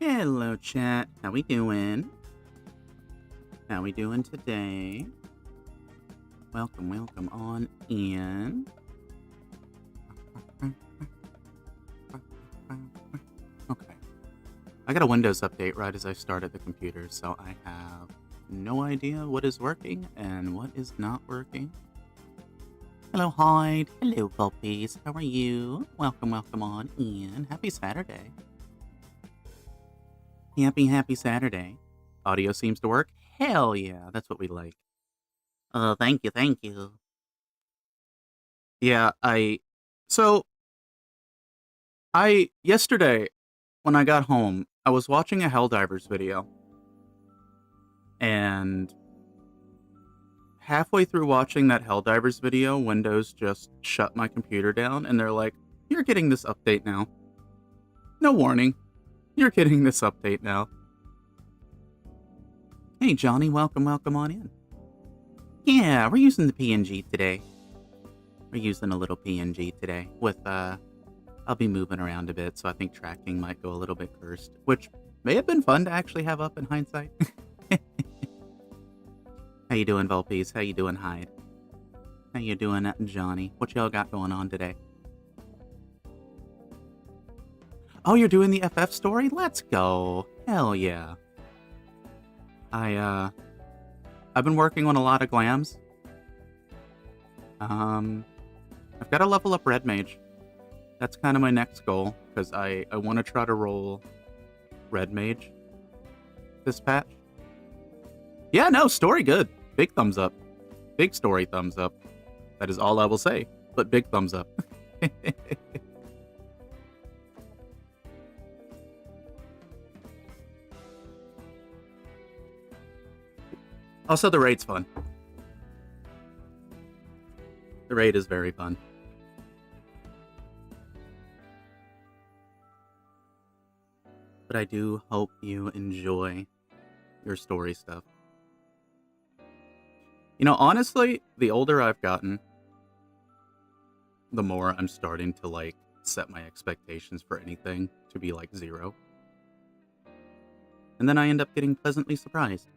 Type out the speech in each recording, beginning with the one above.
Hello, chat. How we doing? How we doing today? Welcome on in. Okay. I got a Windows update right as I started the computer, so I have no idea what is working and what is not working. Hello, Hyde. Hello, puppies. How are you? Welcome on in. Happy Saturday. Happy Saturday. Audio seems to work. Hell yeah, that's what we like. Thank you. Yeah, yesterday, when I got home, I was watching a Helldivers video. And halfway through watching that Helldivers video, Windows just shut my computer down, and they're like, you're getting this update now. No warning. You're getting this update now. Hey, Johnny, welcome on in. Yeah, we're using the PNG today. We're using a little PNG today with, I'll be moving around a bit, so I think tracking might go a little bit cursed, which may have been fun to actually have up in hindsight. How you doing, Vulpies? How you doing, Hyde? How you doing, Johnny? What y'all got going on today? Oh, you're doing the FF story? Let's go. Hell yeah. I've been working on a lot of glams. I've got to level up Red Mage. That's kind of my next goal, because I want to try to roll Red Mage this patch. Yeah, no, story good. Big thumbs up. Big story thumbs up. That is all I will say, but big thumbs up. Also, the raid's fun. The raid is very fun. But I do hope you enjoy your story stuff. You know, honestly, the older I've gotten, the more I'm starting to, like, set my expectations for anything to be, like, 0. And then I end up getting pleasantly surprised.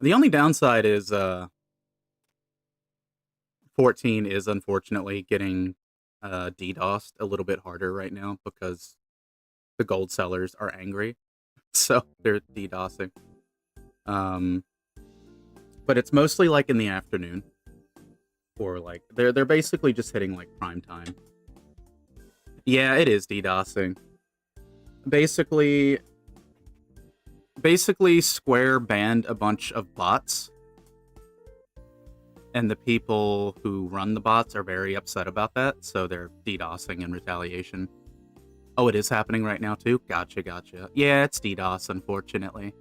The only downside is, 14 is unfortunately getting DDoSed a little bit harder right now because the gold sellers are angry, so they're DDoSing. But it's mostly like in the afternoon, or like they're basically just hitting like prime time. Yeah, it is DDoSing. Basically, Square banned a bunch of bots, and the people who run the bots are very upset about that, so they're DDoSing in retaliation. Oh, it is happening right now, too? Gotcha. Yeah, it's DDoS, unfortunately.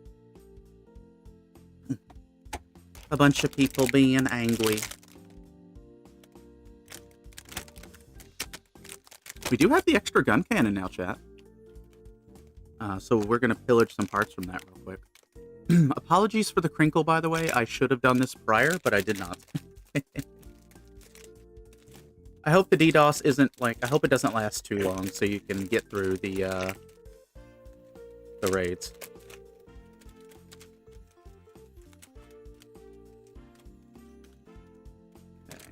A bunch of people being angry. We do have the extra Guncannon now, chat. So we're going to pillage some parts from that real quick. Apologies for the crinkle, by the way. I should have done this prior, but I did not. I hope the DDoS isn't, like, I hope it doesn't last too long so you can get through the raids. Okay.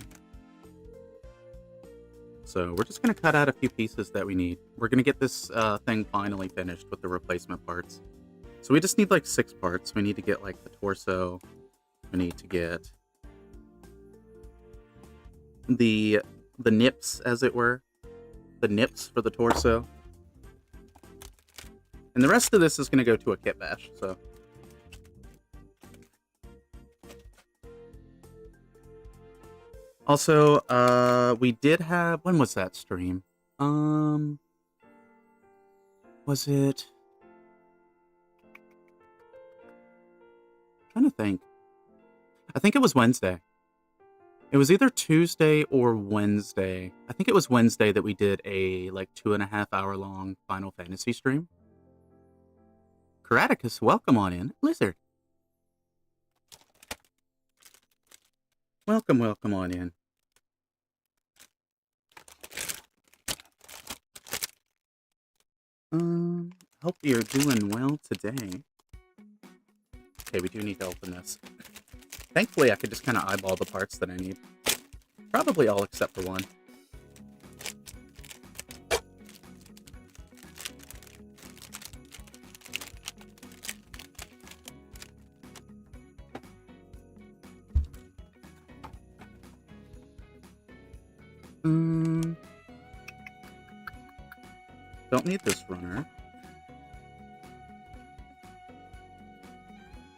So we're just going to cut out a few pieces that we need. We're going to get this thing finally finished with the replacement parts. So we just need like 6 parts. We need to get like the torso. We need to get the nips, as it were. The nips for the torso. And the rest of this is going to go to a kit bash, so. Also, we did have, when was that stream? Was it? I'm trying to think. I think it was Wednesday. It was either Tuesday or Wednesday. I think it was Wednesday that we did a, like, 2.5 hour long Final Fantasy stream. Karaticus, welcome on in. Lizard. Welcome on in. Hope you're doing well today. Okay, we do need to open this. Thankfully, I could just kind of eyeball the parts that I need. Probably all except for one. Don't need this runner.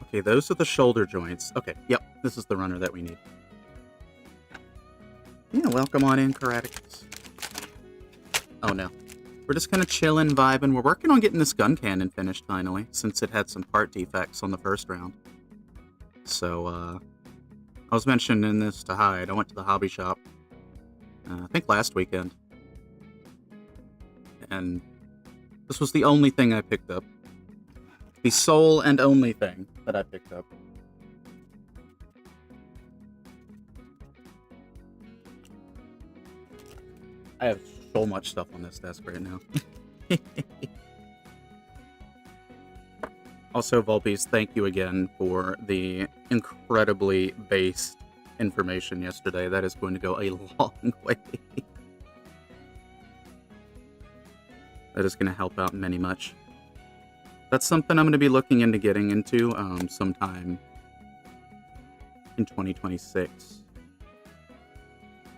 Okay, those are the shoulder joints. Okay, yep, this is the runner that we need. Yeah, welcome on in, Karaticus. Oh no. We're just kind of chilling, vibing. We're working on getting this Guncannon finished, finally, since it had some part defects on the first round. So, I was mentioning this to Hyde. I went to the hobby shop, I think last weekend. And this was the only thing I picked up. The sole and only thing that I picked up. I have so much stuff on this desk right now. Also, Volpes, thank you again for the incredibly based information yesterday. That is going to go a long way. That is going to help out many much. That's something I'm going to be looking into getting into sometime in 2026.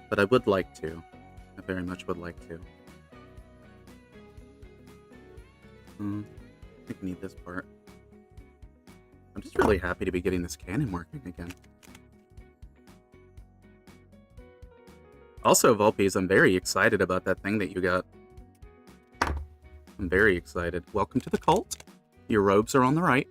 But I would like to. I very much would like to. I think I need this part. I'm just really happy to be getting this cannon working again. Also, Volpes, I'm very excited about that thing that you got. I'm very excited. Welcome to the cult. Your robes are on the right.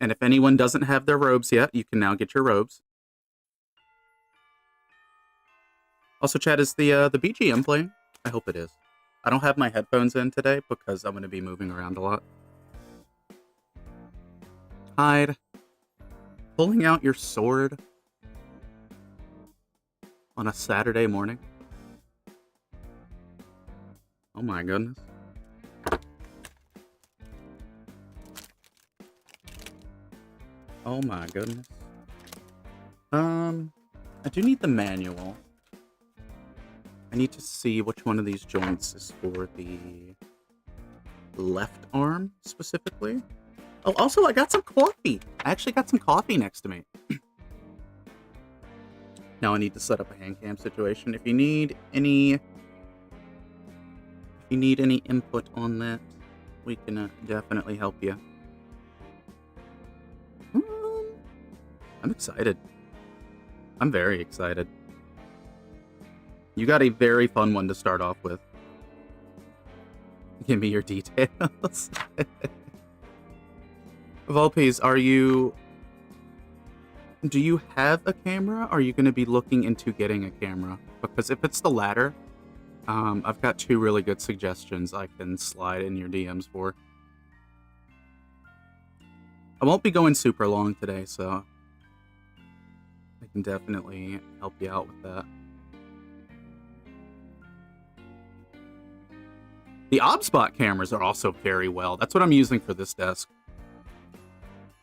And if anyone doesn't have their robes yet, you can now get your robes. Also, chat, is the BGM playing? I hope it is. I don't have my headphones in today because I'm going to be moving around a lot. Hyde. Pulling out your sword on a Saturday morning? Oh my goodness. Oh my goodness. I do need the manual. I need to see which one of these joints is for the left arm, specifically. Oh, also, I got some coffee. I actually got some coffee next to me. Now I need to set up a hand cam situation. If you need any input on that, we can definitely help you. I'm excited. I'm very excited. You got a very fun one to start off with. Give me your details. Volpes, do you have a camera? Are you going to be looking into getting a camera? Because if it's the latter, I've got two really good suggestions I can slide in your DMs for. I won't be going super long today, so I can definitely help you out with that. The ObSpot cameras are also very well. That's what I'm using for this desk.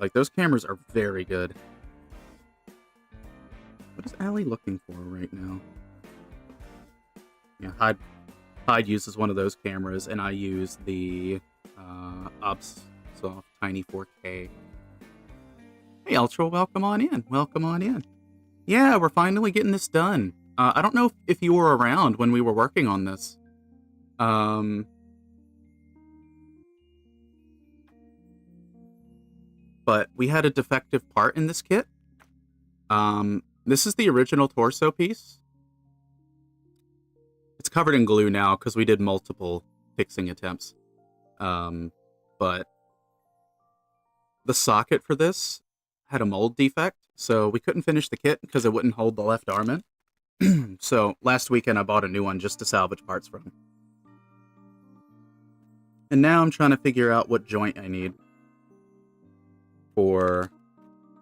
Like, those cameras are very good. What is Allie looking for right now? Yeah, Hyde uses one of those cameras, and I use the ObSoft Tiny 4K. Hey, Ultra, welcome on in. Welcome on in. Yeah, we're finally getting this done. I don't know if you were around when we were working on this. But we had a defective part in this kit. This is the original torso piece. It's covered in glue now because we did multiple fixing attempts. But the socket for this had a mold defect, so we couldn't finish the kit because it wouldn't hold the left arm in. So last weekend I bought a new one just to salvage parts from. And now I'm trying to figure out what joint I need for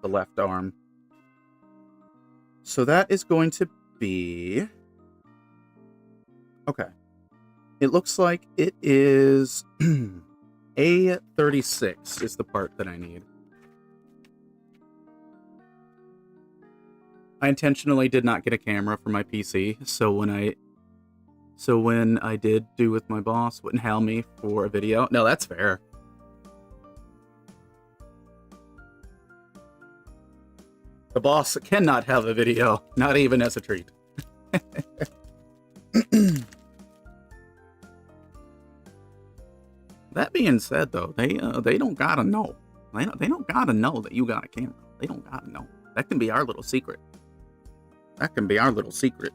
the left arm. So that is going to be... Okay. It looks like it is A36 is the part that I need. I intentionally did not get a camera for my PC, so when I did do with my boss, wouldn't hail me for a video. No, that's fair. The boss cannot have a video, not even as a treat. That being said, though, they don't gotta know. They don't gotta know that you got a camera. They don't gotta know. That can be our little secret. That can be our little secret.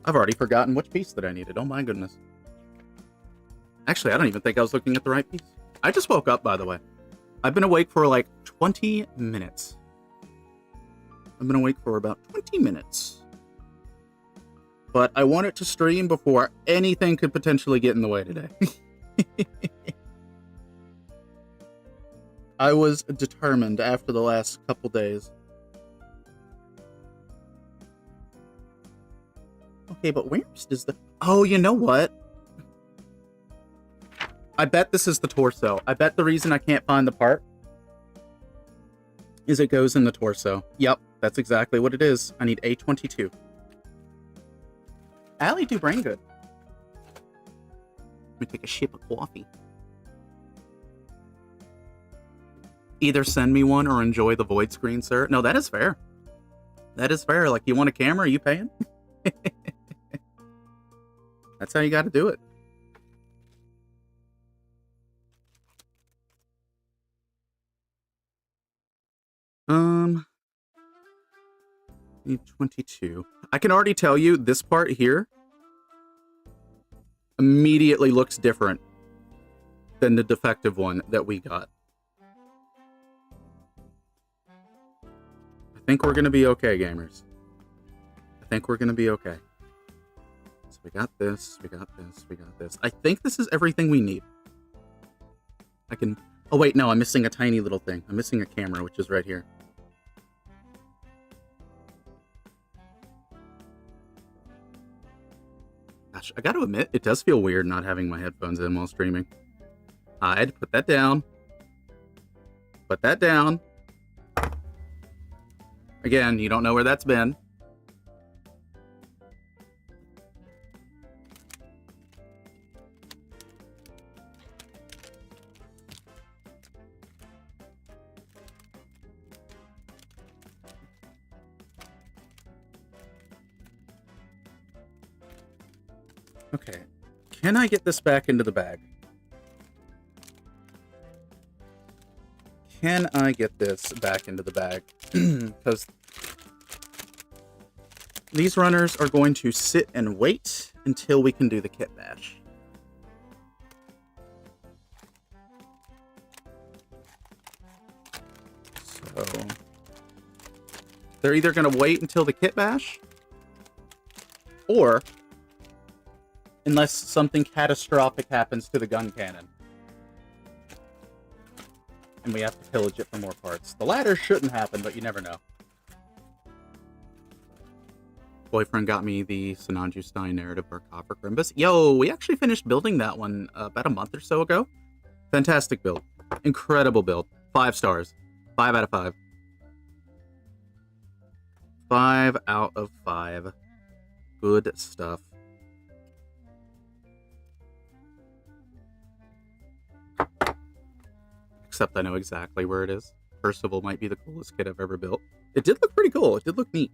I've already forgotten which piece that I needed. Oh my goodness. Actually, I don't even think I was looking at the right piece. I just woke up, by the way. I've been awake for like 20 minutes. I've been awake for about 20 minutes. But I wanted to stream before anything could potentially get in the way today. I was determined after the last couple days. Okay, but where is the... Oh, you know what? I bet this is the torso. I bet the reason I can't find the part is it goes in the torso. Yep, that's exactly what it is. I need A22. Allie do brain good. Let me take a sip of coffee. Either send me one or enjoy the void screen, sir. No, that is fair. That is fair. Like, you want a camera? Are you paying? That's how you got to do it. Need 22. I can already tell you this part here immediately looks different than the defective one that we got. I think we're going to be okay, gamers. I think we're going to be okay. So we got this, we got this, we got this. I think this is everything we need. I can... Oh, wait, no, I'm missing a tiny little thing. I'm missing a camera, which is right here. Gosh, I gotta admit, it does feel weird not having my headphones in while streaming. I had to put that down. Put that down. Again, you don't know where that's been. Okay, can I get this back into the bag? Can I get this back into the bag? Because these runners are going to sit and wait until we can do the kit bash. So they're either going to wait until the kit bash, or unless something catastrophic happens to the gun cannon and we have to pillage it for more parts. The latter shouldn't happen, but you never know. Boyfriend got me the Sinanju Stein narrative for Copper Crimbus. Yo, we actually finished building that one about a month or so ago. Fantastic build. Incredible build. 5 stars. 5 out of 5. 5 out of 5. Good stuff. Except I know exactly where it is. Percival might be the coolest kit I've ever built. It did look pretty cool. It did look neat.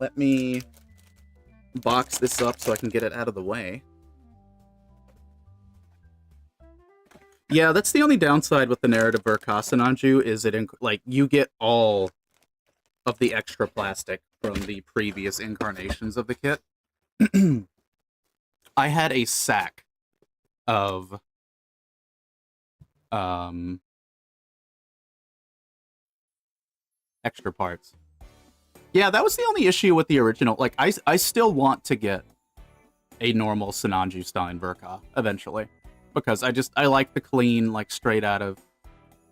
Let me box this up so I can get it out of the way. Yeah, that's the only downside with the narrative Verkasananju is it like you get all of the extra plastic from the previous incarnations of the kit. I had a sack of extra parts. Yeah, that was the only issue with the original. Like, I still want to get a normal Sinanju Stein Verka eventually. Because I like the clean, like, straight out of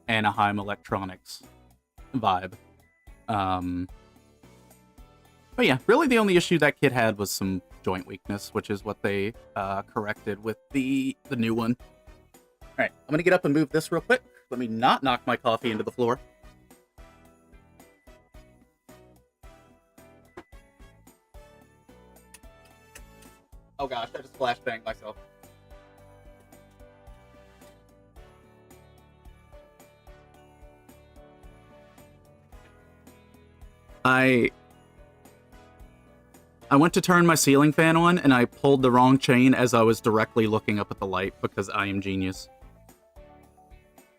Anaheim Electronics vibe. But yeah, really the only issue that kid had was some joint weakness, which is what they corrected with the new one. Alright, I'm gonna get up and move this real quick. Let me not knock my coffee into the floor. Oh gosh, I just flashbanged myself. I went to turn my ceiling fan on, and I pulled the wrong chain as I was directly looking up at the light, because I am genius.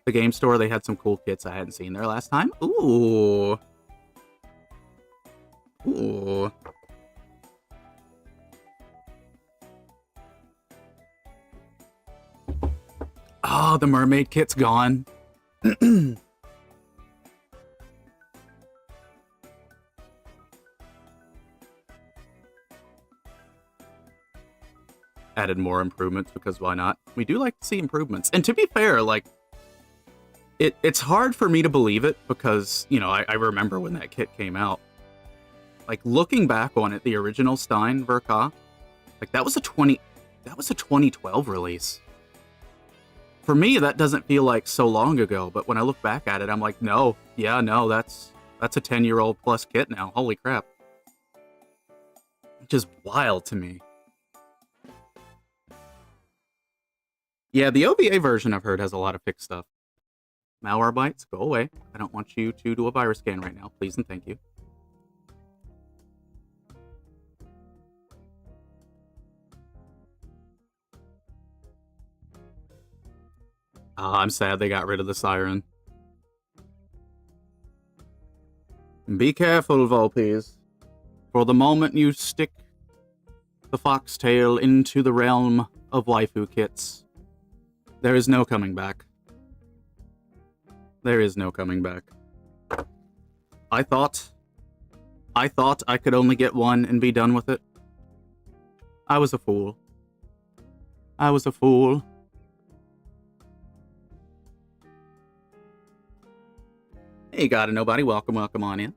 The game store, they had some cool kits I hadn't seen there last time. Ooh. Ooh. Oh, the mermaid kit's gone. Added more improvements, because why not? We do like to see improvements. And to be fair, like, it's hard for me to believe it, because, you know, I remember when that kit came out. Like, looking back on it, the original Stein Verka, like, that was a 2012 release. For me, that doesn't feel like so long ago, but when I look back at it, I'm like, no, yeah, no, that's a 10-year-old plus kit now. Holy crap. Which is wild to me. Yeah, the OVA version I've heard has a lot of fixed stuff. Malware bites, go away. I don't want you to do a virus scan right now. Please and thank you. I'm sad they got rid of the siren. Be careful, Vulpes. For the moment you stick the foxtail into the realm of waifu kits, there is no coming back. There is no coming back. I thought I could only get one and be done with it. I was a fool. I was a fool. Hey, Gotta Nobody, welcome on in.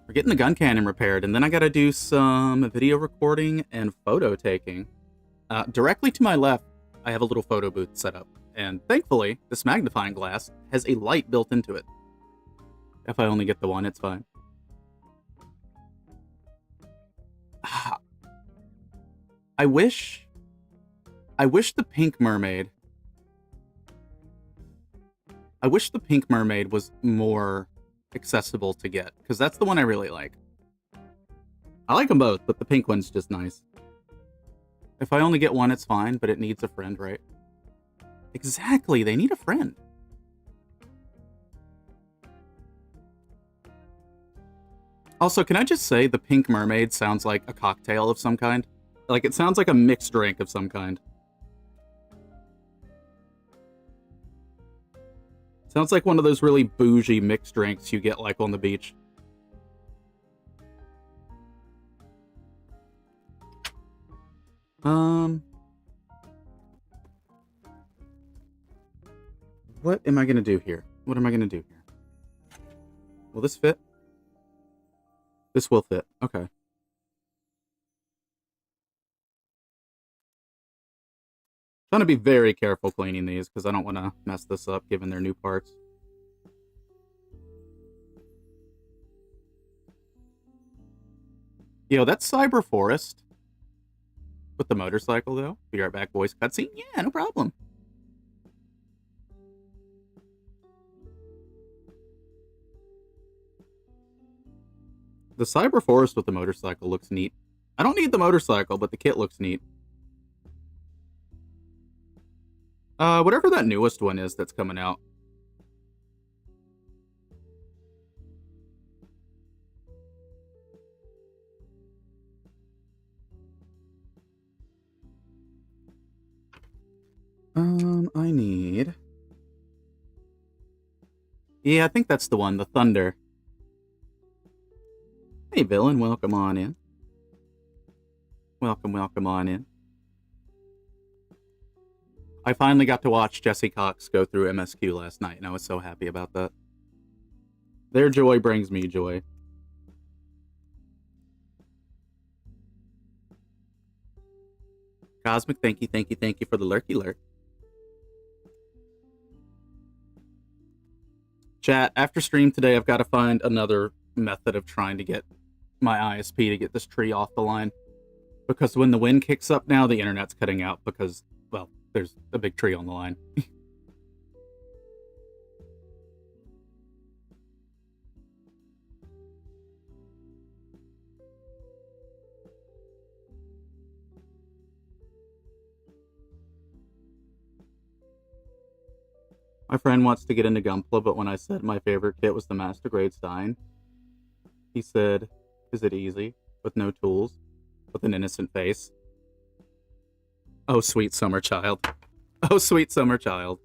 We're getting the Guncannon repaired, and then I gotta do some video recording and photo taking. Directly to my left, I have a little photo booth set up, and thankfully, this magnifying glass has a light built into it. If I only get the one, it's fine. I wish the pink mermaid... I wish the pink mermaid was more accessible to get, because that's the one I really like. I like them both, but the pink one's just nice. If I only get one, it's fine, but it needs a friend, right? Exactly, they need a friend. Also, can I just say the pink mermaid sounds like a cocktail of some kind? Like, it sounds like a mixed drink of some kind. Sounds like one of those really bougie mixed drinks you get, like, on the beach. What am I gonna do here? What am I gonna do here? Will this fit? This will fit. Okay. Trying to be very careful cleaning these, because I don't want to mess this up, given their new parts. Yo, that's Cyber Forest. With the motorcycle, though. Be right back, voice cutscene? Yeah, no problem. The Cyber Forest with the motorcycle looks neat. I don't need the motorcycle, but the kit looks neat. Whatever that newest one is that's coming out. I need... Yeah, I think that's the one, the Thunder. Hey, villain, welcome on in. Welcome on in. I finally got to watch Jesse Cox go through MSQ last night, and I was so happy about that. Their joy brings me joy. Cosmic, thank you for the lurky lurk. Chat, after stream today, I've got to find another method of trying to get my ISP to get this tree off the line. Because when the wind kicks up now, the internet's cutting out because, well, there's a big tree on the line. My friend wants to get into Gunpla, but when I said my favorite kit was the Master Grade Stein, he said, is it easy? With no tools? With an innocent face? Oh, sweet summer child. Oh, sweet summer child.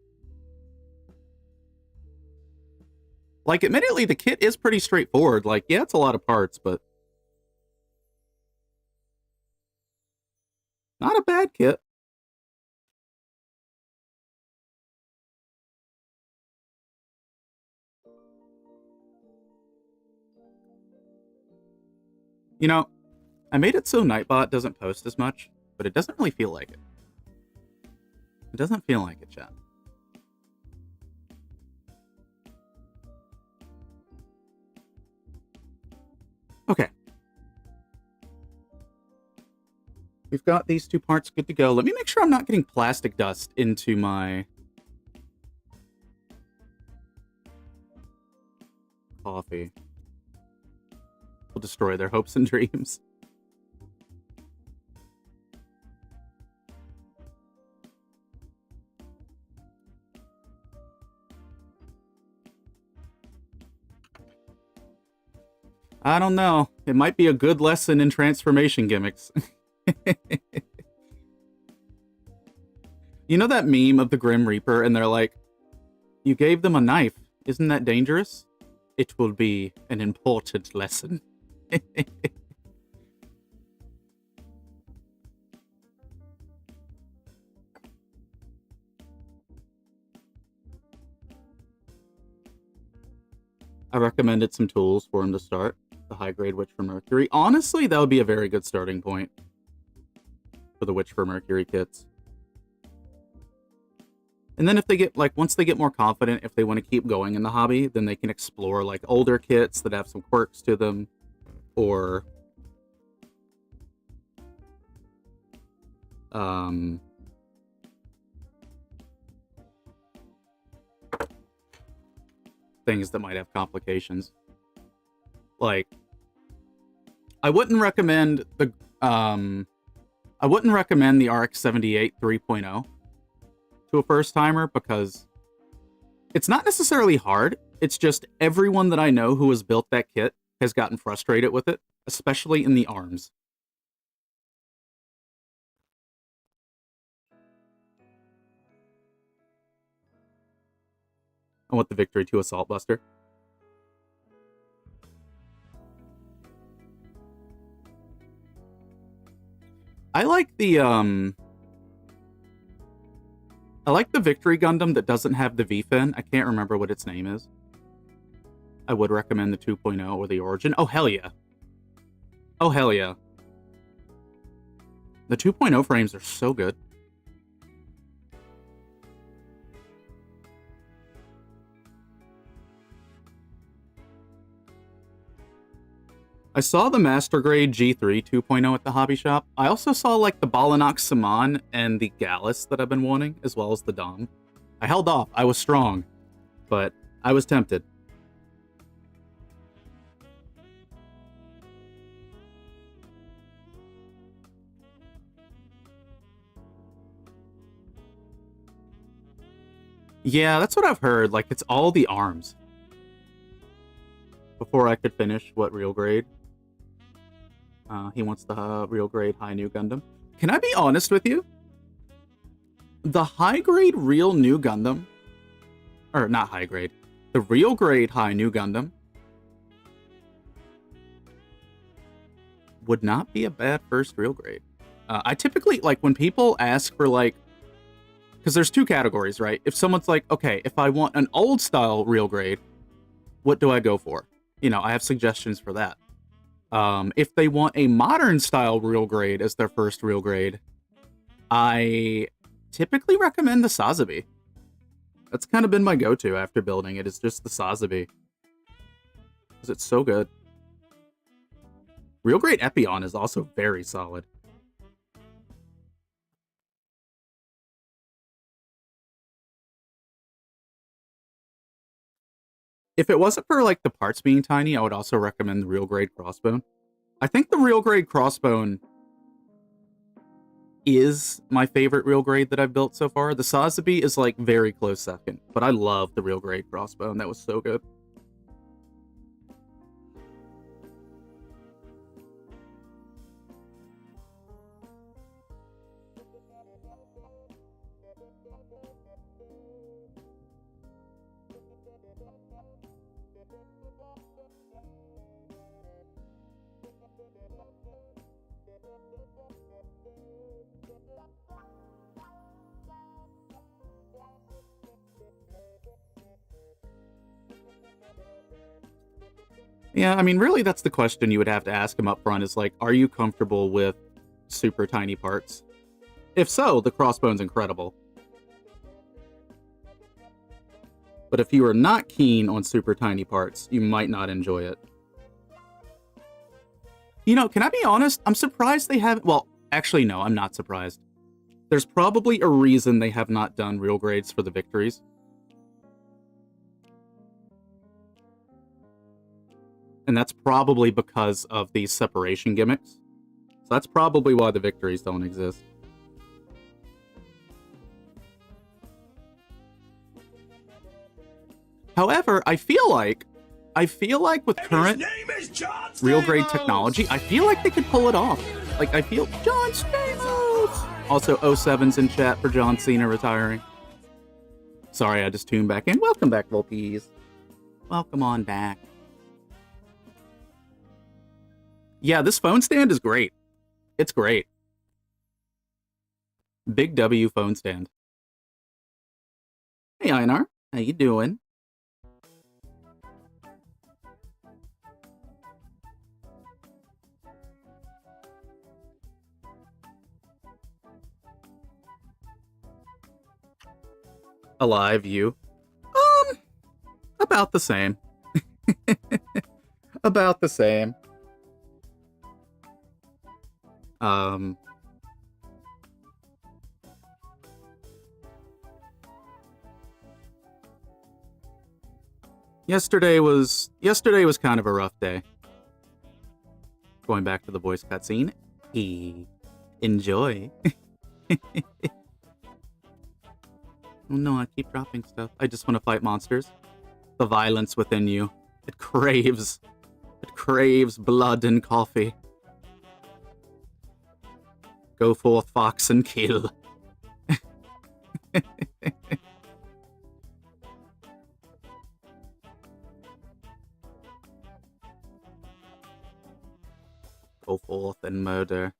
Like, admittedly, the kit is pretty straightforward. Like, yeah, it's a lot of parts, but not a bad kit. You know, I made it so Nightbot doesn't post as much, but it doesn't really feel like it. It doesn't feel like it, chat. Okay. We've got these two parts good to go. Let me make sure I'm not getting plastic dust into my coffee. Will destroy their hopes and dreams. I don't know. It might be a good lesson in transformation gimmicks. You know that meme of the Grim Reaper and they're like, you gave them a knife. Isn't that dangerous? It will be an important lesson. I recommended some tools for him to start. The high grade Witch for Mercury. Honestly, that would be a very good starting point for the Witch for Mercury kits. And then if they get, like, once they get more confident, if they want to keep going in the hobby, then they can explore, like, older kits that have some quirks to them, or things that might have complications. Like, I wouldn't recommend the RX-78 3.0 to a first timer because it's not necessarily hard. It's just everyone that I know who has built that kit has gotten frustrated with it, especially in the arms. I want the Victory 2 Assault Buster. I like the Victory Gundam that doesn't have the V-fin. I can't remember what its name is. I would recommend the 2.0 or the Origin. Oh, hell yeah. Oh, hell yeah. The 2.0 frames are so good. I saw the Master Grade G3 2.0 at the hobby shop. I also saw, like, the Balanox Saman and the Gallus that I've been wanting, as well as the Dom. I held off. I was strong. But I was tempted. Yeah, that's what I've heard. Like, it's all the arms. Before I could finish what real grade. He wants the real grade high new Gundam. Can I be honest with you? The high grade real new Gundam, or not high grade, the real grade high new Gundam would not be a bad first real grade. I typically, like, when people ask for, like, because there's two categories, right? If someone's like, okay, if I want an old style real grade, what do I go for? You know, I have suggestions for that. If they want a modern style real grade as their first real grade, I typically recommend the Sazabi. That's kind of been my go-to after building it, is just the Sazabi. Because it's so good. Real grade Epion is also very solid. If it wasn't for, like, the parts being tiny, I would also recommend the real grade Crossbone. I think the real grade Crossbone is my favorite real grade that I've built so far. The Sazabi is, like, very close second, but I love the real grade Crossbone. That was so good. Yeah, I mean, really, that's the question you would have to ask him up front is, like, are you comfortable with super tiny parts? If so, the Crossbone's incredible. But if you are not keen on super tiny parts, you might not enjoy it. You know, can I be honest? I'm surprised they haven't... Well, actually, no, I'm not surprised. There's probably a reason they have not done real grades for the victories. And that's probably because of these separation gimmicks. So that's probably why the victories don't exist. However, I feel like with current real grade technology, I feel like they could pull it off. Like, I feel... John Stamos! Also, 07's in chat for John Cena retiring. Sorry, I just tuned back in. Welcome back, Volpees. Welcome on back. Yeah, this phone stand is great. It's great. Big W phone stand. Hey, Einar. How you doing? Alive, you? About the same. About the same. Yesterday was kind of a rough day. Going back to the voice cutscene. Enjoy. Oh no, I keep dropping stuff. I just want to fight monsters. The violence within you. It craves blood and coffee. Go forth, fox, and kill. Go forth and murder.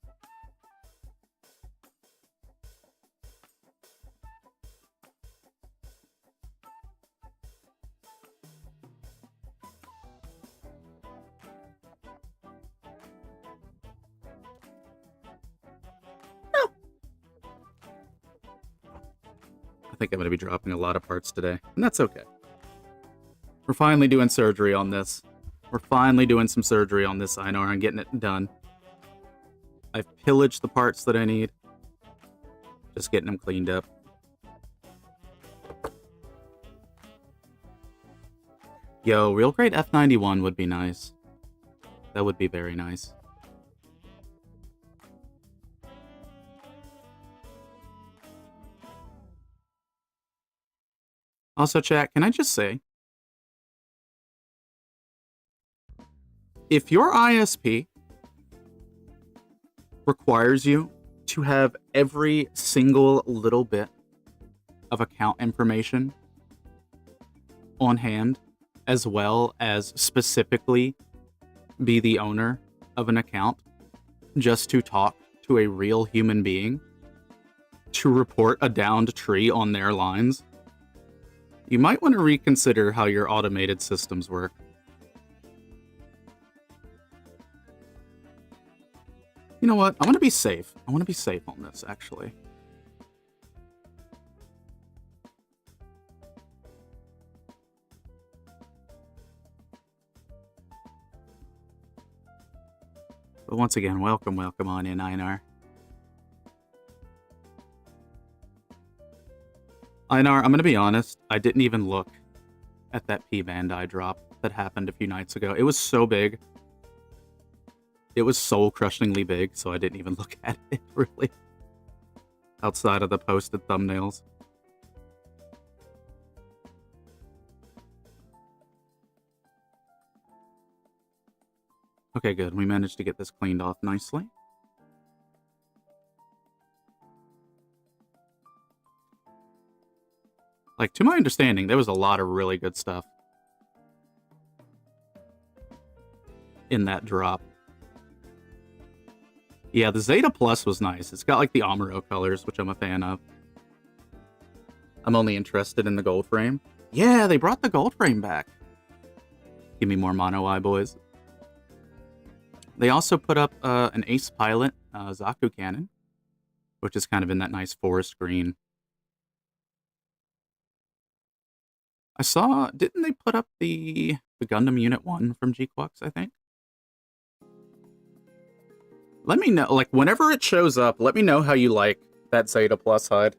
I think I'm going to be dropping a lot of parts today, and that's okay. We're finally doing surgery on this. We're finally doing some surgery on this Einar and getting it done. I've pillaged the parts that I need. Just getting them cleaned up. Yo, real grade F91 would be nice. That would be very nice. Also, chat, can I just say, if your ISP requires you to have every single little bit of account information on hand, as well as specifically be the owner of an account just to talk to a real human being, to report a downed tree on their lines, you might want to reconsider how your automated systems work. You know what? I want to be safe. I want to be safe on this, actually. But once again, welcome on in, Einar. Einar, I'm going to be honest, I didn't even look at that P-Bandai drop that happened a few nights ago. It was so big. It was soul-crushingly big, so I didn't even look at it, really. Outside of the posted thumbnails. Okay, good. We managed to get this cleaned off nicely. Like, to my understanding, there was a lot of really good stuff in that drop. Yeah, the Zeta Plus was nice. It's got, like, the Amuro colors, which I'm a fan of. I'm only interested in the gold frame. Yeah, they brought the gold frame back. Give me more mono eye, boys. They also put up an Ace Pilot Zock Guncannon, which is kind of in that nice forest green. I saw, didn't they put up the Gundam Unit 1 from G-Quux, I think? Let me know, like, whenever it shows up, let me know how you like that Zeta Plus hide.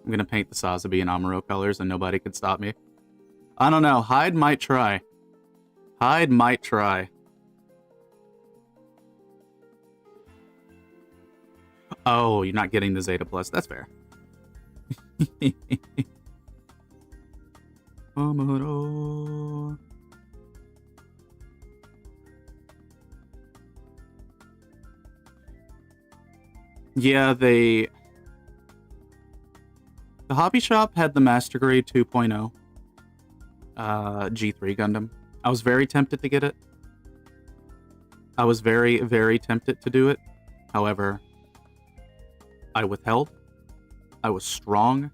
I'm gonna paint the Sazabi in Amuro colors and nobody can stop me. I don't know, Hyde might try. Hyde might try. Oh, you're not getting the Zeta Plus. That's fair. Amuro. Yeah, the hobby shop had the Master Grade 2.0 G3 Gundam. I was very tempted to get it. I was very, very tempted to do it. However, I withheld. I was strong.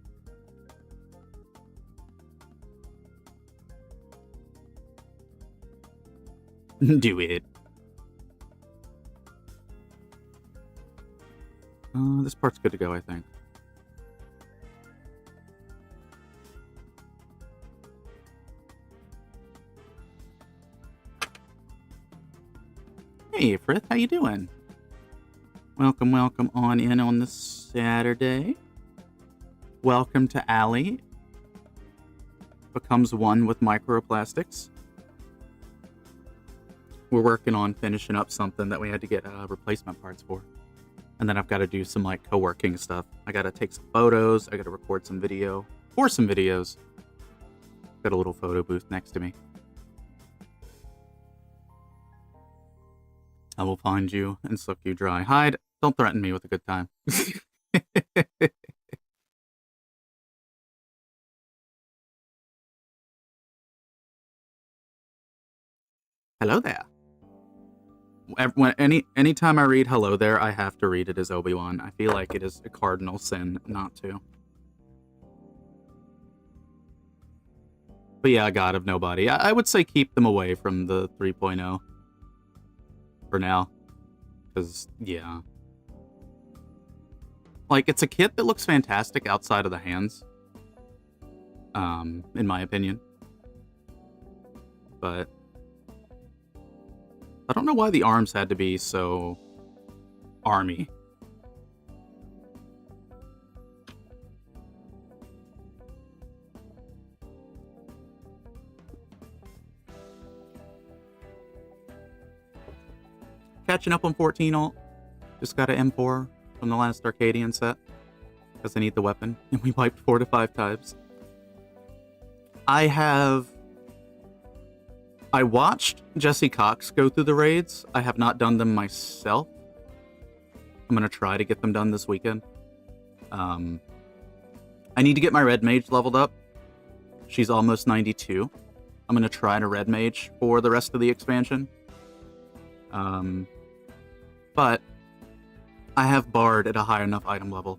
Do it. This part's good to go, I think. Hey, Frith, how you doing? Welcome, welcome on in on this Saturday. Welcome to Allie. Becomes one with microplastics. We're working on finishing up something that we had to get replacement parts for. And then I've got to do some, like, co-working stuff. I got to take some photos. I got to record some video. Or some videos. Got a little photo booth next to me. I will find you and suck you dry. Hyde, don't threaten me with a good time. Hello there. Anytime I read hello there, I have to read it as Obi-Wan. I feel like it is a cardinal sin not to. But yeah, God of Nobody. I would say keep them away from the 3.0. For now. Because, yeah. Like, it's a kit that looks fantastic outside of the hands. In my opinion. But I don't know why the arms had to be so army. Catching up on 14 ult. Just got an M4 from the last Arcadian set. Because I need the weapon. And we wiped 4 to 5 times. I watched Jesse Cox go through the raids. I have not done them myself. I'm going to try to get them done this weekend. I need to get my Red Mage leveled up. She's almost 92. I'm gonna try to red mage for the rest of the expansion. But I have Bard at a high enough item level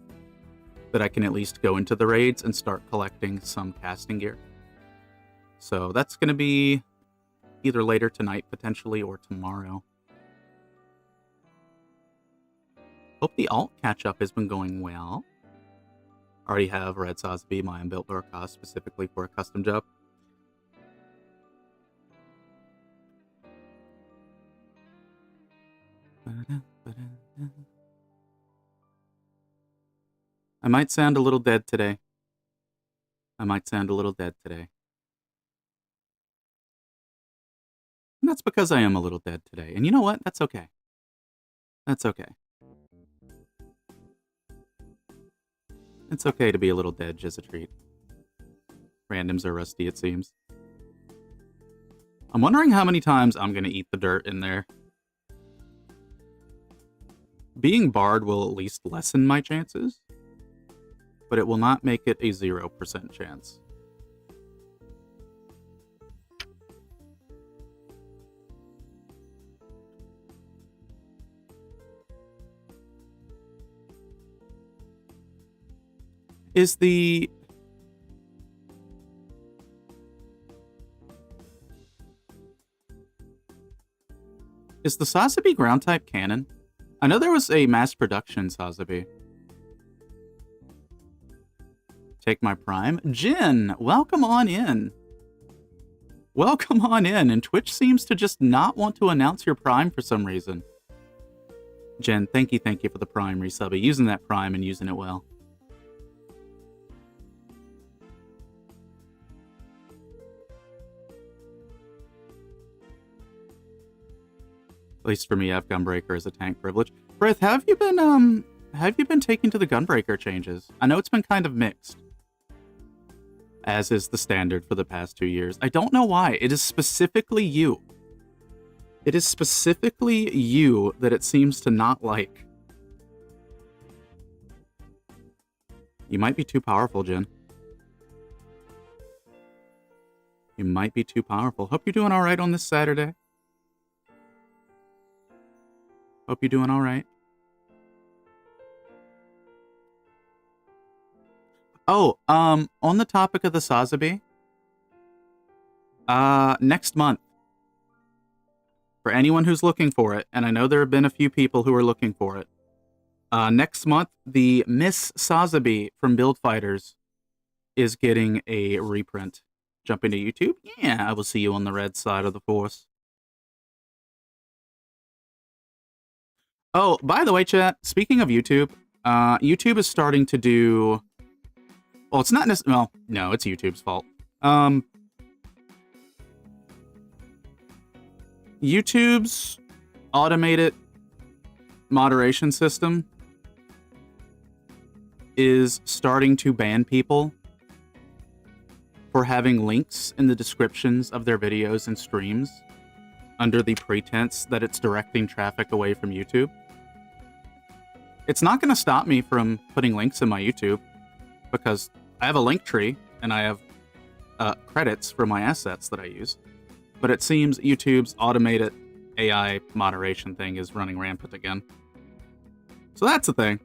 that I can at least go into the raids and start collecting some casting gear. So that's gonna be either later tonight, potentially, or tomorrow. Hope the alt catch-up has been going well. Already have Red Sosby, my unbuilt Lurkos, specifically for a custom job. I might sound a little dead today. And that's because I am a little dead today. And you know what? That's okay. That's okay. It's okay to be a little dead, just a treat. Randoms are rusty, it seems. I'm wondering how many times I'm gonna eat the dirt in there. Being Bard will at least lessen my chances, but it will not make it a 0% chance. Is the... Is the Sazabi ground type canon? I know there was a mass production Sazabi. Take my prime. Jin, welcome on in. Welcome on in. And Twitch seems to just not want to announce your prime for some reason. Jen, thank you for the prime resubby. Using that prime and using it well. At least for me, I have Gunbreaker as a tank privilege. Brith, have you been taking to the Gunbreaker changes? I know it's been kind of mixed, as is the standard for the past 2 years. I don't know why. It is specifically you. It is specifically you that it seems to not like. You might be too powerful, Jen. You might be too powerful. Hope you're doing all right on this Saturday. Hope you're doing all right. Oh, on the topic of the Sazabi, next month, for anyone who's looking for it, and I know there have been a few people who are looking for it, next month, the Miss Sazabi from Build Fighters is getting a reprint. Jump into YouTube? Yeah, I will see you on the red side of the force. Oh, by the way, chat, speaking of YouTube, YouTube is starting to do... Well, it's not necessarily... Well, no, it's YouTube's fault. YouTube's automated moderation system is starting to ban people for having links in the descriptions of their videos and streams under the pretense that it's directing traffic away from YouTube. It's not going to stop me from putting links in my YouTube because I have a link tree and I have credits for my assets that I use. But it seems YouTube's automated AI moderation thing is running rampant again. So that's a thing.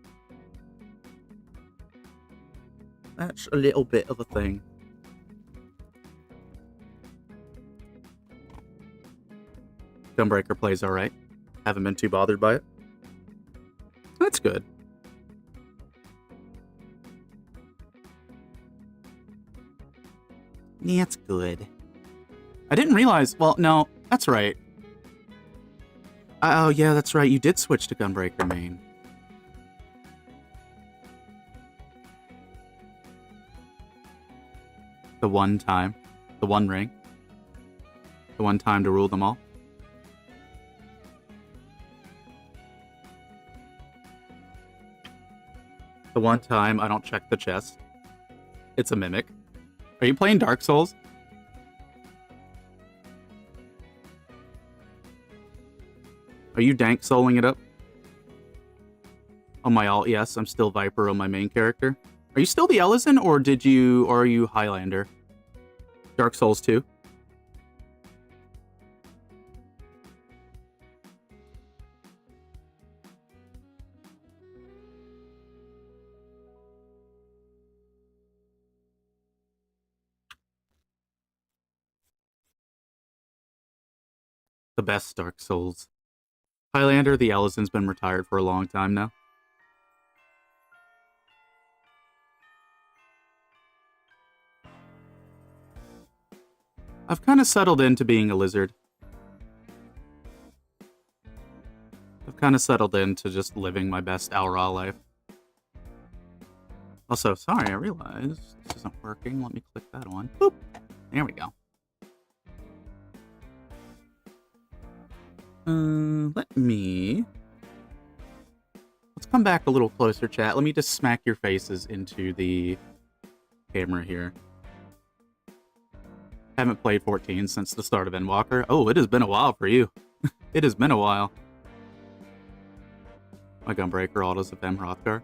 That's a little bit of a thing. Gunbreaker plays alright. Haven't been too bothered by it. That's good. Yeah, it's good. I didn't realize... Well, no, that's right. Oh, yeah, that's right. You did switch to Gunbreaker main. The one time. The one ring. The one time to rule them all. The one time I don't check the chest. It's a mimic. Are you playing Dark Souls? Are you dank souling it up? On my alt, yes. I'm still Viper on my main character. Are you still the Ellison, or are you Highlander? Dark Souls 2? The best Dark Souls. Highlander, the Ellison has been retired for a long time now. I've kind of settled into being a lizard. I've kind of settled into just living my best Al-Ra life. Also, sorry, I realized this isn't working. Let me click that on. Boop! There we go. Let's come back a little closer, chat. Let me just smack your faces into the camera here. Haven't played 14 since the start of Endwalker. Oh, it has been a while for you. It has been a while. My Gunbreaker autos of M. Hrothgar.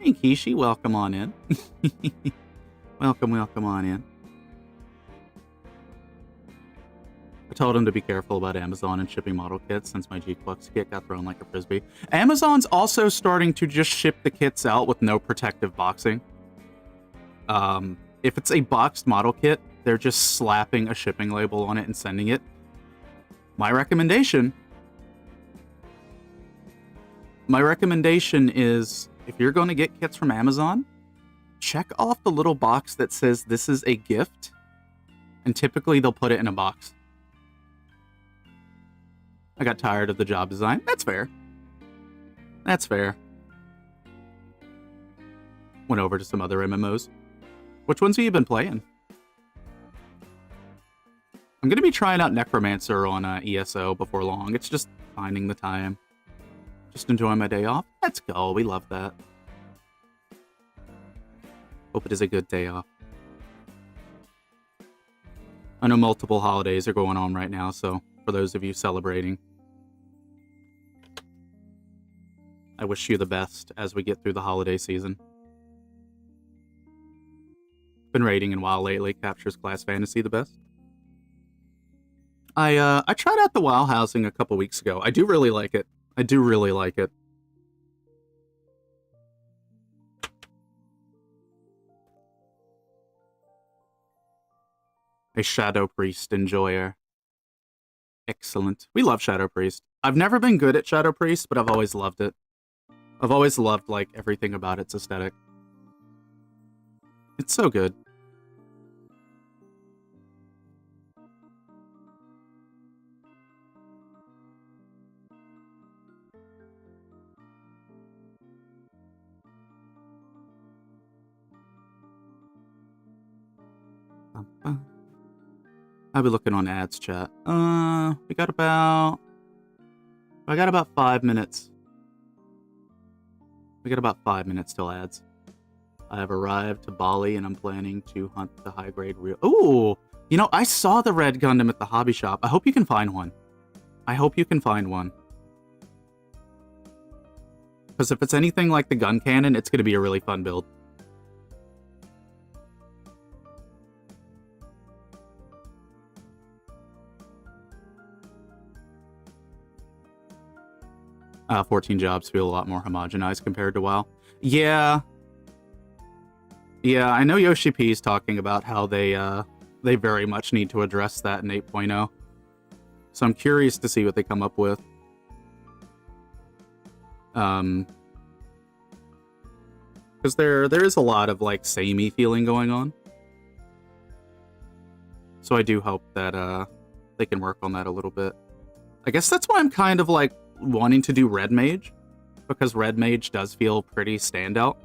Hey, Kishi, welcome on in. Welcome on in. I told him to be careful about Amazon and shipping model kits since my G-Flux kit got thrown like a frisbee. Amazon's also starting to just ship the kits out with no protective boxing. If it's a boxed model kit, they're just slapping a shipping label on it and sending it. My recommendation is, if you're going to get kits from Amazon, check off the little box that says this is a gift, and typically they'll put it in a box. I got tired of the job design. That's fair. That's fair. Went over to some other MMOs. Which ones have you been playing? I'm going to be trying out Necromancer on ESO before long. It's just finding the time. Just enjoying my day off. Let's go. We love that. Hope it is a good day off. I know multiple holidays are going on right now, so for those of you celebrating, I wish you the best as we get through the holiday season. Been raiding in WoW lately. Captures class fantasy the best. I tried out the WoW housing a couple weeks ago. I do really like it. I do really like it. A Shadow Priest enjoyer. Excellent. We love Shadow Priest. I've never been good at Shadow Priest, but I've always loved it. I've always loved, like, everything about its aesthetic. It's so good. I'll be looking on ads, chat. I got about 5 minutes. We got about 5 minutes till ads. I have arrived to Bali and I'm planning to hunt the high-grade real. Ooh! You know, I saw the red Gundam at the hobby shop. I hope you can find one. I hope you can find one. Because if it's anything like the Guncannon, it's going to be a really fun build. 14 jobs feel a lot more homogenized compared to WoW. Yeah. Yeah, I know Yoshi P is talking about how they very much need to address that in 8.0. So I'm curious to see what they come up with. Because there is a lot of, like, samey feeling going on. So I do hope that they can work on that a little bit. I guess that's why I'm kind of, like, wanting to do Red Mage, because Red Mage does feel pretty standout.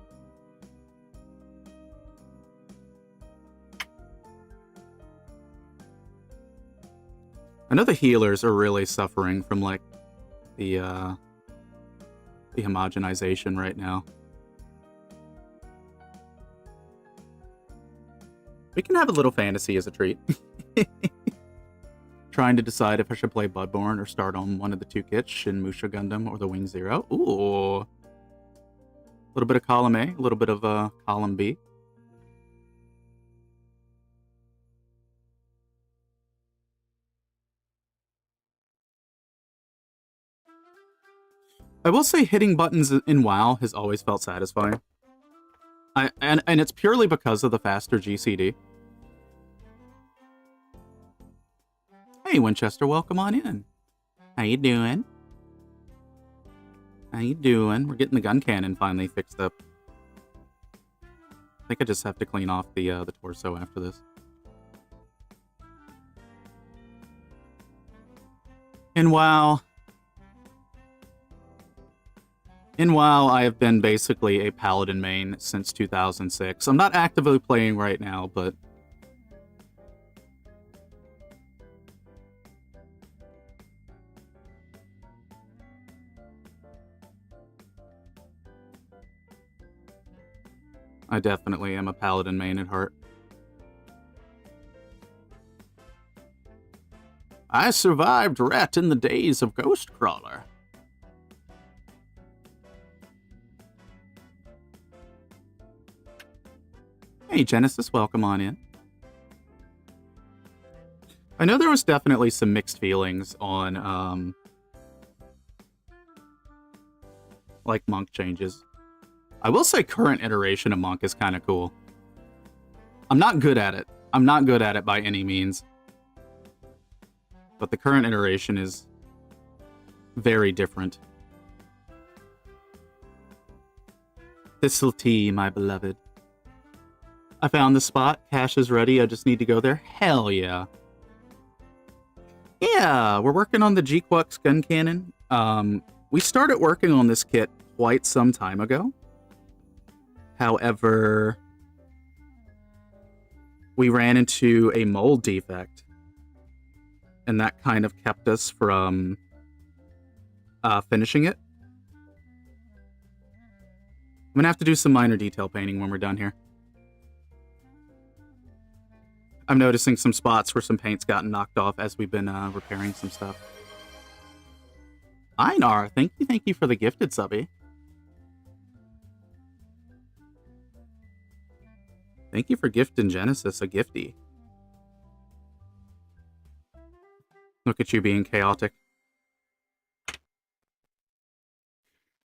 I know the healers are really suffering from, like, the homogenization right now. We can have a little fantasy as a treat. Trying to decide if I should play Bloodborne or start on one of the two kits, Shin Musha Gundam or the Wing Zero. Ooh. A little bit of column A, a little bit of column B. I will say hitting buttons in WoW has always felt satisfying. And it's purely because of the faster GCD. Hey, Winchester, welcome on in. How you doing? How you doing? We're getting the Guncannon finally fixed up. I think I just have to clean off the torso after this. In WoW, I have been basically a Paladin main since 2006. I'm not actively playing right now, but I definitely am a Paladin main at heart. I survived Ret in the days of Ghostcrawler. Hey, Genesis, welcome on in. I know there was definitely some mixed feelings on, like, monk changes. I will say current iteration of monk is kind of cool. I'm not good at it. I'm not good at it by any means. But the current iteration is very different. Thistle tea, my beloved. I found the spot. Cache is ready. I just need to go there. Hell yeah. Yeah, we're working on the HG Guncannon. We started working on this kit quite some time ago. However, we ran into a mold defect. And that kind of kept us from finishing it. I'm going to have to do some minor detail painting when we're done here. I'm noticing some spots where some paint's gotten knocked off as we've been repairing some stuff. Einar, thank you for the gifted subby. Thank you for gifting Genesis a gifty. Look at you being chaotic.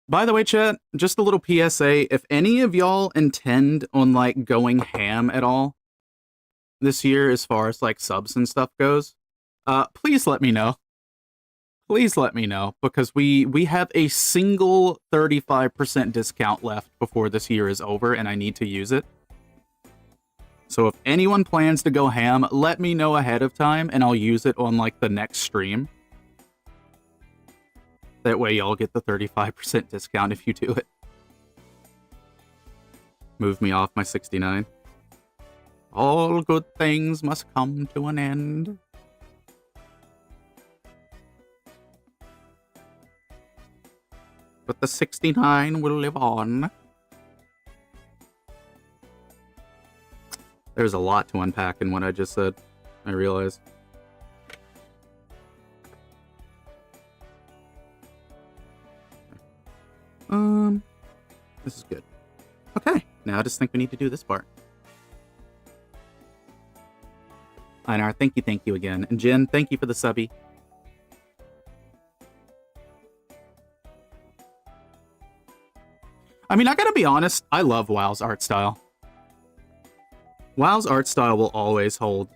By the way, chat, just a little PSA. If any of y'all intend on, like, going ham at all this year as far as, like, subs and stuff goes, please let me know. Please let me know, because we have a single 35% discount left before this year is over, and I need to use it. So if anyone plans to go ham, let me know ahead of time, and I'll use it on, like, the next stream. That way y'all get the 35% discount if you do it. Move me off my 69. All good things must come to an end. But the 69 will live on. There's a lot to unpack in what I just said, I realize. This is good. Okay, now I just think we need to do this part. Einar, thank you again. And Jen, thank you for the subby. I mean, I gotta be honest, I love WoW's art style. WoW's art style will always hold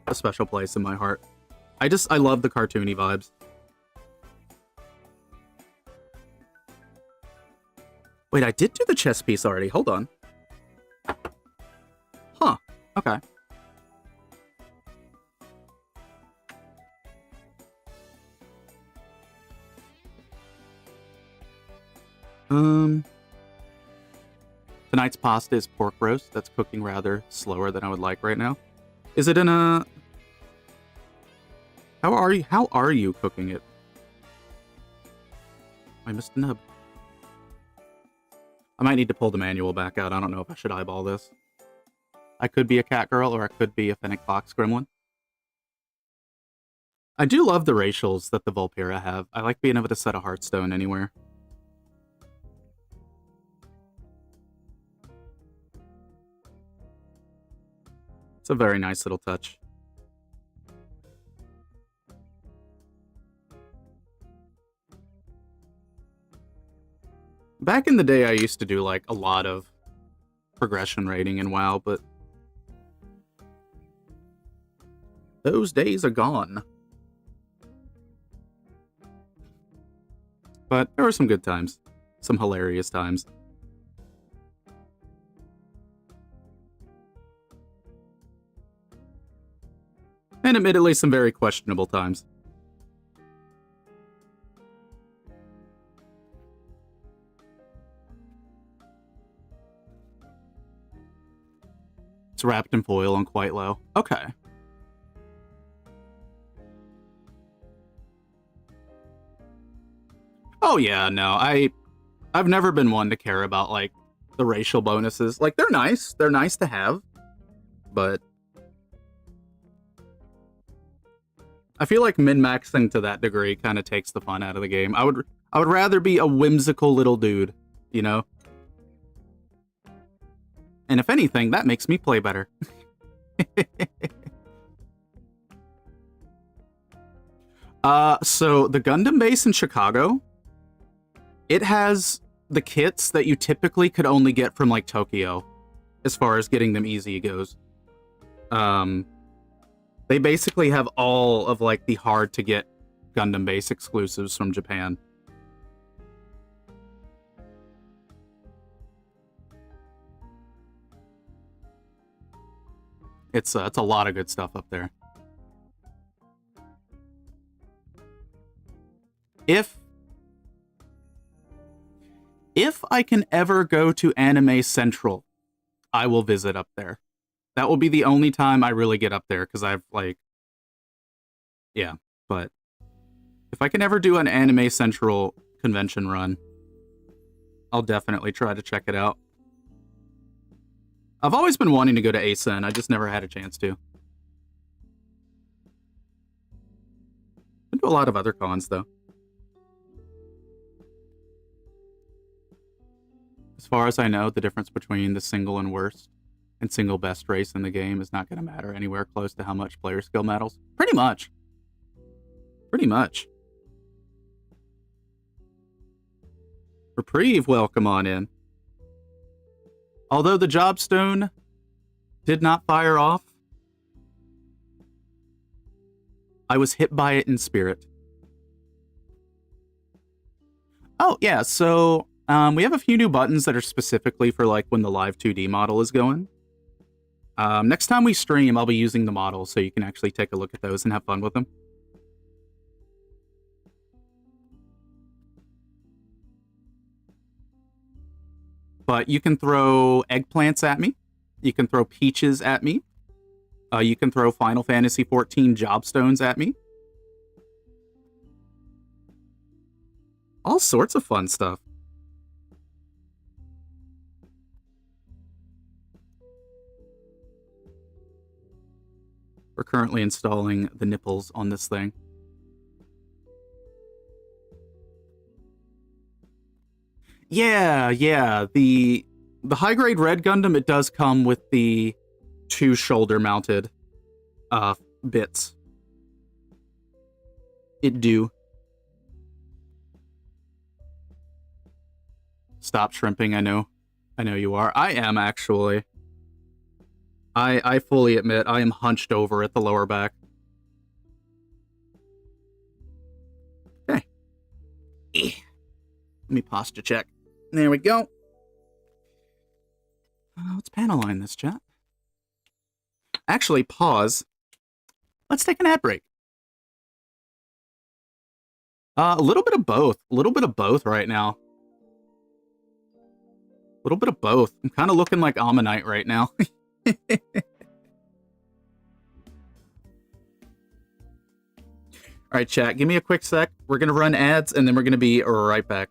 a special place in my heart. I love the cartoony vibes. Wait, I did do the chess piece already. Hold on. Huh. Okay. Tonight's pasta is pork roast. That's cooking rather slower than I would like right now. Is it in a... How are you cooking it? I missed a nub. I might need to pull the manual back out. I don't know if I should eyeball this. I could be a cat girl, or I could be a fennec fox gremlin. I do love the racials that the Vulpera have. I like being able to set a Hearthstone anywhere. It's a very nice little touch. Back in the day, I used to do, like, a lot of progression rating in WoW, but those days are gone. But there were some good times. Some hilarious times. And admittedly, some very questionable times. It's wrapped in foil and quite low. Okay. Oh yeah, no, I've never been one to care about, like, the racial bonuses. Like, they're nice to have, but I feel like min-maxing to that degree kind of takes the fun out of the game. I would rather be a whimsical little dude, you know? And if anything, that makes me play better. So the Gundam base in Chicago, it has the kits that you typically could only get from, like, Tokyo, as far as getting them easy goes. They basically have all of, like, the hard-to-get Gundam base exclusives from Japan. It's a lot of good stuff up there. If I can ever go to Anime Central, I will visit up there. That will be the only time I really get up there, because I've, like... Yeah, but... If I can ever do an Anime Central convention run, I'll definitely try to check it out. I've always been wanting to go to ASEN, I just never had a chance to. Been to a lot of other cons, though. As far as I know, the difference between the single and worst and single best race in the game is not going to matter anywhere close to how much player skill matters. Pretty much. Pretty much. Reprieve, welcome on in. Although the Jobstone did not fire off, I was hit by it in spirit. Oh, yeah, so we have a few new buttons that are specifically for, like, when the live 2D model is going. Next time we stream, I'll be using the model, so you can actually take a look at those and have fun with them. But you can throw eggplants at me. You can throw peaches at me. You can throw Final Fantasy XIV Jobstones at me. All sorts of fun stuff. We're currently installing the nipples on this thing. Yeah. The high-grade Red Gundam, it does come with the 2 shoulder-mounted bits. It do. Stop shrimping, I know. I know you are. I am, actually. I fully admit I am hunched over at the lower back. Okay. Let me posture check. There we go. Let's panel line this, chat. Actually, pause. Let's take an ad break. A little bit of both. A little bit of both right now. A little bit of both. I'm kind of looking like Ammonite right now. Alright, chat, give me a quick sec. We're gonna run ads, and then we're gonna be right back.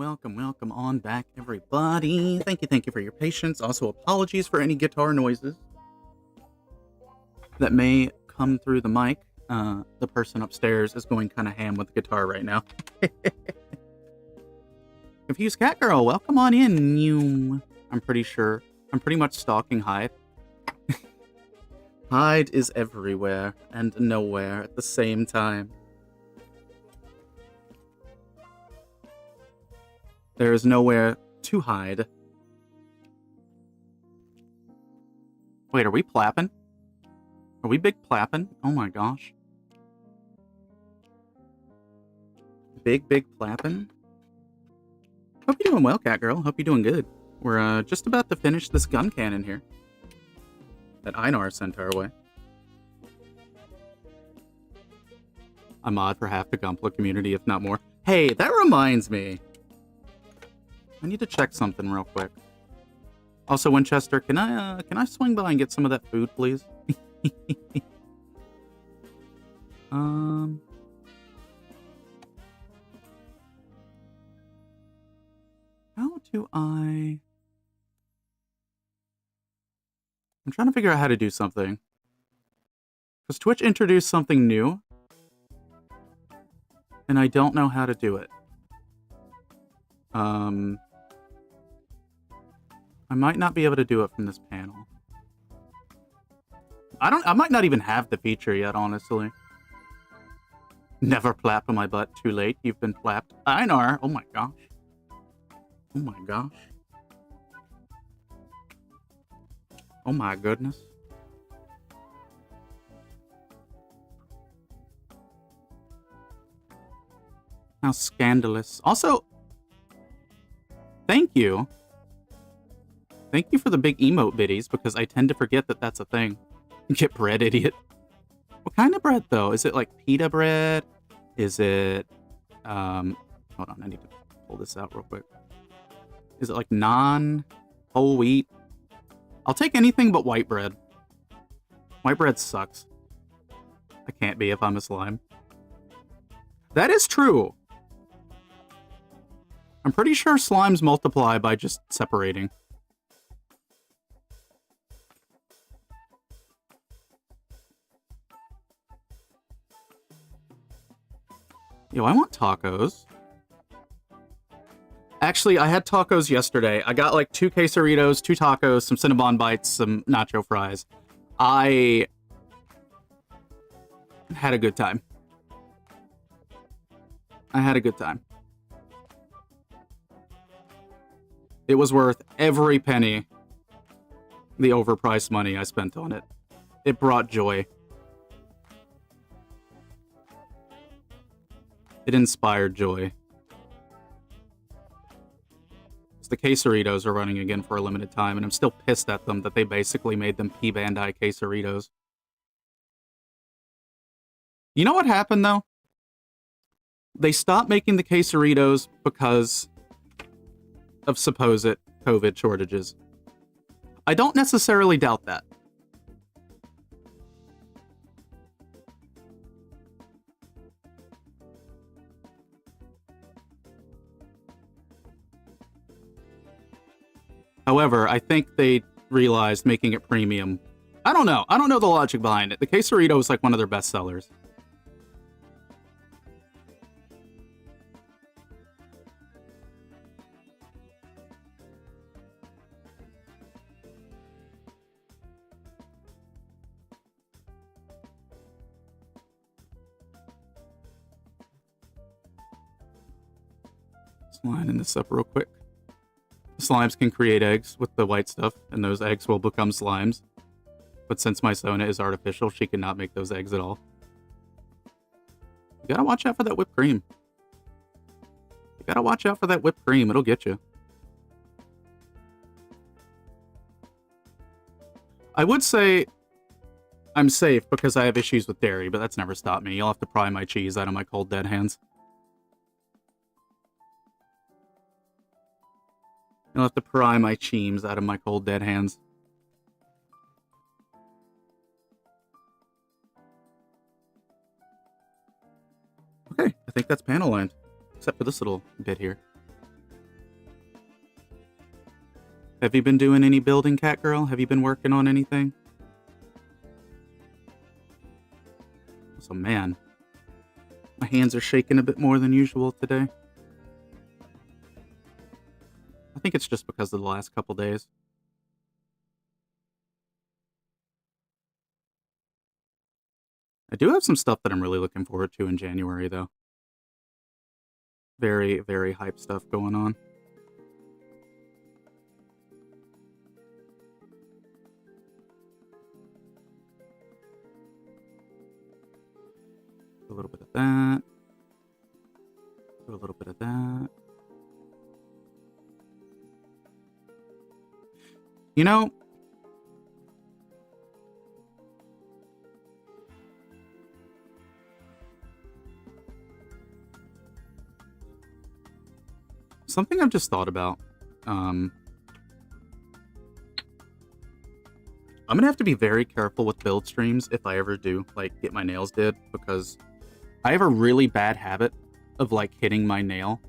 Welcome on back, everybody. Thank you for your patience. Also, apologies for any guitar noises that may come through the mic. The person upstairs is going kind of ham with the guitar right now. Confused Cat Girl, welcome on in, you. I'm pretty much stalking Hyde. Hyde is everywhere and nowhere at the same time. There is nowhere to hide. Wait, are we plapping? Are we big plapping? Oh my gosh. Big plapping? Hope you're doing well, Cat Girl. Hope you're doing good. We're just about to finish this gun cannon here that Einar sent our way. A mod for half the Gunpla community, if not more. Hey, that reminds me. I need to check something real quick. Also, Winchester, can I swing by and get some of that food, please? How do I'm trying to figure out how to do something. Because Twitch introduced something new, and I don't know how to do it. I might not be able to do it from this panel. I might not even have the feature yet, honestly. Never plapped on my butt. Too late. You've been plapped. Einar! Oh my gosh. Oh my gosh. Oh my goodness. How scandalous. Also, thank you. Thank you for the big emote biddies, because I tend to forget that that's a thing. Get bread, idiot. What kind of bread, though? Is it like pita bread? Is it, hold on, I need to pull this out real quick. Is it like non-whole wheat? I'll take anything but white bread. White bread sucks. I can't be if I'm a slime. That is true. I'm pretty sure slimes multiply by just separating. Yo, I want tacos. Actually, I had tacos yesterday. I got like 2 quesaritos, 2 tacos, some Cinnabon bites, some nacho fries. I had a good time. I had a good time. It was worth every penny the overpriced money I spent on it. It brought joy. It inspired joy. The quesaritos are running again for a limited time, and I'm still pissed at them that they basically made them P-Bandai quesaritos. You know what happened, though? They stopped making the quesaritos because of supposed COVID shortages. I don't necessarily doubt that. However, I think they realized making it premium. I don't know. I don't know the logic behind it. The quesarito is like one of their best sellers. Just lining this up real quick. Slimes can create eggs with the white stuff, and those eggs will become slimes. But since my Sona is artificial, she cannot make those eggs at all. You gotta watch out for that whipped cream. You gotta watch out for that whipped cream. It'll get you. I would say I'm safe because I have issues with dairy, but that's never stopped me. You'll have to pry my cheese out of my cold, dead hands. You'll have to pry my cheems out of my cold, dead hands. Okay, I think that's panel lined. Except for this little bit here. Have you been doing any building, cat girl? Have you been working on anything? So, man, my hands are shaking a bit more than usual today. I think it's just because of the last couple days. I do have some stuff that I'm really looking forward to in January, though. Very, very hype stuff going on. A little bit of that. Do a little bit of that. You know, something I've just thought about. I'm gonna have to be very careful with build streams if I ever do, like, get my nails did, because I have a really bad habit of, like, hitting my nail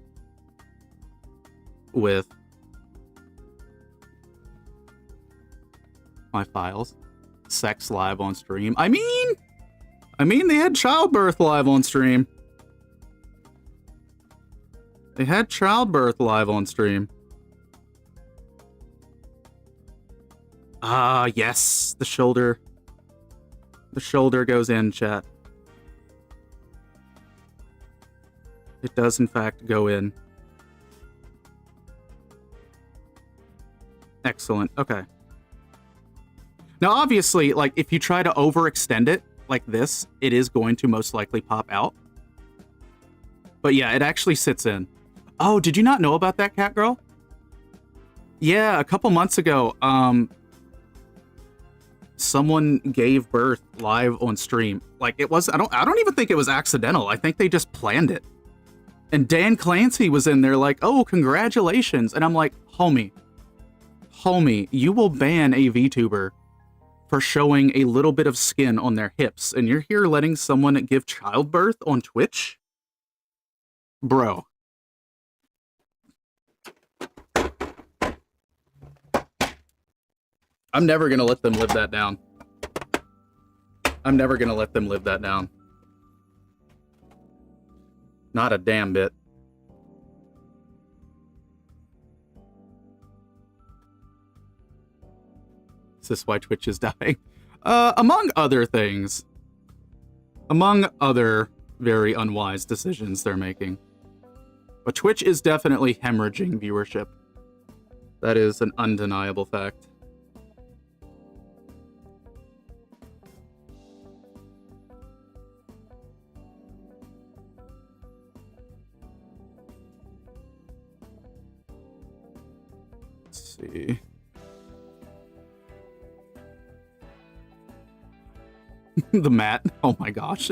with my files. Sex live on stream. I mean, they had childbirth live on stream. They had childbirth live on stream. Ah, yes. The shoulder. The shoulder goes in, chat. It does, in fact, go in. Excellent. Okay. Now, obviously, like, if you try to overextend it like this, it is going to most likely pop out. But yeah, it actually sits in. Oh, did you not know about that, cat girl? Yeah, a couple months ago, someone gave birth live on stream. Like, it was, I don't even think it was accidental. I think they just planned it. And Dan Clancy was in there like, oh, congratulations. And I'm like, homie, you will ban a VTuber for showing a little bit of skin on their hips. And you're here letting someone give childbirth on Twitch? Bro. I'm never gonna let them live that down. I'm never gonna let them live that down. Not a damn bit. Is this why Twitch is dying? Among other things. Among other very unwise decisions they're making. But Twitch is definitely hemorrhaging viewership. That is an undeniable fact. Let's see. The mat. Oh my gosh.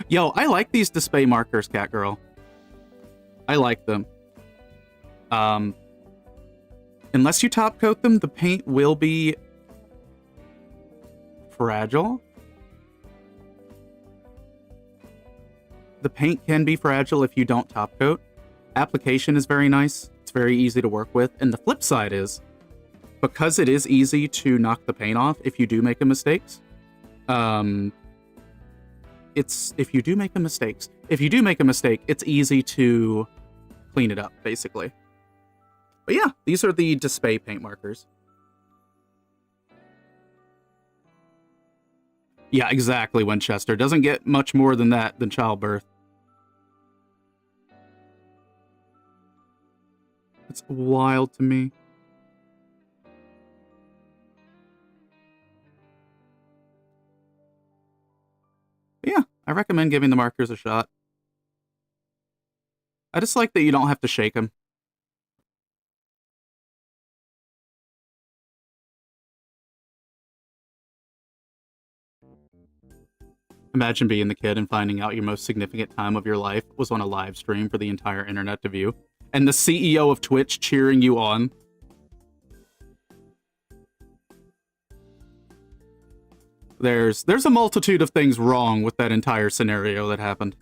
Yo, I like these display markers, cat girl. I like them. Unless you top coat them, the paint will be fragile. The paint can be fragile if you don't top coat. Application is very nice. It's very easy to work with. And the flip side is, because it is easy to knock the paint off if you do make a mistake, if you do make a mistake, it's easy to clean it up, basically. But yeah, these are the display paint markers. Yeah, exactly, Winchester. Doesn't get much more than that than childbirth. It's wild to me. Yeah, I recommend giving the markers a shot. I just like that you don't have to shake them. Imagine being the kid and finding out your most significant time of your life was on a live stream for the entire internet to view. And the CEO of Twitch cheering you on. There's a multitude of things wrong with that entire scenario that happened.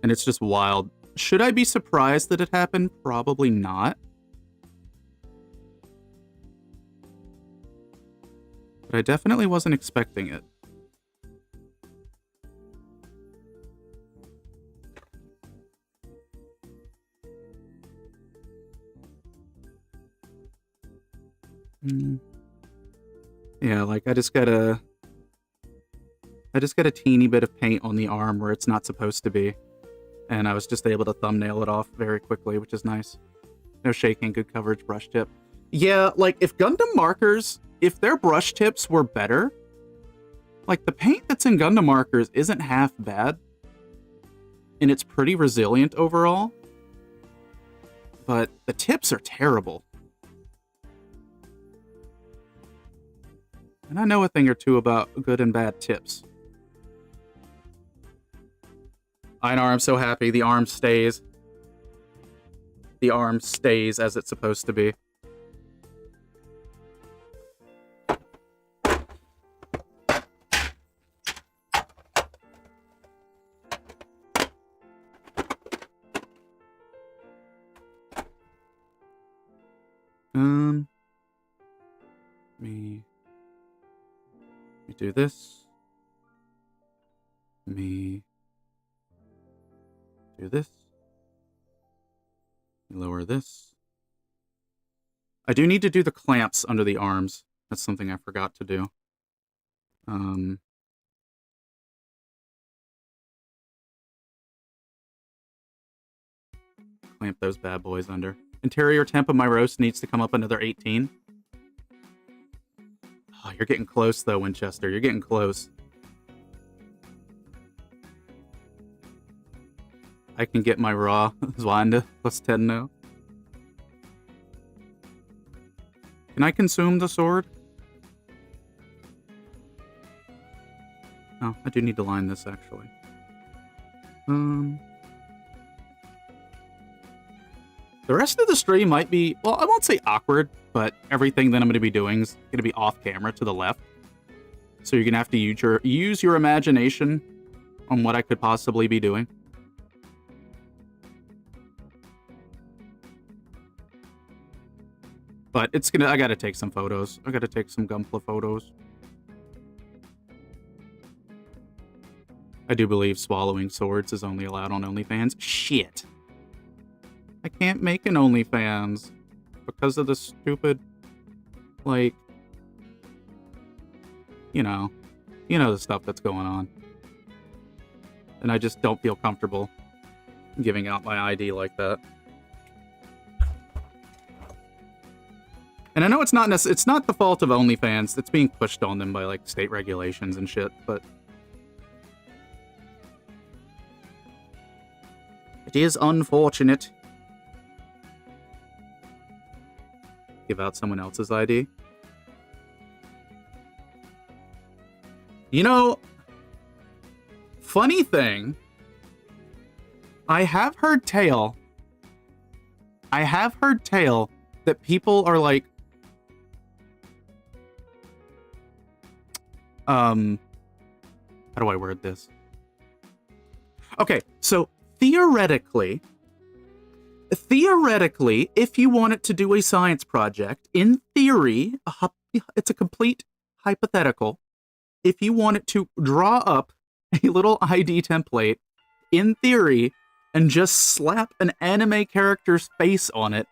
And it's just wild. Should I be surprised that it happened? Probably not. But I definitely wasn't expecting it. Yeah, like I just got a teeny bit of paint on the arm where it's not supposed to be. And I was just able to thumbnail it off very quickly, which is nice. No shaking, good coverage, brush tip. Yeah, like if Gundam markers, if their brush tips were better, like the paint that's in Gundam markers isn't half bad. And it's pretty resilient overall. But the tips are terrible. And I know a thing or two about good and bad tips. Einar, I'm so happy. The arm stays. The arm stays as it's supposed to be. Let me do this. Let me do this. Lower this. I do need to do the clamps under the arms. That's something I forgot to do. Clamp those bad boys under. Interior temp of my roast needs to come up another 18. Oh, you're getting close, though, Winchester. You're getting close. I can get my raw Zwanda plus 10 now. Can I consume the sword? Oh, I do need to line this, actually. The rest of the stream might be, well, I won't say awkward, but everything that I'm going to be doing is going to be off camera to the left. So you're going to have to use your imagination on what I could possibly be doing. But it's I got to take some photos. I got to take some Gunpla photos. I do believe swallowing swords is only allowed on OnlyFans. Shit. I can't make an OnlyFans because of the stupid, like, you know the stuff that's going on. And I just don't feel comfortable giving out my ID like that. And I know it's not the fault of OnlyFans. It's being pushed on them by, like, state regulations and shit, but it is unfortunate. Give out someone else's ID. You know, funny thing, I have heard tale that people are like, how do I word this? Okay, so theoretically, if you wanted to do a science project, in theory, it's a complete hypothetical. If you wanted to draw up a little ID template, in theory, and just slap an anime character's face on it,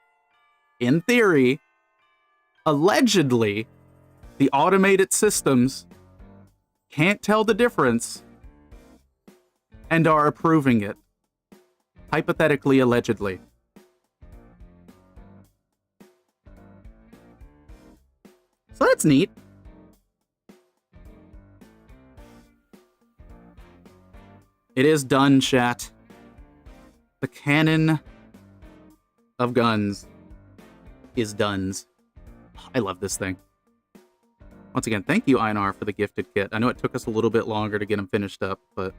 in theory, allegedly, the automated systems can't tell the difference and are approving it. Hypothetically, allegedly. So that's neat. It is done, chat. The canon of guns is done's. I love this thing. Once again, thank you, Einar, for the gifted kit. I know it took us a little bit longer to get them finished up, but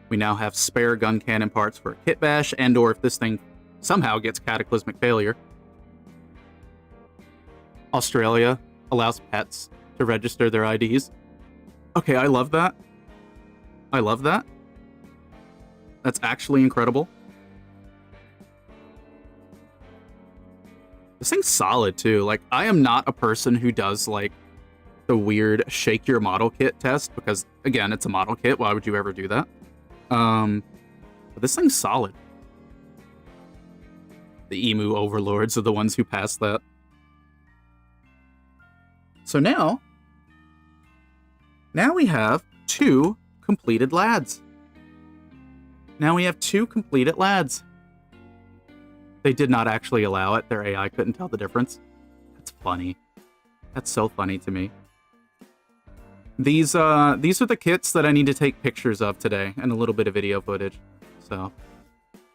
we now have spare gun cannon parts for a kit bash, and or if this thing somehow gets cataclysmic failure. Australia allows pets to register their IDs. Okay, I love that. I love that. That's actually incredible. This thing's solid, too. Like, I am not a person who does, like, the weird shake your model kit test, because, again, it's a model kit. Why would you ever do that? But this thing's solid. The emu overlords are the ones who passed that. So now we have 2 completed lads. Now we have 2 completed lads. They did not actually allow it. Their AI couldn't tell the difference. That's funny. That's so funny to me. These are the kits that I need to take pictures of today, and a little bit of video footage. So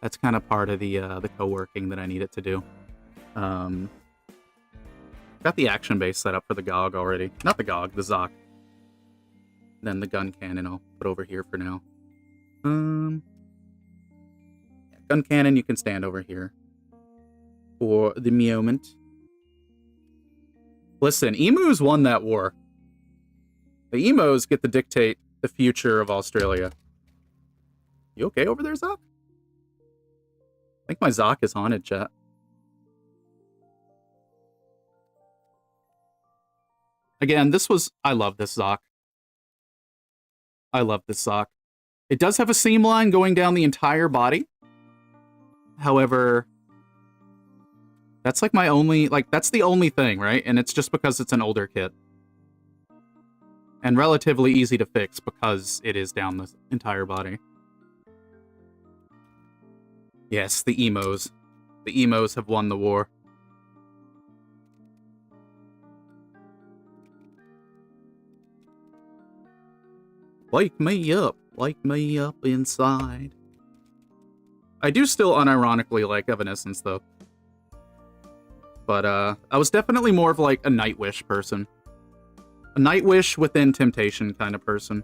that's kind of part of the co-working that I need it to do. Got the action base set up for the GOG already. Not the GOG, the Zock. Then the Guncannon I'll put over here for now. Guncannon, you can stand over here for the moment. Listen, emus won that war. The emos get to dictate the future of Australia. You okay over there, Zock? I think my Zock is haunted, chat. Again, I love this Zock. I love this Zock. It does have a seam line going down the entire body. However, that's like my only, that's the only thing, right? And it's just because it's an older kit. And relatively easy to fix because it is down the entire body. Yes, the emos. The emos have won the war. Wake me up inside. I do still unironically like Evanescence, though. But, I was definitely more of, like, a Nightwish person. A Nightwish within Temptation kind of person.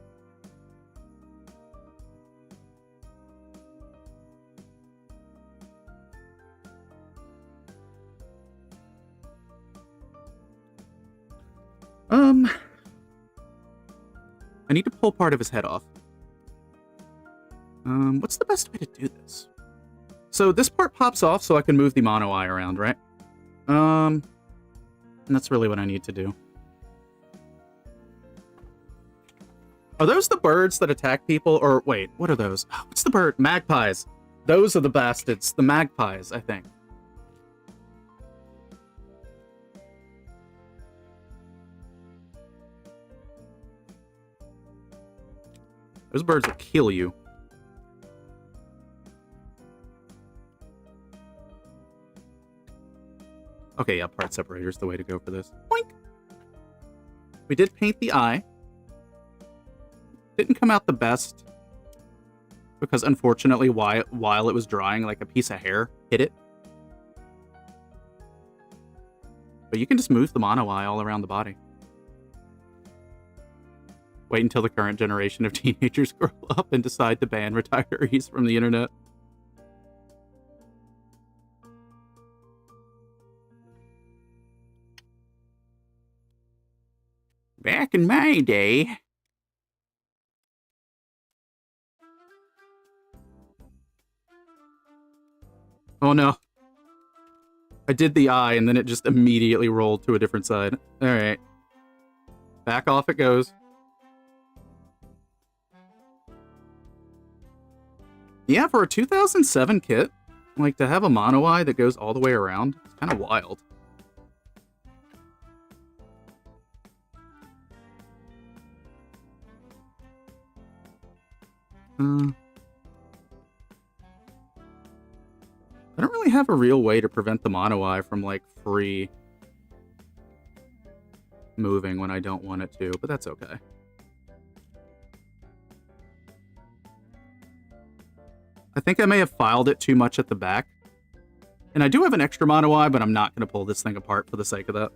I need to pull part of his head off. What's the best way to do this? So this part pops off so I can move the mono eye around, right? And that's really what I need to do. Are those the birds that attack people? Or wait, what are those? What's the bird? Magpies. Those are the bastards. The magpies, I think. Those birds will kill you. Okay, yeah, part separator is the way to go for this. Boink! We did paint the eye. Didn't come out the best. Because unfortunately, while it was drying, like a piece of hair hit it. But you can just move the mono eye all around the body. Wait until the current generation of teenagers grow up and decide to ban retirees from the internet. Back in my day. Oh no. I did the eye and then it just immediately rolled to a different side. Alright. Back off it goes. Yeah, for a 2007 kit, like, to have a mono eye that goes all the way around, it's kind of wild. I don't really have a real way to prevent the mono eye from, like, free moving when I don't want it to, but that's okay. I think I may have filed it too much at the back. And I do have an extra mono eye, but I'm not going to pull this thing apart for the sake of that.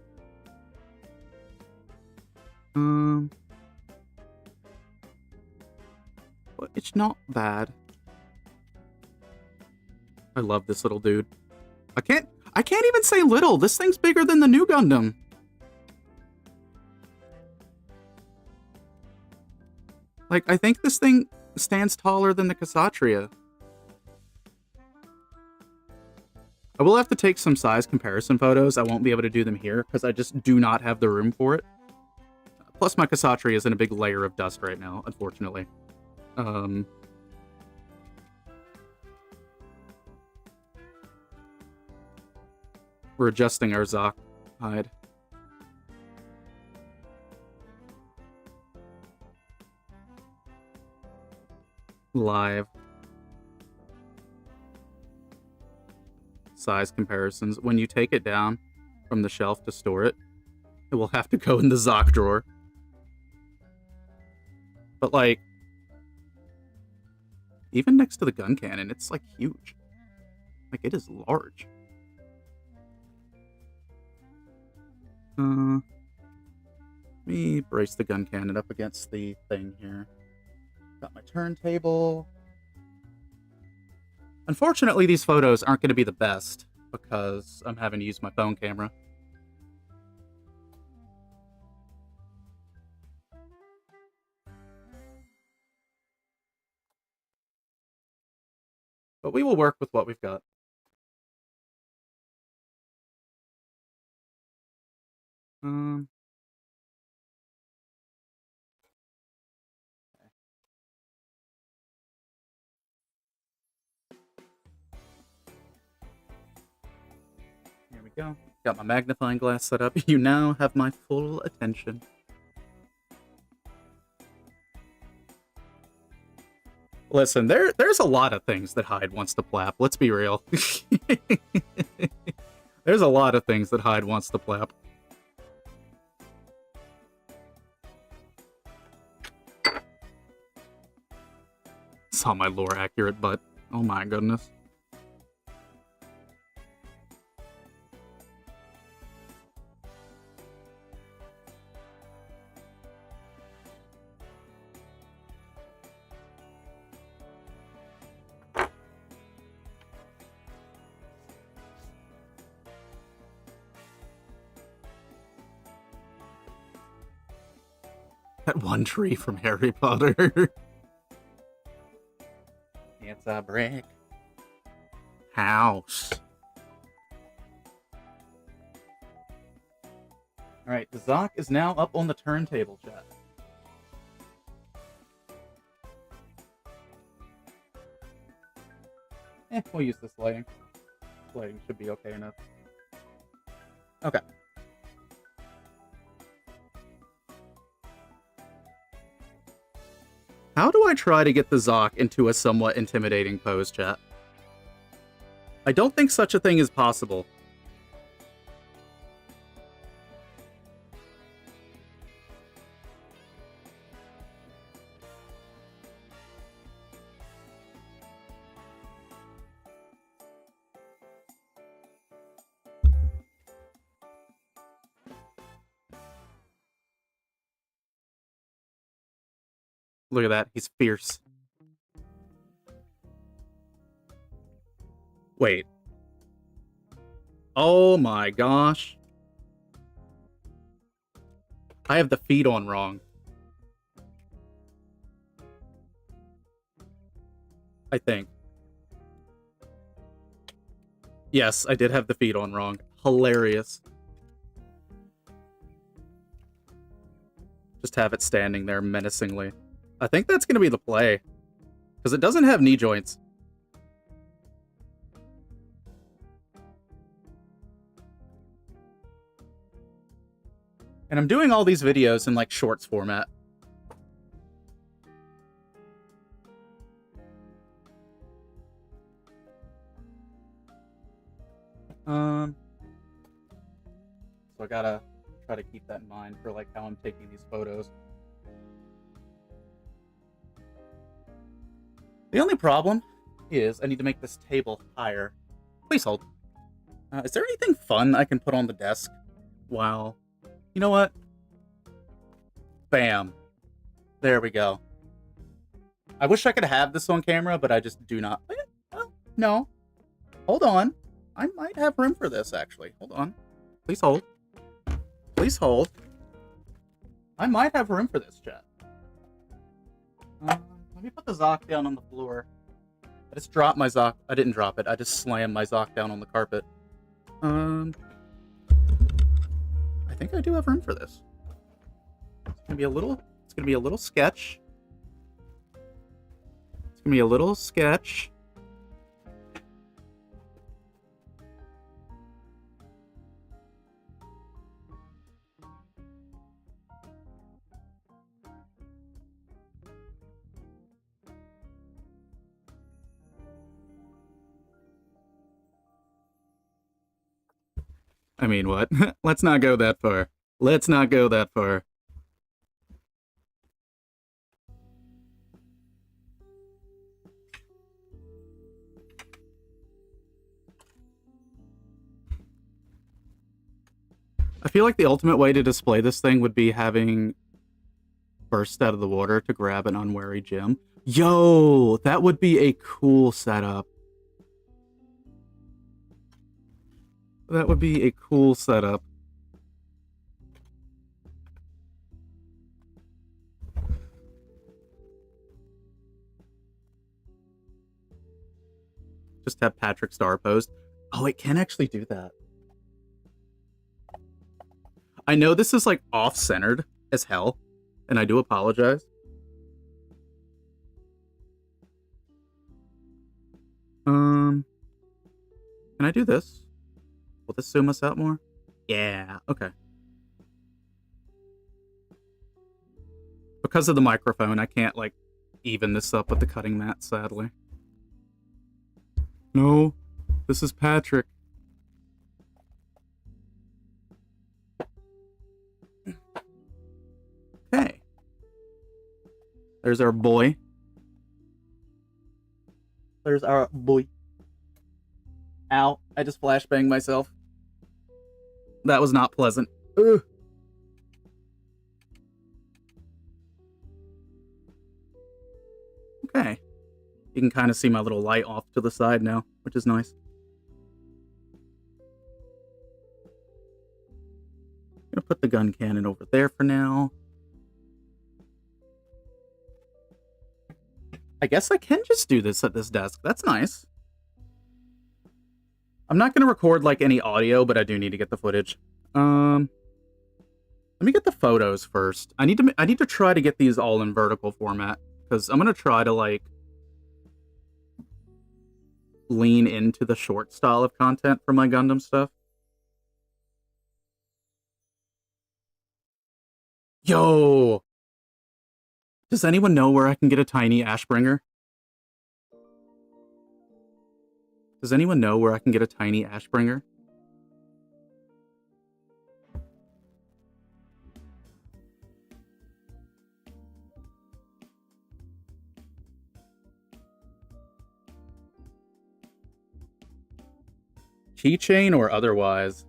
But it's not bad. I love this little dude. I can't even say little. This thing's bigger than the new Gundam. Like, I think this thing stands taller than the Kshatriya. I will have to take some size comparison photos. I won't be able to do them here because I just do not have the room for it. Plus, my Kasatri is in a big layer of dust right now, unfortunately. We're adjusting our Zock hide. Live. Size comparisons. When you take it down from the shelf to store it, it will have to go in the Zock drawer. But, like, even next to the Guncannon, it's, like, huge. Like, it is large. Let me brace the Guncannon up against the thing here. Got my turntable. Unfortunately, these photos aren't going to be the best because I'm having to use my phone camera. But we will work with what we've got. Here we go. Got my magnifying glass set up. You now have my full attention. Listen, there's a lot of things that Hyde wants to plap. Let's be real. There's a lot of things that Hyde wants to plap. Saw my lore accurate butt. Oh my goodness. That one tree from Harry Potter. It's a brick house. Alright, the Zock is now up on the turntable, chat. We'll use this lighting. This lighting should be okay enough. Okay. How do I try to get the Zock into a somewhat intimidating pose, chat? I don't think such a thing is possible. Look at that. He's fierce. Wait. Oh my gosh. I have the feet on wrong. I think. Yes, I did have the feet on wrong. Hilarious. Just have it standing there menacingly. I think that's going to be the play. Because it doesn't have knee joints. And I'm doing all these videos in, like, shorts format. So I gotta try to keep that in mind for, like, how I'm taking these photos. The only problem is I need to make this table higher. Please hold. Is there anything fun I can put on the desk? Wow. You know what? Bam. There we go. I wish I could have this on camera, but I just do not. Oh, no. Hold on. I might have room for this, actually. Hold on. Please hold. Please hold. I might have room for this, chat. Let me put the Zock down on the floor. I just dropped my Zock. I didn't drop it. I just slammed my Zock down on the carpet. I think I do have room for this. It's gonna be a little sketch. It's gonna be a little sketch. I mean, what? Let's not go that far. Let's not go that far. I feel like the ultimate way to display this thing would be having burst out of the water to grab an unwary gem. Yo, that would be a cool setup. That would be a cool setup. Just have Patrick Star posed. Oh, it can actually do that. I know this is like off-centered as hell, and I do apologize. Can I do this? Will this zoom us out more? Yeah, okay. Because of the microphone, I can't, like, even this up with the cutting mat, sadly. No, this is Patrick. Okay. There's our boy. There's our boy. Ow, I just flashbanged myself. That was not pleasant. Ugh. Okay. You can kind of see my little light off to the side now, which is nice. I'm gonna put the gun cannon over there for now. I guess I can just do this at this desk. That's nice. I'm not going to record, like, any audio, but I do need to get the footage. Let me get the photos first. I need to try to get these all in vertical format, because I'm going to try to, like, lean into the short style of content for my Gundam stuff. Yo! Does anyone know where I can get a tiny Ashbringer? Does anyone know where I can get a tiny Ashbringer? Keychain or otherwise?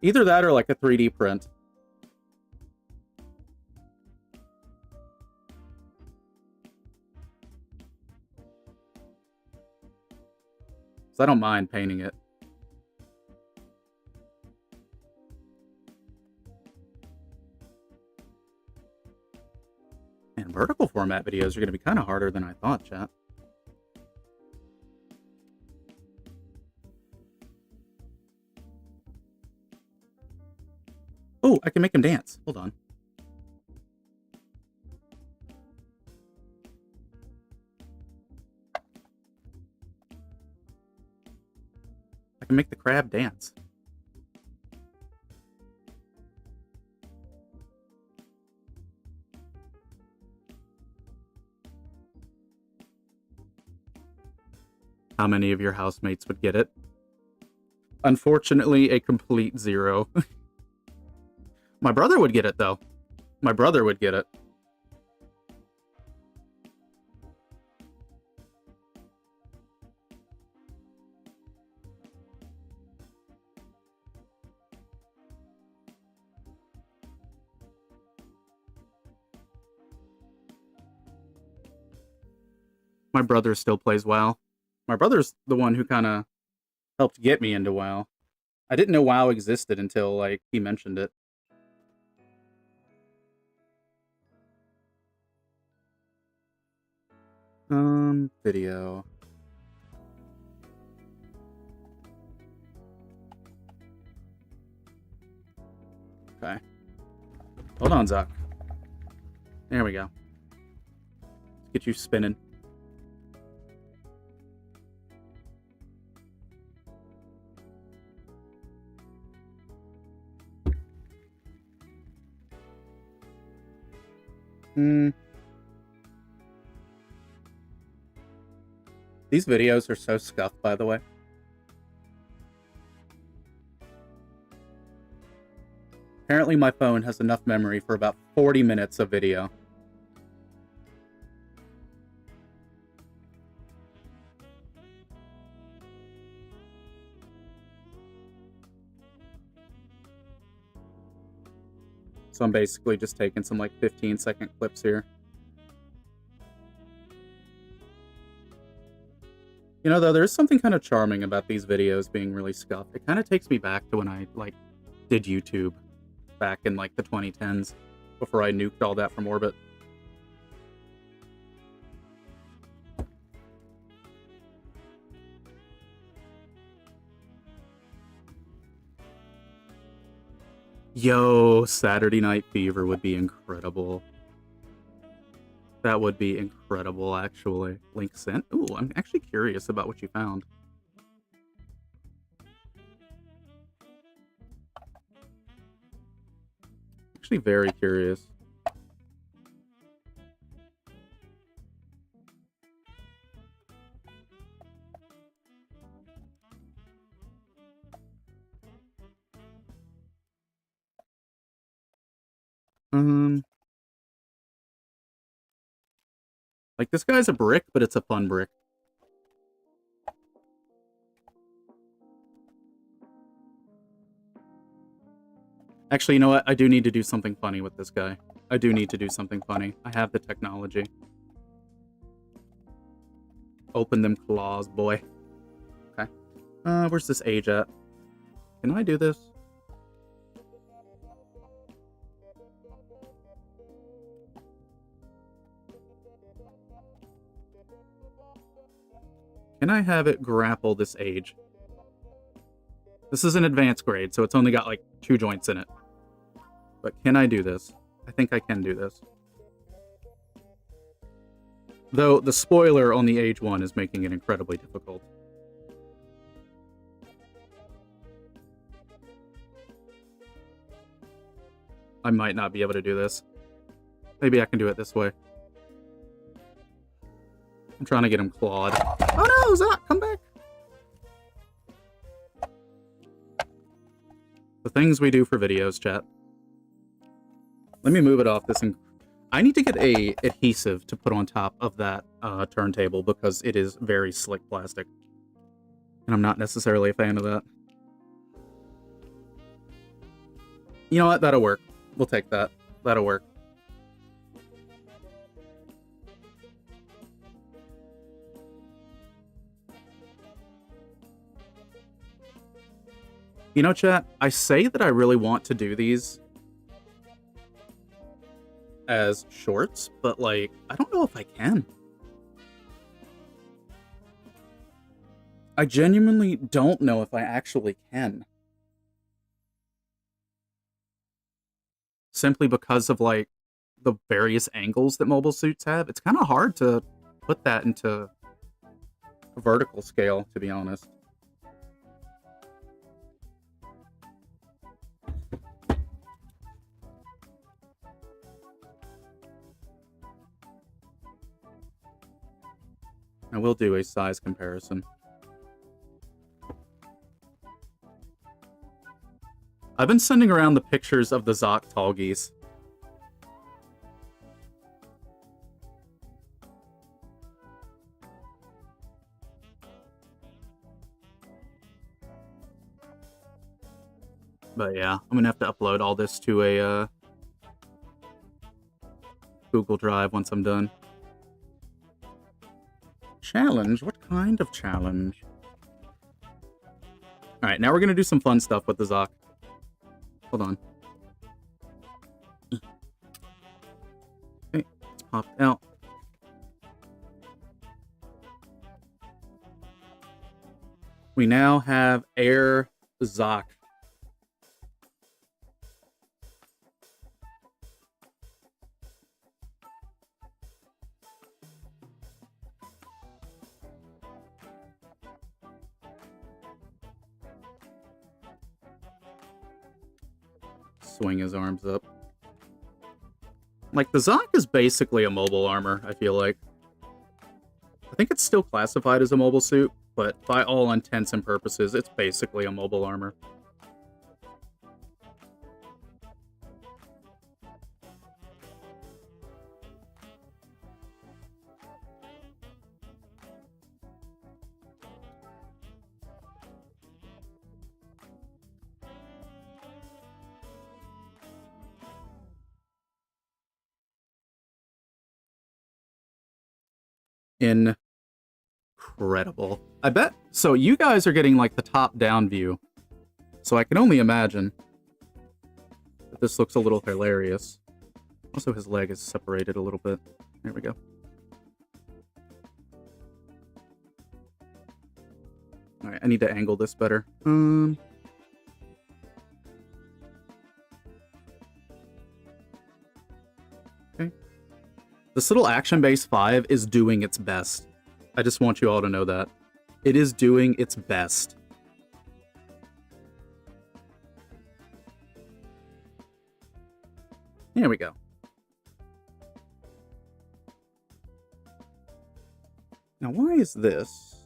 Either that or like a 3D print. Because I don't mind painting it. And vertical format videos are going to be kind of harder than I thought, chat. Oh, I can make him dance. Hold on. I can make the crab dance. How many of your housemates would get it? Unfortunately, a complete 0. My brother would get it, though. My brother would get it. My brother still plays WoW. My brother's the one who kind of helped get me into WoW. I didn't know WoW existed until, like, he mentioned it. Video. Okay. Hold on, Zock. There we go. Let's get you spinning. These videos are so scuffed, by the way. Apparently my phone has enough memory for about 40 minutes of video. So I'm basically just taking some like 15-second clips here. You know, though, there's something kind of charming about these videos being really scuffed. It kind of takes me back to when I, like, did YouTube back in, like, the 2010s, before I nuked all that from orbit. Yo, Saturday Night Fever would be incredible. That would be incredible, actually. Link sent? Ooh, I'm actually curious about what you found. Actually very curious. Like, this guy's a brick, but it's a fun brick. Actually, you know what? I do need to do something funny with this guy. I do need to do something funny. I have the technology. Open them claws, boy. Okay. Where's this age at? Can I do this? Can I have it grapple this age? This is an advanced grade, so it's only got like 2 joints in it. But can I do this? I think I can do this. Though the spoiler on the age 1 is making it incredibly difficult. I might not be able to do this. Maybe I can do it this way. I'm trying to get him clawed. Oh no, Zock, come back! The things we do for videos, chat. Let me move it off this. I need to get a adhesive to put on top of that turntable because it is very slick plastic. And I'm not necessarily a fan of that. You know what? That'll work. We'll take that. That'll work. You know, chat, I say that I really want to do these as shorts, but, like, I don't know if I can. I genuinely don't know if I actually can. Simply because of, like, the various angles that mobile suits have. It's kind of hard to put that into a vertical scale, to be honest. I will do a size comparison. I've been sending around the pictures of the Zock tall geese. But yeah, I'm gonna have to upload all this to a Google Drive once I'm done. Challenge? What kind of challenge? Alright, now we're gonna do some fun stuff with the Zock. Hold on. Okay, it's popped out. We now have Air Zock. Swing his arms up. Like, the Zock is basically a mobile armor, I feel like. I think it's still classified as a mobile suit, but by all intents and purposes, it's basically a mobile armor. Incredible. I bet. So you guys are getting like the top-down view. So I can only imagine that this looks a little hilarious. Also, his leg is separated a little bit. There we go. Alright, I need to angle this better. Okay. This little Action Base 5 is doing its best. I just want you all to know that. It is doing its best. There we go. Now, why is this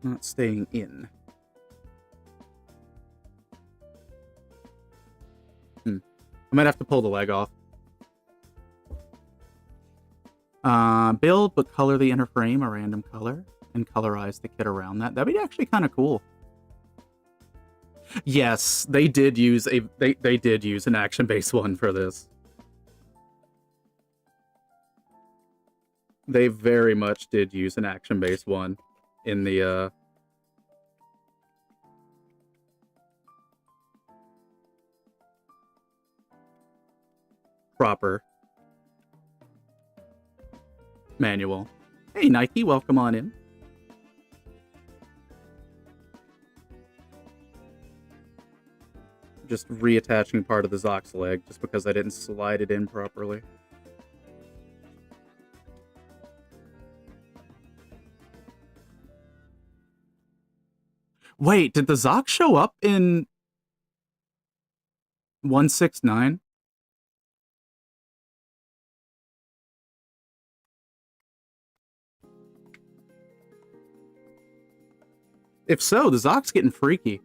not staying in? I might have to pull the leg off. Build, but color the inner frame a random color and colorize the kit around that. That'd be actually kind of cool. Yes, they did use they did use an Action Base 1 for this. They very much did use an Action Base 1 in the proper manual. Hey, Nike, welcome on in. Just reattaching part of the Zock's leg just because I didn't slide it in properly. Wait, did the Zock show up in 169? If so, the Zock's getting freaky.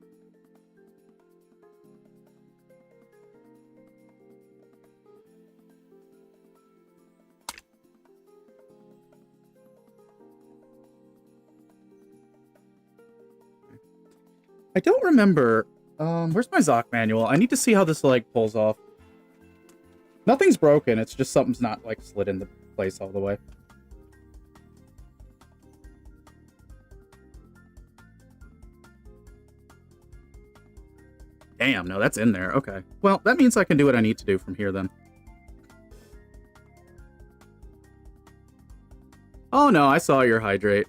I don't remember. Where's my Zock manual? I need to see how this leg pulls off. Nothing's broken. It's just something's not like slid into place all the way. Damn, no, that's in there. Okay. Well, that means I can do what I need to do from here then. Oh no, I saw your hydrate.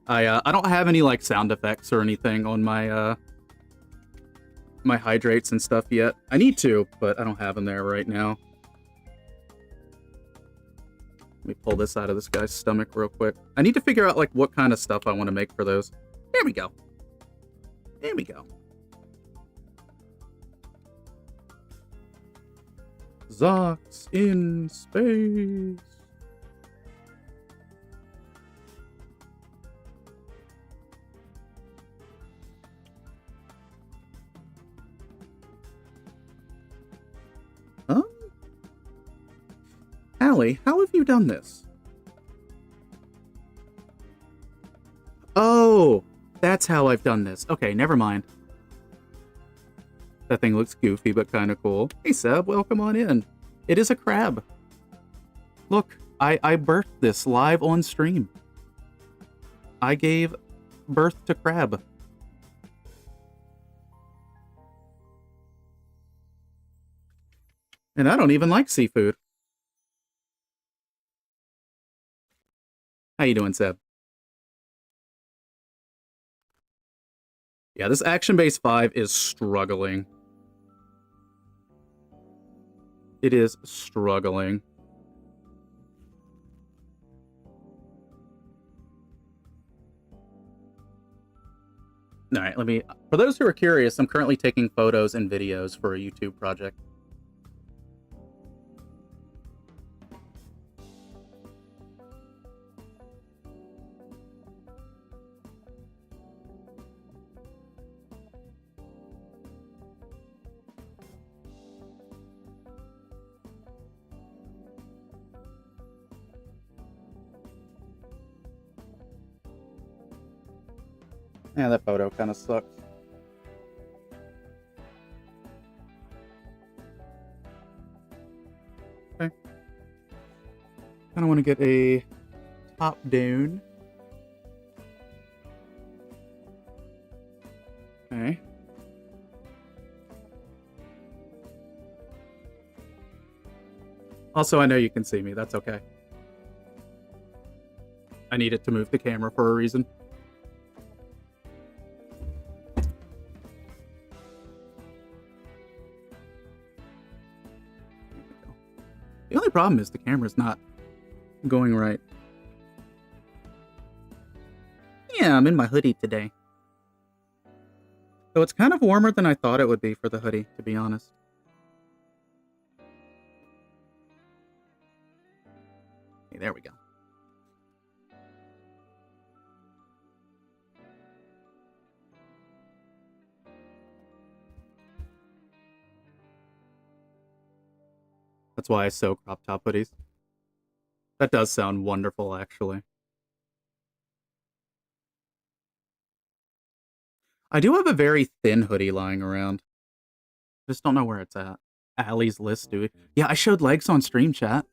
I don't have any like sound effects or anything on my my hydrates and stuff yet. I need to, but I don't have them there right now. Let me pull this out of this guy's stomach real quick. I need to figure out like what kind of stuff I want to make for those. There we go. There we go. Zock's in space. Allie, how have you done this? Oh, that's how I've done this. Okay, never mind. That thing looks goofy, but kind of cool. Hey, Seb, welcome on in. It is a crab. Look, I birthed this live on stream. I gave birth to crab. And I don't even like seafood. How you doing, Seb? Yeah, this Action Base 5 is struggling. It is struggling. All right, let me... For those who are curious, I'm currently taking photos and videos for a YouTube project. Yeah, that photo kind of sucks. Okay. Kind of want to get a top down. Okay. Also, I know you can see me. That's okay. I needed to move the camera for a reason. The only problem is the camera's not going right. Yeah, I'm in my hoodie today. So it's kind of warmer than I thought it would be for the hoodie, to be honest. Okay, there we go. That's why I sew crop top hoodies. That does sound wonderful, actually. I do have a very thin hoodie lying around. Just don't know where it's at. Allie's list, dude. Yeah, I showed legs on stream, chat.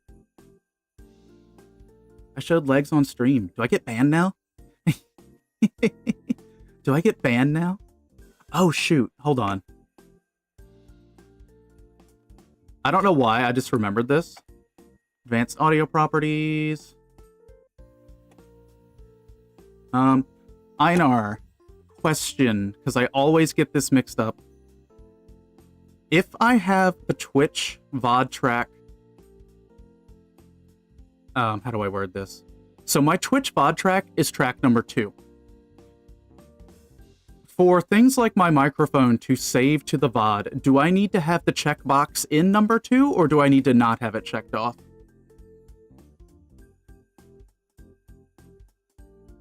I showed legs on stream. Do I get banned now? Do I get banned now? Oh, shoot. Hold on. I don't know why, I just remembered this. Advanced audio properties. Einar, question, because I always get this mixed up. If I have the Twitch VOD track... how do I word this? So my Twitch VOD track is track number 2. For things like my microphone to save to the VOD, do I need to have the checkbox in number 2, or do I need to not have it checked off?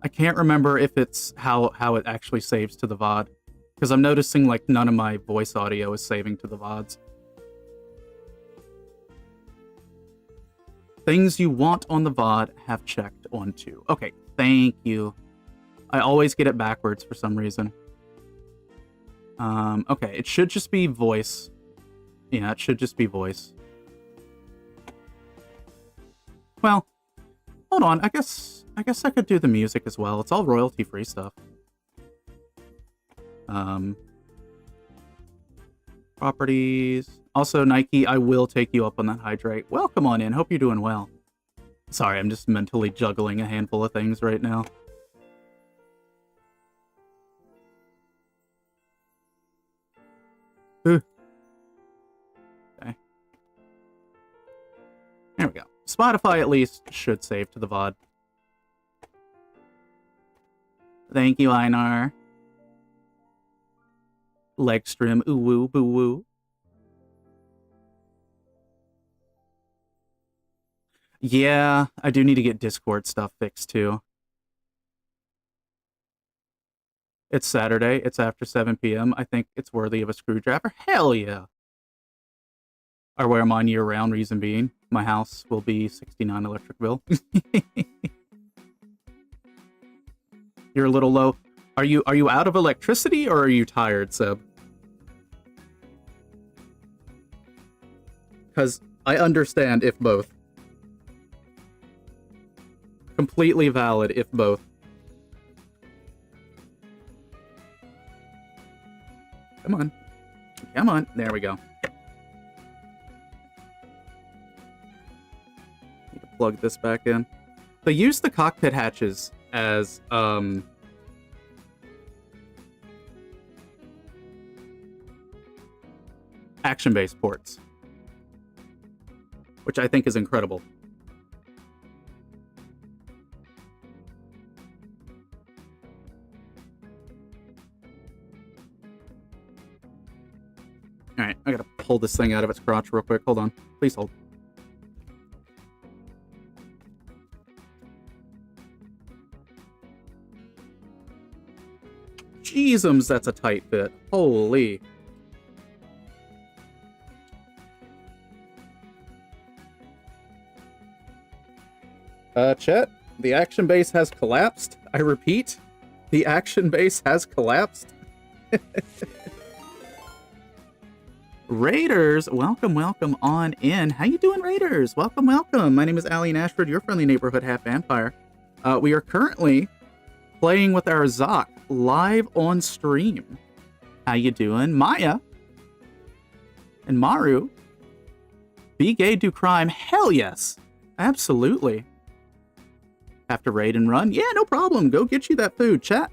I can't remember if it's how it actually saves to the VOD, because I'm noticing like none of my voice audio is saving to the VODs. Things you want on the VOD have checked on 2. Okay, thank you. I always get it backwards for some reason. Okay, it should just be voice. Yeah, it should just be voice. Well, hold on. I guess I could do the music as well. It's all royalty-free stuff. Properties. Also, Nike, I will take you up on that hydrate. Well, come on in. Hope you're doing well. Sorry, I'm just mentally juggling a handful of things right now. Okay. There we go. Spotify, at least, should save to the VOD. Thank you, Einar. Legstream, ooh woo, boo woo. Yeah, I do need to get Discord stuff fixed, too. It's Saturday. It's after 7 p.m. I think it's worthy of a screwdriver. Hell yeah. I wear mine year-round, reason being, my house will be 69 electric bill. You're a little low. Are you out of electricity, or are you tired, Seb? Because I understand if both. completely valid if both. Come on. Come on. There we go. Need to plug this back in. They use the cockpit hatches as, action-based ports, which I think is incredible. Alright, I gotta pull this thing out of its crotch real quick. Hold on. Please hold. Jeezums, that's a tight fit. Holy. Chet, the action base has collapsed. I repeat, the action base has collapsed. Raiders, welcome, welcome on in. How you doing, Raiders? Welcome, welcome. My name is Allie Ashford, your friendly neighborhood half vampire. We are currently playing with our Zock live on stream. How you doing? Maya and Maru. Be gay, do crime. Hell yes. Absolutely. Have to raid and run? Yeah, no problem. Go get you that food. Chat,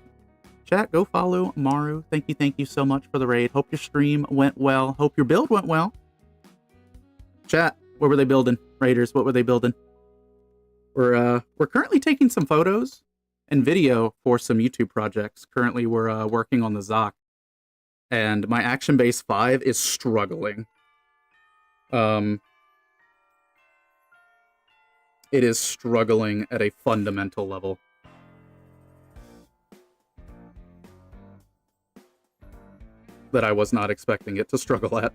go follow Maru. Thank you so much for the raid. Hope your stream went well. Hope your build went well. Chat, what were they building? Raiders, what were they building? We're currently taking some photos and video for some YouTube projects. Currently, we're working on the Zock, and my Action Base 5 is struggling. It is struggling at a fundamental level. That I was not expecting it to struggle at.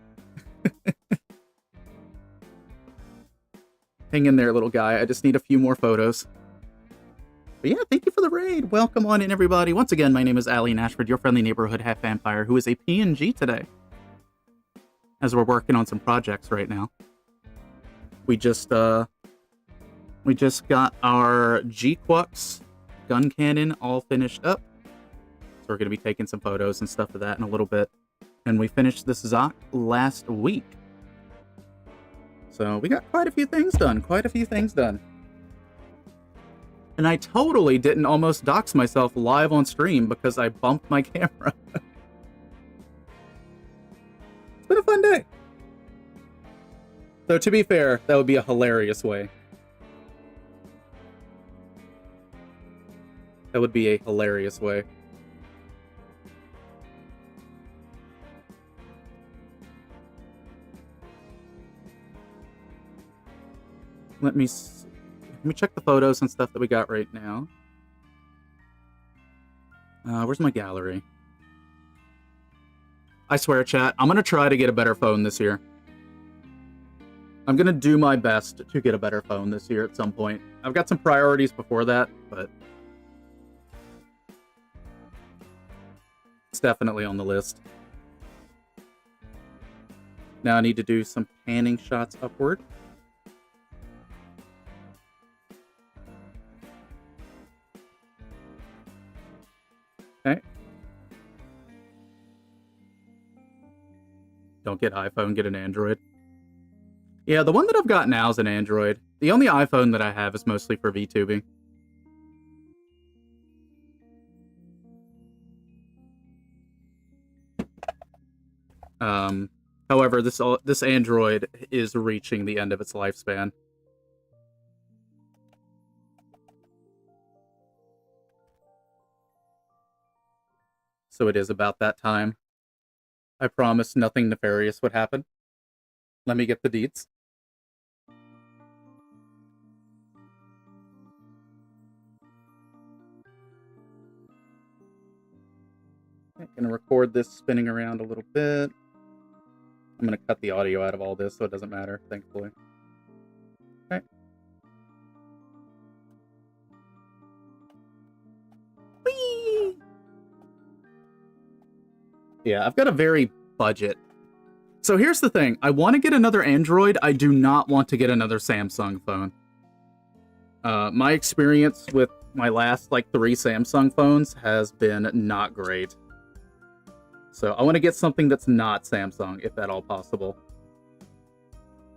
Hang in there, little guy. I just need a few more photos. But yeah, thank you for the raid. Welcome on in, everybody. Once again, my name is Allie Ashford, your friendly neighborhood half vampire, who is a PNG today. As we're working on some projects right now. We just got our HG Guncannon all finished up. So we're going to be taking some photos and stuff of that in a little bit. And we finished this Zock last week. So we got quite a few things done. And I totally didn't almost dox myself live on stream because I bumped my camera. It's been a fun day. So to be fair, that would be a hilarious way. That would be a hilarious way. Let me check the photos and stuff that we got right now. Where's my gallery? I swear, chat, I'm going to try to get a better phone this year. I'm going to do my best to get a better phone this year at some point. I've got some priorities before that, but it's definitely on the list. Now I need to do some panning shots upward. Okay. Don't get iPhone, get an Android. Yeah, the one that I've got now is an Android. The only iPhone that I have is mostly for VTubing. However, this Android is reaching the end of its lifespan. So it is about that time. I promised nothing nefarious would happen. Let me get the deets. I'm gonna record this spinning around a little bit. I'm gonna cut the audio out of all this so it doesn't matter, thankfully. Okay. Whee! Yeah, I've got a very budget. So here's the thing. I want to get another Android. I do not want to get another Samsung phone. My experience with my last, like, 3 Samsung phones has been not great. So I want to get something that's not Samsung, if at all possible.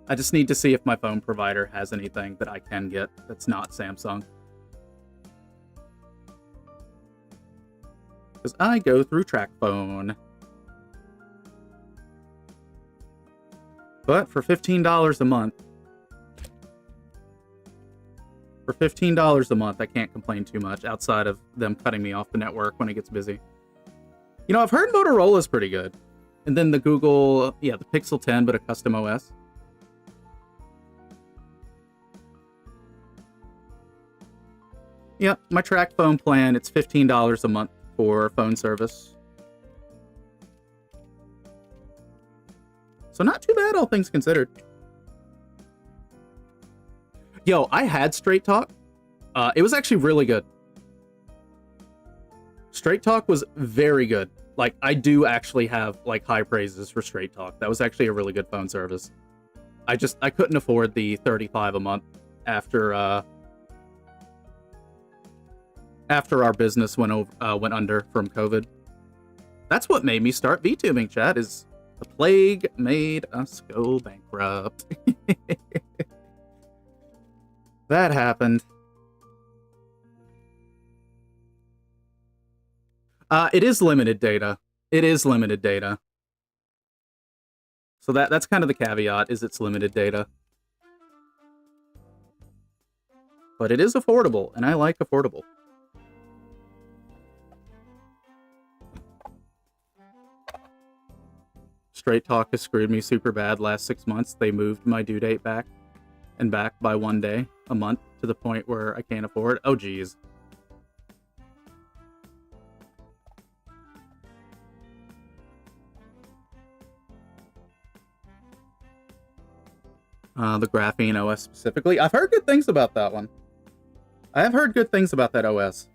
I just need to see if my phone provider has anything that I can get that's not Samsung. Because I go through TrackPhone. But for $15 a month, I can't complain too much outside of them cutting me off the network when it gets busy. You know, I've heard Motorola's pretty good. And then the Google, yeah, the Pixel 10, but a custom OS. Yeah, my TrackPhone plan, it's $15 a month for phone service. So not too bad, all things considered. Yo, I had Straight Talk. It was actually really good. Straight Talk was very good. Like, I do actually have, like, high praises for Straight Talk. That was actually a really good phone service. I couldn't afford the $35 a month after our business went under from COVID. That's what made me start VTubing, chat, is the plague made us go bankrupt. That happened. It is limited data. It is limited data. So that's kind of the caveat, is it's limited data. But it is affordable, and I like affordable. Straight Talk has screwed me super bad last 6 months. They moved my due date back by 1 day a month to the point where I can't afford. Oh, geez. The Graphene OS specifically. I've heard good things about that one. I have heard good things about that OS.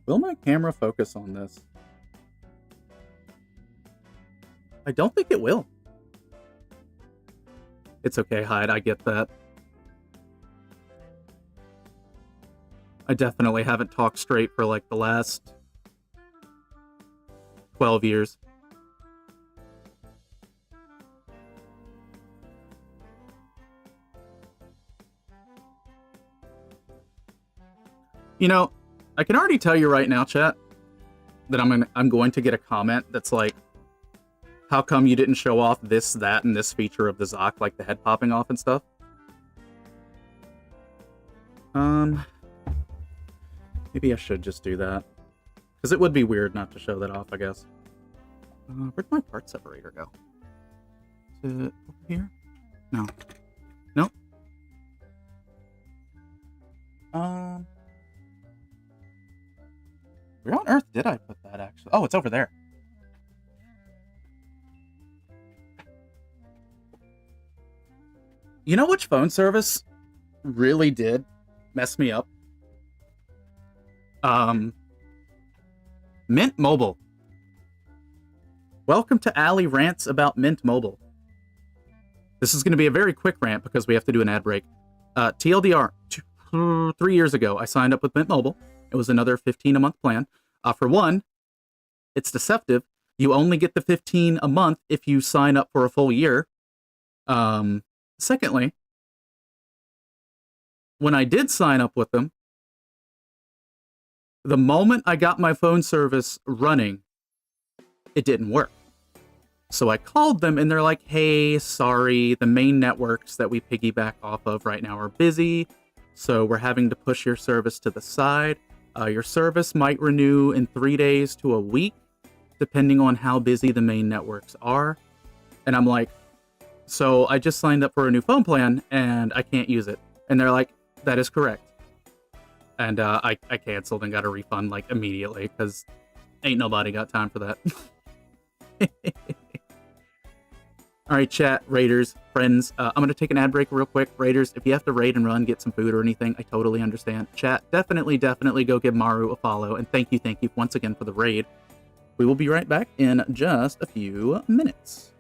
Will my camera focus on this? I don't think it will. It's okay, Hyde, I get that. I definitely haven't talked straight for like the last 12 years. You know, I can already tell you right now, chat, that I'm going to get a comment that's like, how come you didn't show off this, that, and this feature of the Zock, like the head popping off and stuff? Maybe I should just do that. Because it would be weird not to show that off, I guess. Where'd my part separator go? Is it over here? No. Nope. Where on earth did I put that, actually? Oh, it's over there. You know which phone service really did mess me up? Mint Mobile. Welcome to Ali Rants about Mint Mobile. This is going to be a very quick rant because we have to do an ad break. TLDR, 3 years ago, I signed up with Mint Mobile. It was another $15 a month plan. For one, it's deceptive. You only get the $15 a month if you sign up for a full year. Secondly, when I did sign up with them, the moment I got my phone service running, it didn't work. So I called them and they're like, hey, sorry, the main networks that we piggyback off of right now are busy, so we're having to push your service to the side. Your service might renew in 3 days to a week, depending on how busy the main networks are. And I'm like, so I just signed up for a new phone plan and I can't use it. And they're like, that is correct. And I canceled and got a refund like immediately because ain't nobody got time for that. All right, chat, raiders, friends. I'm going to take an ad break real quick. Raiders, if you have to raid and run, get some food or anything, I totally understand. Chat, definitely go give Maru a follow. And thank you once again for the raid. We will be right back in just a few minutes.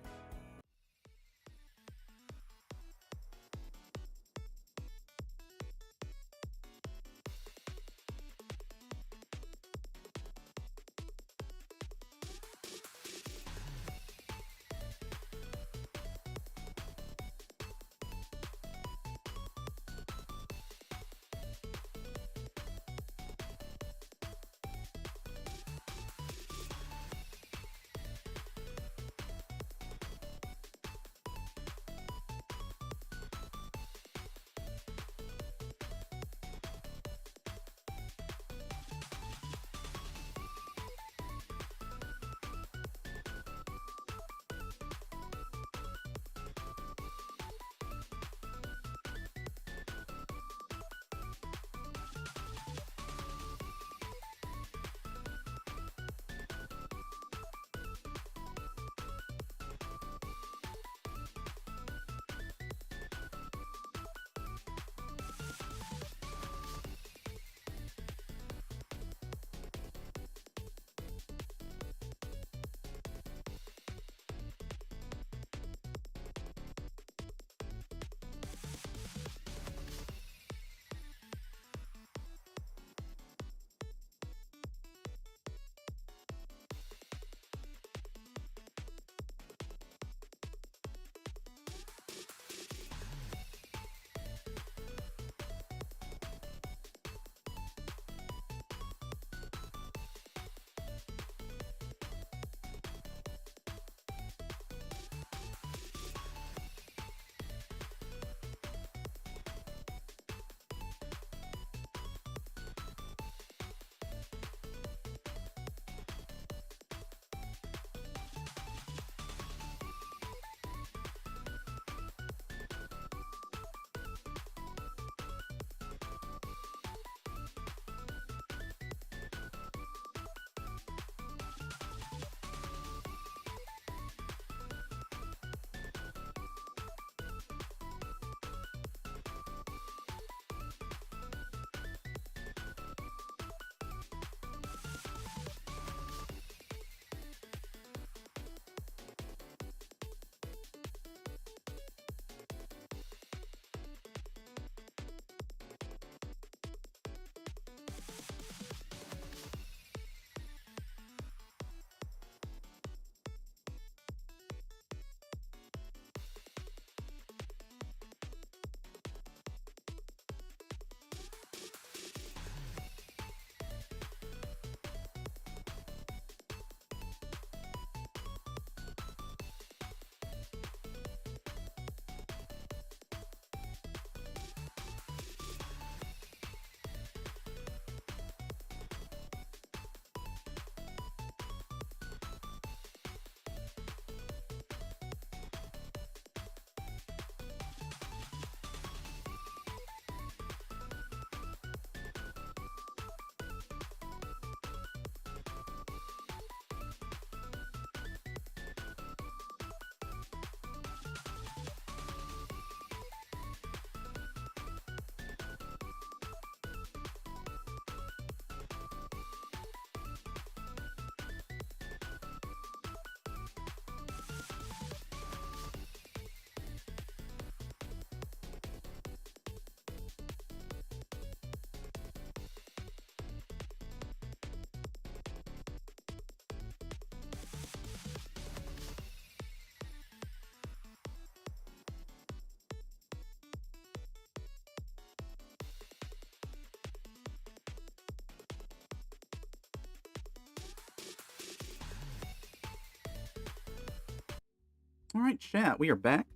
All right, chat, we are back.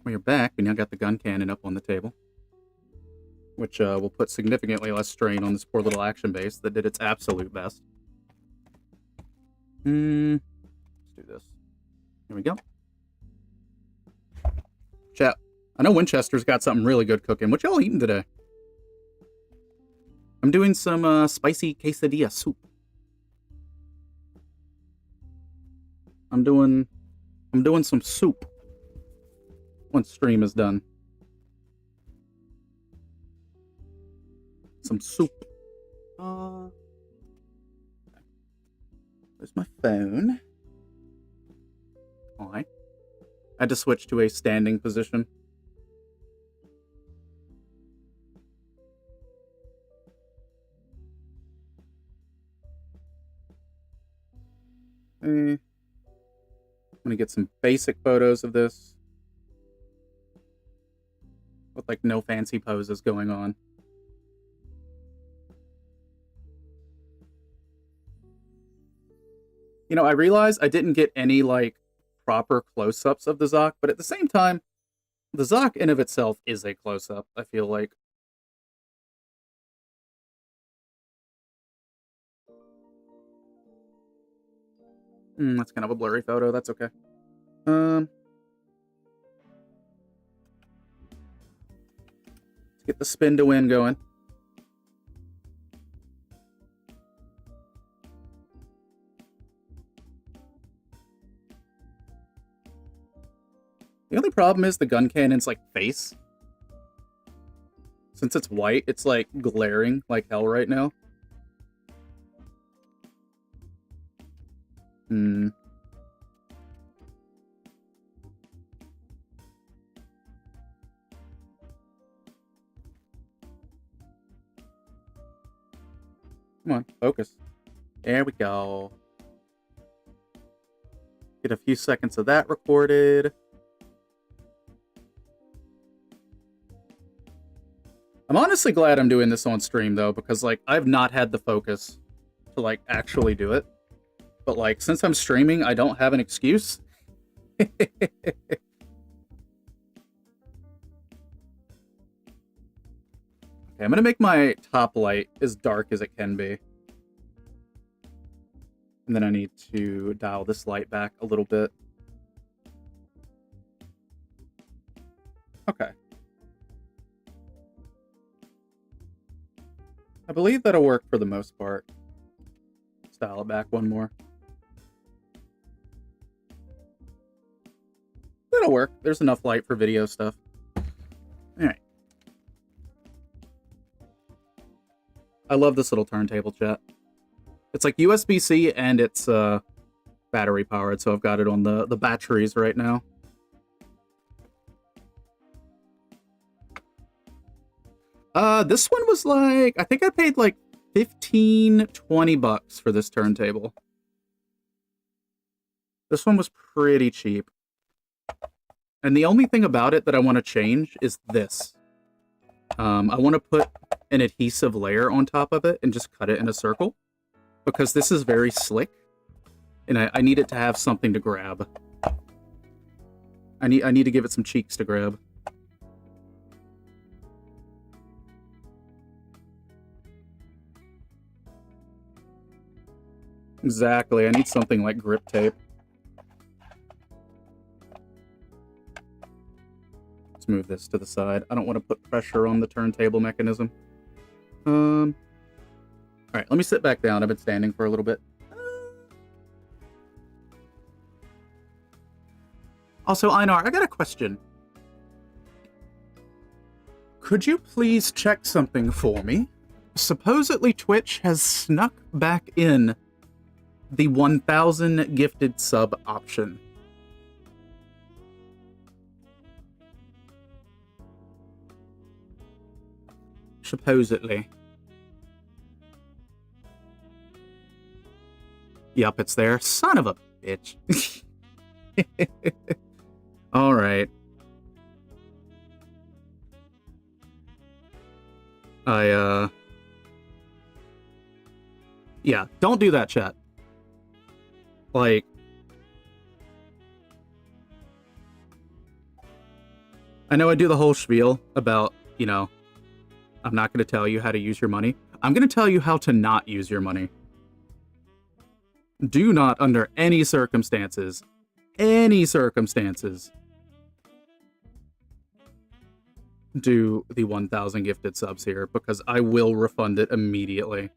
We are back. We now got the Guncannon up on the table, which will put significantly less strain on this poor little action base that did its absolute best. Let's do this. Here we go. Chat, I know Winchester's got something really good cooking. What y'all eating today? I'm doing some spicy quesadilla soup. I'm doing I'm doing some soup once stream is done. Some soup. Where's my phone? Alright. I had to switch to a standing position. I'm gonna get some basic photos of this with like no fancy poses going on. You know, I realized I didn't get any like proper close-ups of the Zock, but at the same time, the Zock in of itself is a close-up, I feel like. That's kind of a blurry photo. That's okay. Let's get the spin to win going. The only problem is the Guncannon's like face. Since it's white, it's like glaring like hell right now. Come on, focus. There we go. Get a few seconds of that recorded. I'm honestly glad I'm doing this on stream, though, because, like, I've not had the focus to, like, actually do it. But, like, since I'm streaming, I don't have an excuse. Okay, I'm gonna make my top light as dark as it can be. And then I need to dial this light back a little bit. Okay. I believe that'll work for the most part. Let's dial it back one more. That'll work. There's enough light for video stuff. Alright. I love this little turntable, chat. It's like USB-C and it's battery powered, so I've got it on the batteries right now. This one was like, I think I paid like 15-20 bucks for this turntable. This one was pretty cheap. And the only thing about it that I want to change is this. I want to put an adhesive layer on top of it and just cut it in a circle. Because this is very slick. And I need it to have something to grab. I need to give it some cheeks to grab. Exactly, I need something like grip tape. Let's move this to the side. I don't want to put pressure on the turntable mechanism. Alright, let me sit back down. I've been standing for a little bit. Also, Einar, I got a question. Could you please check something for me? Supposedly Twitch has snuck back in the 1,000 gifted sub option. Supposedly. Yup, it's there. Son of a bitch. Alright. Yeah, don't do that, chat. Like... I know I do the whole spiel about, you know, I'm not going to tell you how to use your money. I'm going to tell you how to not use your money. Do not, under any circumstances, do the 1,000 gifted subs here, because I will refund it immediately.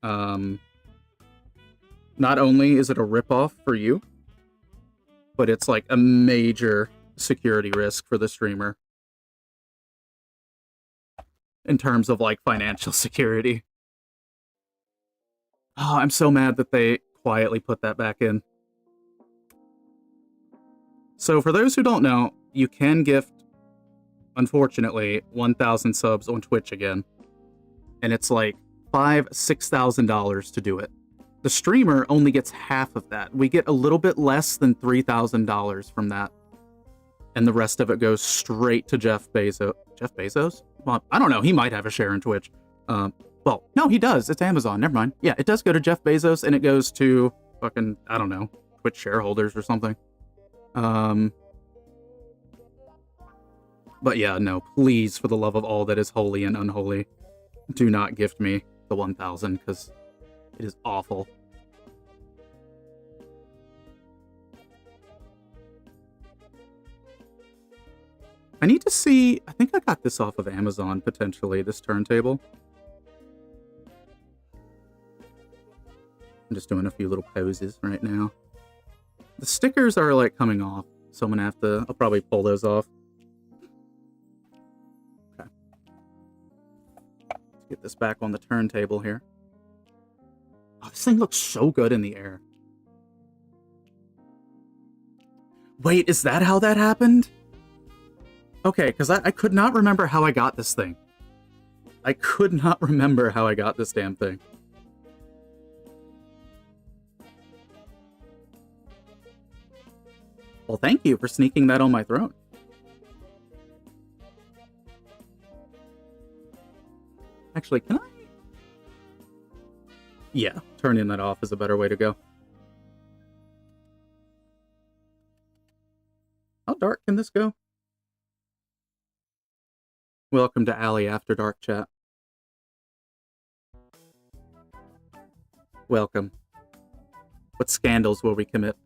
Not only is it a ripoff for you, but it's like a major security risk for the streamer in terms of like financial security. Oh, I'm so mad that they quietly put that back in. So for those who don't know, you can gift, unfortunately, 1,000 subs on Twitch again. And it's like $5,000–$6,000 to do it. The streamer only gets half of that. We get a little bit less than $3,000 from that. And the rest of it goes straight to Jeff Bezos. Jeff Bezos? Well, I don't know. He might have a share in Twitch. Well, no, he does. It's Amazon. Never mind. Yeah, it does go to Jeff Bezos, and it goes to fucking, I don't know, Twitch shareholders or something. But yeah, no, please, for the love of all that is holy and unholy, do not gift me the 1,000, because it is awful. I need to see, I think I got this off of Amazon, potentially, this turntable. I'm just doing a few little poses right now. The stickers are, like, coming off, so I'm gonna have to, I'll probably pull those off. Okay. Let's get this back on the turntable here. Oh, this thing looks so good in the air. Wait, is that how that happened? Okay, because I could not remember how I got this thing. I could not remember how I got this damn thing. Well, thank you for sneaking that on my throne. Actually, can I? Yeah, turning that off is a better way to go. How dark can this go? Welcome to Alley After Dark chat. Welcome. What scandals will we commit?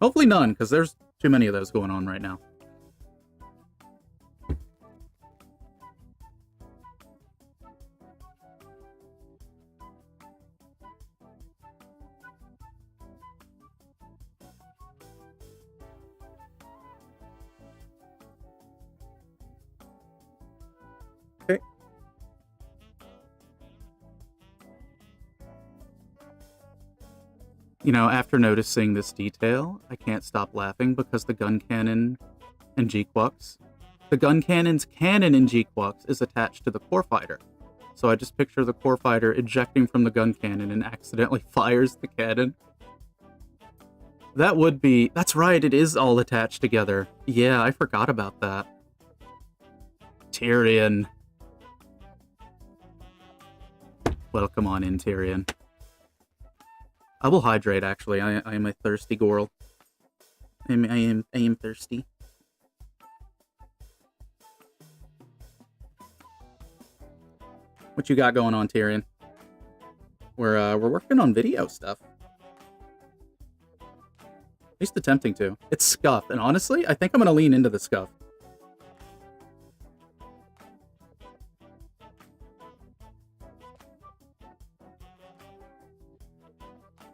Hopefully none, because there's too many of those going on right now. Okay. You know, after noticing this detail, I can't stop laughing because the Guncannon and G-Quux. The Guncannon's cannon in G-Quux is attached to the core fighter. So I just picture the core fighter ejecting from the Guncannon and accidentally fires the cannon. That would be... That's right, it is all attached together. Yeah, I forgot about that. Tyrion. Welcome on in, Tyrion. I will hydrate, actually. I am a thirsty girl. I am thirsty. What you got going on, Tyrion? We're working on video stuff. At least attempting to. It's scuff, and honestly, I think I'm gonna lean into the scuff.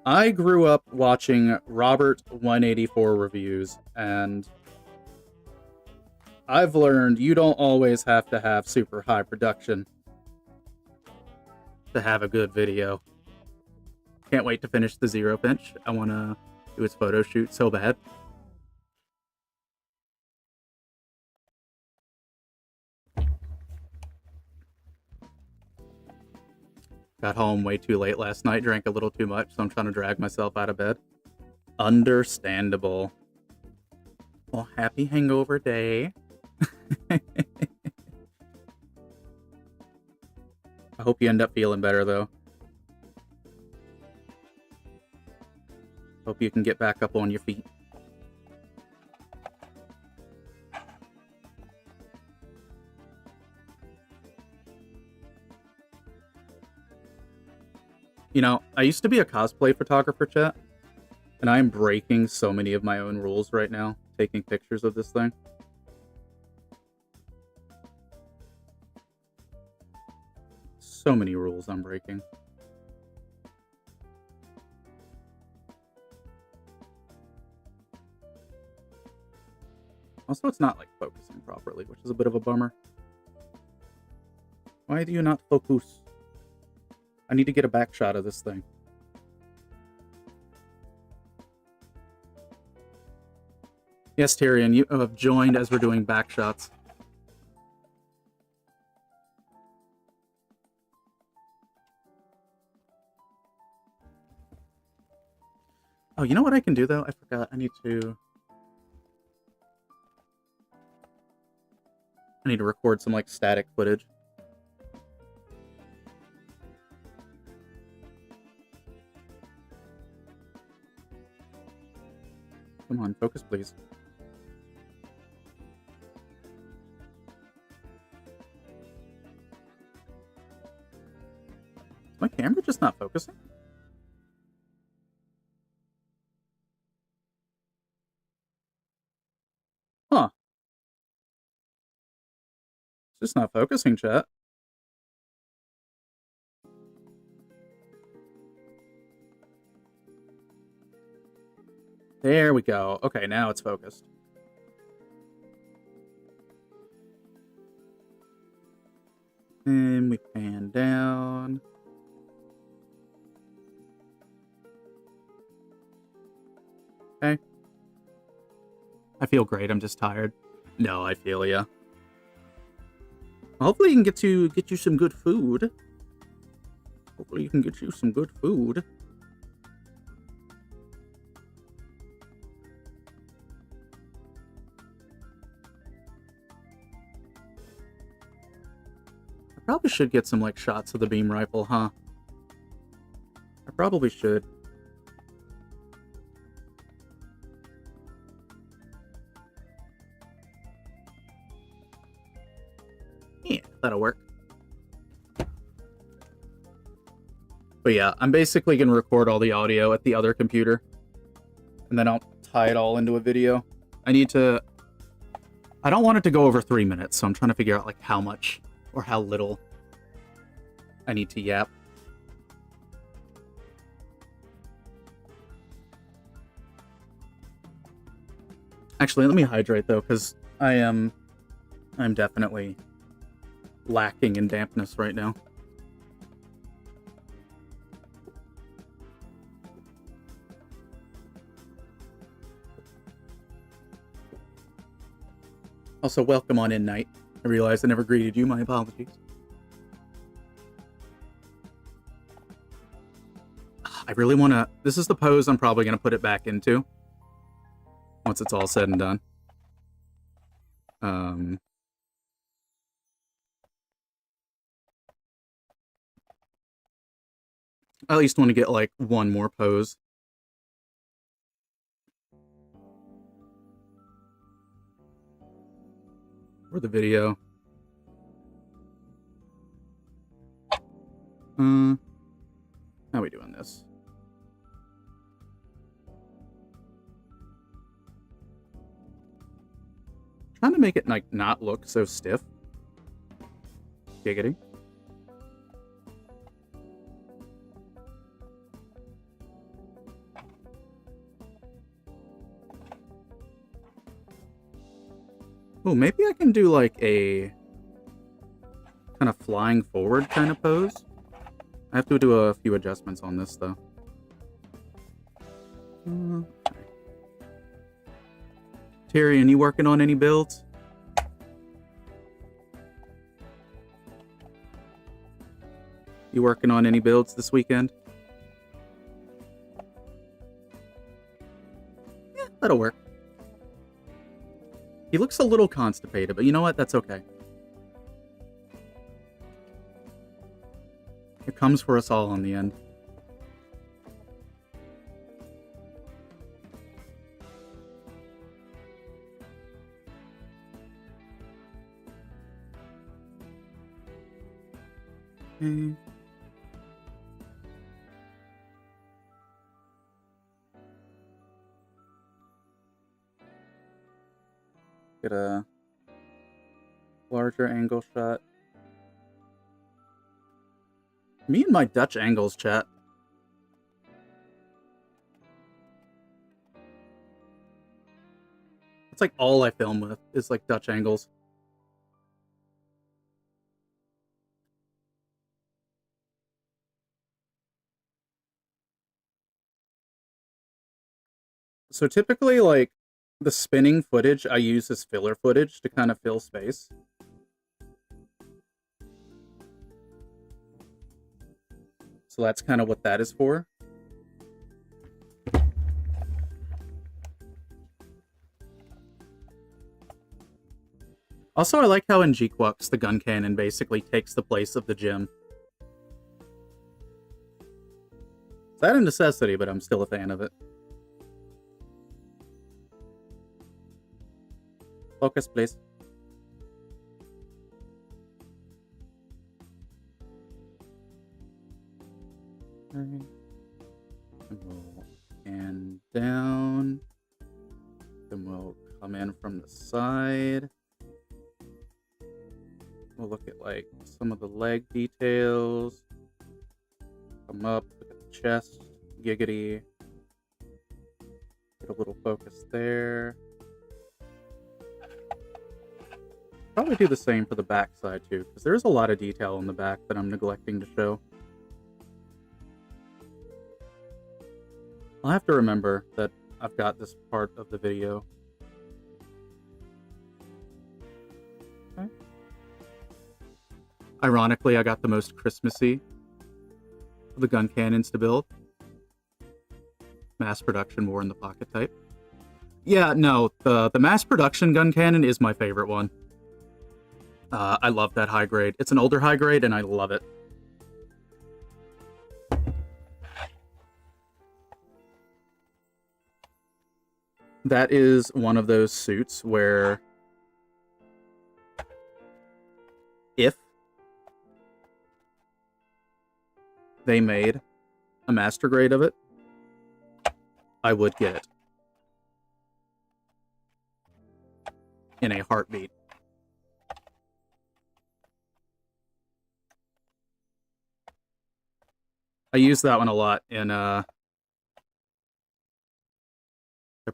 I grew up watching Robert 184 reviews, and I've learned you don't always have to have super high production to have a good video. Can't wait to finish the Zero Pinch. I want to do his photo shoot so bad. Got home way too late last night, drank a little too much, so I'm trying to drag myself out of bed. Understandable. Well, happy hangover day. I hope you end up feeling better, though. Hope you can get back up on your feet. You know, I used to be a cosplay photographer, chat, and I am breaking so many of my own rules right now, taking pictures of this thing. So many rules I'm breaking. Also, it's not, like, focusing properly, which is a bit of a bummer. Why do you not focus? I need to get a back shot of this thing. Yes, Tyrion, you have joined as we're doing back shots. Oh, you know what I can do, though? I forgot. I need to record some, like, static footage. Come on, focus, please. Is my camera just not focusing? Huh. It's just not focusing, chat. There we go. Okay, now it's focused. And we pan down. Okay. I feel great. I'm just tired. No, I feel ya. Hopefully you can get you some good food. Hopefully you can get you some good food. I probably should get some, like, shots of the beam rifle, huh? I probably should. Yeah, that'll work. But yeah, I'm basically going to record all the audio at the other computer. And then I'll tie it all into a video. I don't want it to go over 3 minutes, so I'm trying to figure out, like, how much or how little I need to yap. Actually, let me hydrate, though, because I'm definitely lacking in dampness right now. Also, welcome on in, Knight. I realized I never greeted you. My apologies. I really want to... This is the pose I'm probably going to put it back into. Once it's all said and done. I at least want to get, like, one more pose. For the video. How are we doing this? Trying to make it, like, not look so stiff. Giggity. Oh, maybe I can do, like, a kind of flying forward kind of pose. I have to do a few adjustments on this, though. Tyrion, you working on any builds? You working on any builds this weekend? Yeah, that'll work. He looks a little constipated, but you know what? That's okay. It comes for us all in the end. Okay. Get a larger angle shot. Me and my Dutch angles, chat. It's like all I film with is like Dutch angles. So typically, like, the spinning footage I use as filler footage to kind of fill space. So that's kind of what that is for. Also, I like how in G-Quux, the Guncannon basically takes the place of the gym. It's not a necessity, but I'm still a fan of it. Focus, please. And down. Then we'll come in from the side. We'll look at like some of the leg details. Come up, look at the chest, giggity. Get a little focus there. Probably do the same for the back side too, because there's a lot of detail in the back that I'm neglecting to show. I'll have to remember that I've got this part of the video. Okay. Ironically, I got the most Christmassy of the Guncannons to build. Mass production, more in the pocket type. Yeah, no, the mass production Guncannon is my favorite one. I love that high grade. It's an older high grade, and I love it. That is one of those suits where if they made a master grade of it, I would get it. In a heartbeat. I use that one a lot in their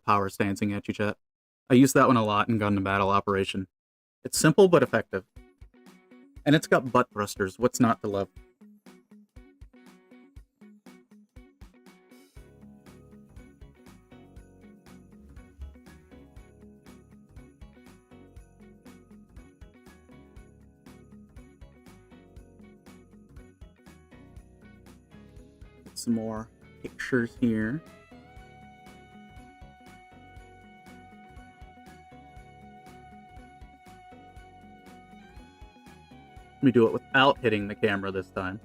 power stancing at you, chat. I use that one a lot in Gundam Battle Operation. It's simple but effective. And it's got butt thrusters. What's not to love? Some more pictures here. Let me do it without hitting the camera this time.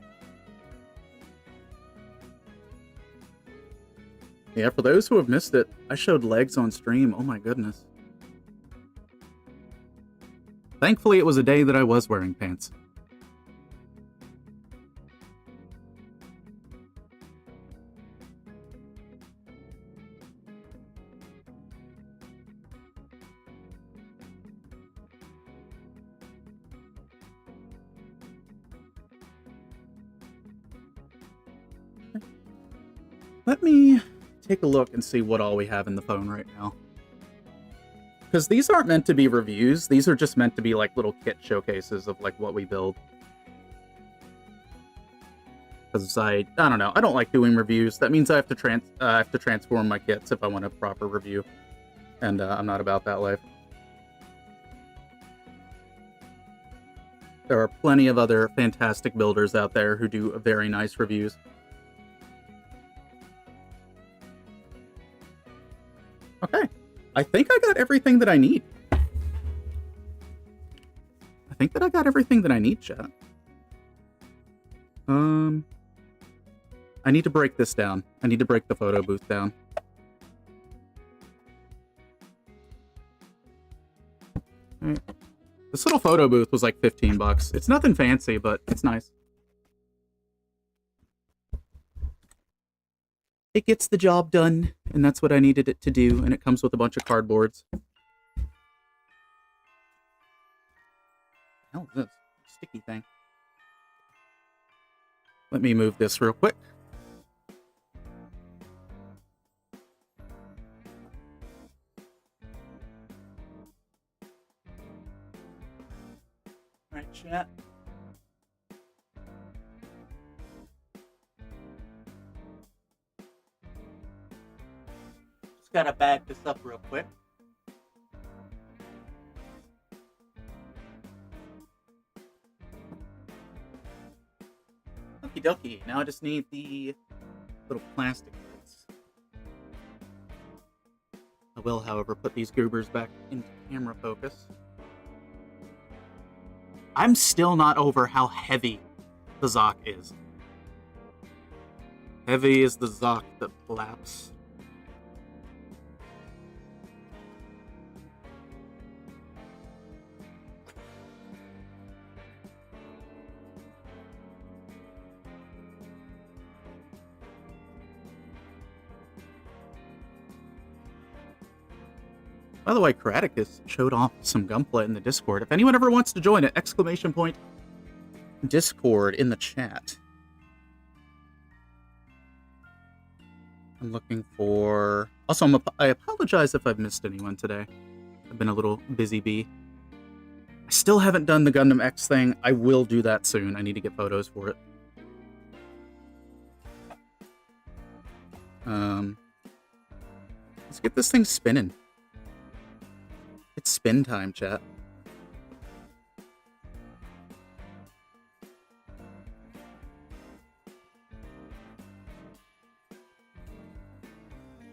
Yeah, for those who have missed it, I showed legs on stream. Oh my goodness. Thankfully, it was a day that I was wearing pants. Let me take a look and see what all we have in the phone right now. Because these aren't meant to be reviews. These are just meant to be like little kit showcases of like what we build. Because I don't know. I don't like doing reviews. That means I have to transform my kits if I want a proper review. And I'm not about that life. There are plenty of other fantastic builders out there who do very nice reviews. Okay, I think I got everything that I need. I think that I got everything that I need, chat. I need to break this down. I need to break the photo booth down. All right. This little photo booth was like 15 bucks. It's nothing fancy, but it's nice. It gets the job done, and that's what I needed it to do, and it comes with a bunch of cardboards. What the hell is this? Sticky thing. Let me move this real quick. at? Just gotta bag this up real quick. Okie dokie. Now I just need the little plastic bits. I will, however, put these goobers back into camera focus. I'm still not over how heavy the Zock is. Heavy is the Zock that flaps. By the way, Karaticus showed off some Gunpla in the Discord. If anyone ever wants to join it, exclamation point Discord in the chat. I'm looking for... Also, I apologize if I've missed anyone today. I've been a little busy bee. I still haven't done the Gundam X thing. I will do that soon. I need to get photos for it. Let's get this thing spinning. It's spin time, chat.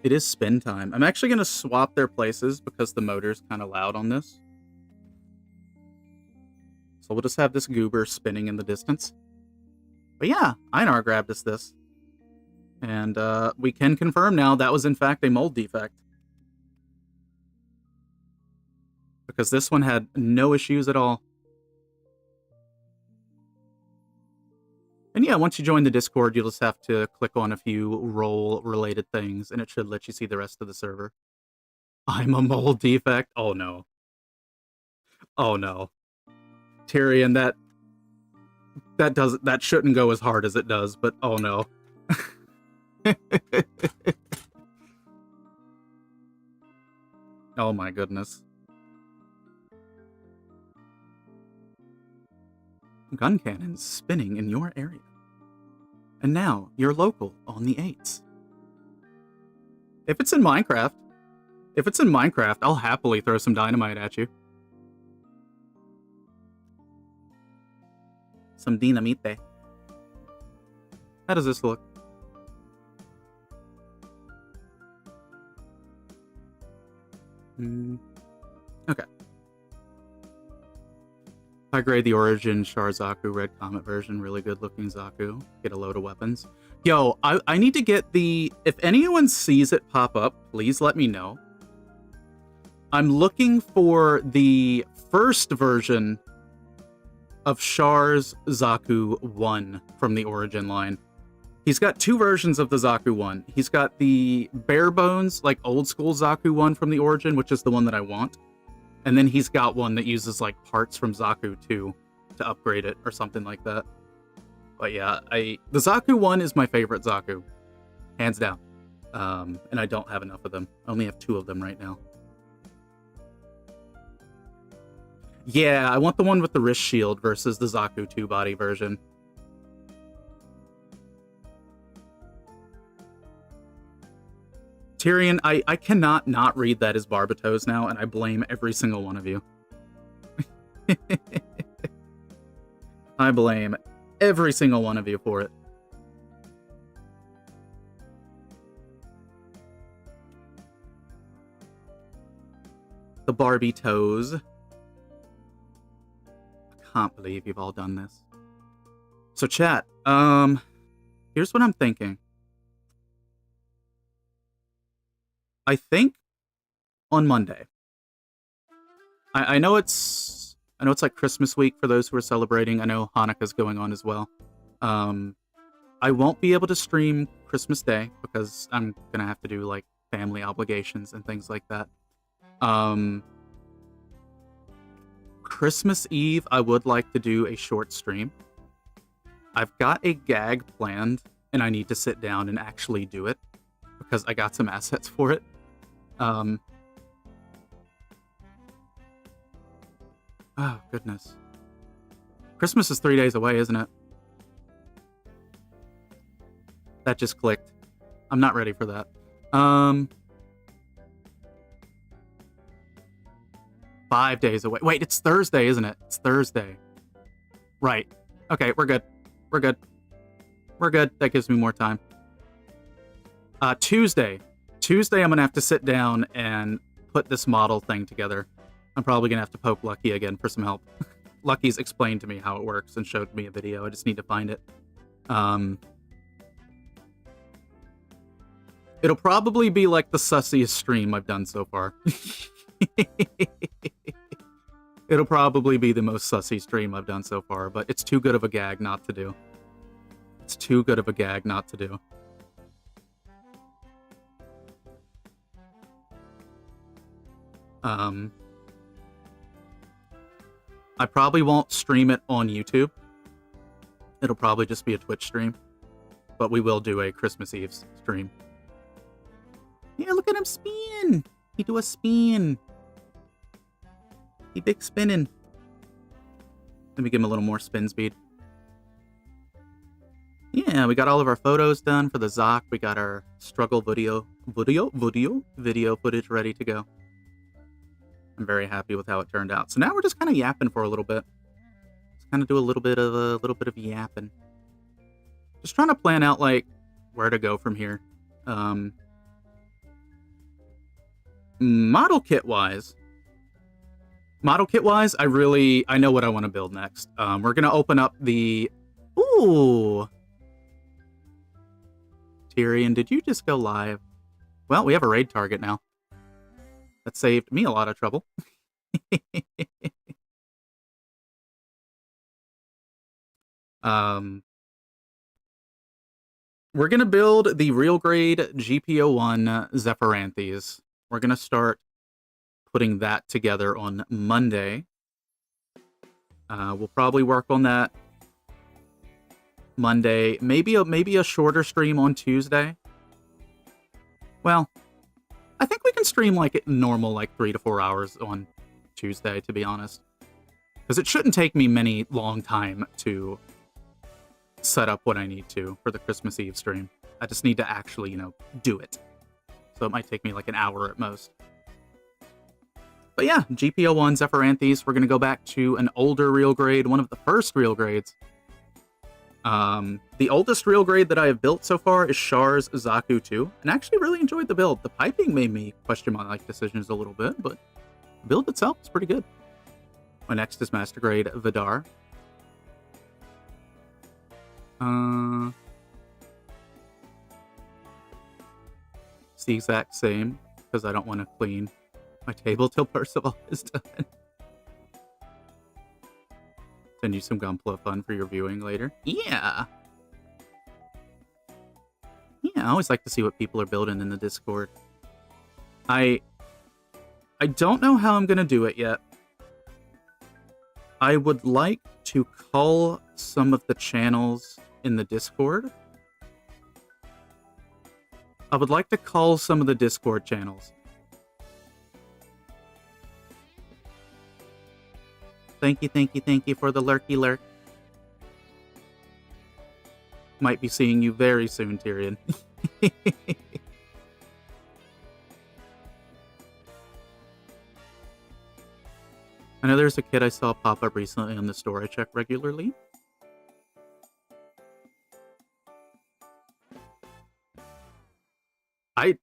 It is spin time. I'm actually going to swap their places because the motor's kind of loud on this. So we'll just have this goober spinning in the distance. But yeah, Einar grabbed us this. And we can confirm now that was in fact a mold defect. Because this one had no issues at all. And yeah, once you join the Discord, you'll just have to click on a few role-related things, and it should let you see the rest of the server. I'm a mold defect? Oh no. Oh no. Tyrion, that shouldn't go as hard as it does, but oh no. Oh my goodness. Guncannons spinning in your area. And now, you're local on the 8s. If it's in Minecraft, I'll happily throw some dynamite at you. Some dinamite. How does this look? Okay. I grade the Origin Char Zaku Red Comet version. Really good looking Zaku. Get a load of weapons. Yo, I need to get the... If anyone sees it pop up, please let me know. I'm looking for the first version of Char's Zaku 1 from the Origin line. He's got two versions of the Zaku 1. He's got the bare bones, like old school Zaku 1 from the Origin, which is the one that I want. And then he's got one that uses like parts from Zaku 2 to upgrade it or something like that. But yeah, the Zaku 1 is my favorite Zaku. Hands down. And I don't have enough of them. I only have 2 of them right now. Yeah, I want the one with the wrist shield versus the Zaku 2 body version. Tyrion, I cannot not read that as Barbatos now, and I blame every single one of you. I blame every single one of you for it. The Barbie toes. I can't believe you've all done this. So chat, here's what I'm thinking. I think on Monday. I know it's like Christmas week for those who are celebrating. I know Hanukkah's going on as well. I won't be able to stream Christmas Day because I'm gonna have to do like family obligations and things like that. Christmas Eve, I would like to do a short stream. I've got a gag planned, and I need to sit down and actually do it because I got some assets for it. Oh, goodness. Christmas is 3 days away, isn't it? That just clicked. I'm not ready for that. 5 days away. Wait, it's Thursday, isn't it? It's Thursday. Right. Okay, we're good. We're good. We're good. That gives me more time. Tuesday. Tuesday, I'm going to have to sit down and put this model thing together. I'm probably going to have to poke Lucky again for some help. Lucky's explained to me how it works and showed me a video. I just need to find it. It'll probably be like the sussiest stream I've done so far. It'll probably be the most sussy stream I've done so far, but it's too good of a gag not to do. It's too good of a gag not to do. I probably won't stream it on YouTube. It'll probably just be a Twitch stream, but we will do a Christmas Eve stream. Yeah, look at him spin. He do a spin. He big spinning. Let me give him a little more spin speed. Yeah, we got all of our photos done for the Zock. We got our struggle video footage ready to go. I'm very happy with how it turned out. So now we're just kind of yapping for a little bit. Just kind of do a little bit of yapping. Just trying to plan out like where to go from here. Model kit wise, I know what I want to build next. We're gonna open up the Tyrion, did you just go live? Well, we have a raid target now. That saved me a lot of trouble. We're going to build the real grade GPO1 Zephyranthes. We're going to start putting that together on Monday. We'll probably work on that Monday. Maybe a shorter stream on Tuesday. Well, I think we can stream like normal, like 3 to 4 hours on Tuesday, to be honest. Because it shouldn't take me many long time to set up what I need to for the Christmas Eve stream. I just need to actually, you know, do it. So it might take me like an hour at most. But yeah, GPO1 Zephyranthes. We're going to go back to an older real grade, one of the first real grades. The oldest real grade that I have built so far is Char's Zaku 2, and I actually really enjoyed the build. The piping made me question my life decisions a little bit, but the build itself is pretty good. My next is Master Grade Vidar. It's the exact same, because I don't want to clean my table till Percival is done. Send you some Gunpla fun for your viewing later. Yeah! Yeah, I always like to see what people are building in the Discord. I don't know how I'm going to do it yet. I would like to cull some of the channels in the Discord. I would like to cull some of the Discord channels. Thank you for the lurky lurk. Might be seeing you very soon, Tyrion. I know there's a kid I saw pop up recently on the store I check regularly. I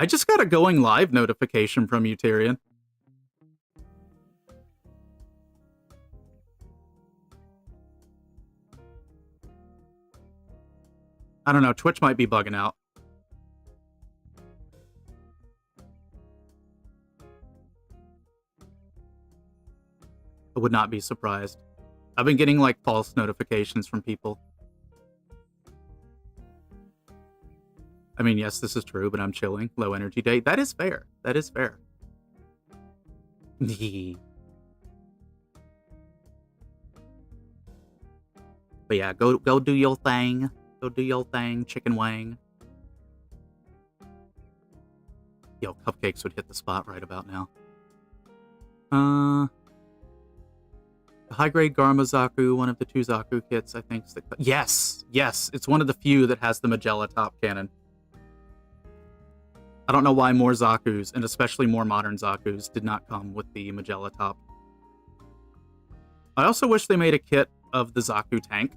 just got a going live notification from you, Tyrion. I don't know, Twitch might be bugging out. I would not be surprised. I've been getting like false notifications from people. I mean, yes, this is true, but I'm chilling. Low energy day. That is fair. That is fair. But yeah, go do your thing. Go do your thing, chicken wang. Yo, cupcakes would hit the spot right about now. The high-grade Garma Zaku, one of the 2 Zaku kits, I think. Yes! Yes! It's one of the few that has the Magella top cannon. I don't know why more Zakus, and especially more modern Zakus, did not come with the Magella top. I also wish they made a kit of the Zaku tank,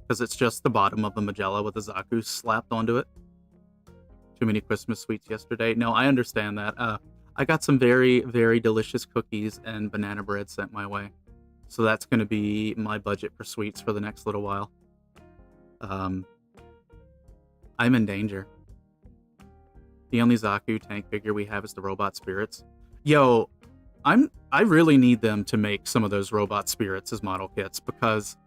because it's just the bottom of the Magella with the Zaku slapped onto it. Too many Christmas sweets yesterday. No, I understand that. I got some very, very delicious cookies and banana bread sent my way. So that's going to be my budget for sweets for the next little while. I'm in danger. The only Zaku tank figure we have is the Robot Spirits. Yo, I really need them to make some of those Robot Spirits as model kits, because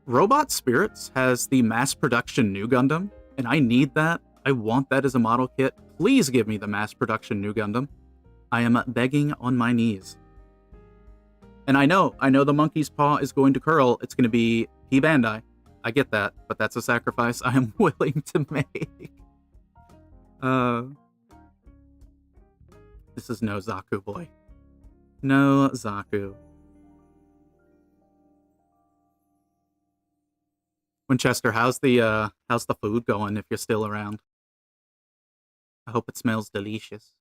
Robot Spirits has the mass production new Gundam, and I need that. I want that as a model kit. Please give me the mass production new Gundam. I am begging on my knees. And I know the monkey's paw is going to curl. It's going to be P Bandai. I get that, but that's a sacrifice I am willing to make. This is no Zaku boy. No Zaku. Winchester, how's the food going if you're still around? I hope it smells delicious.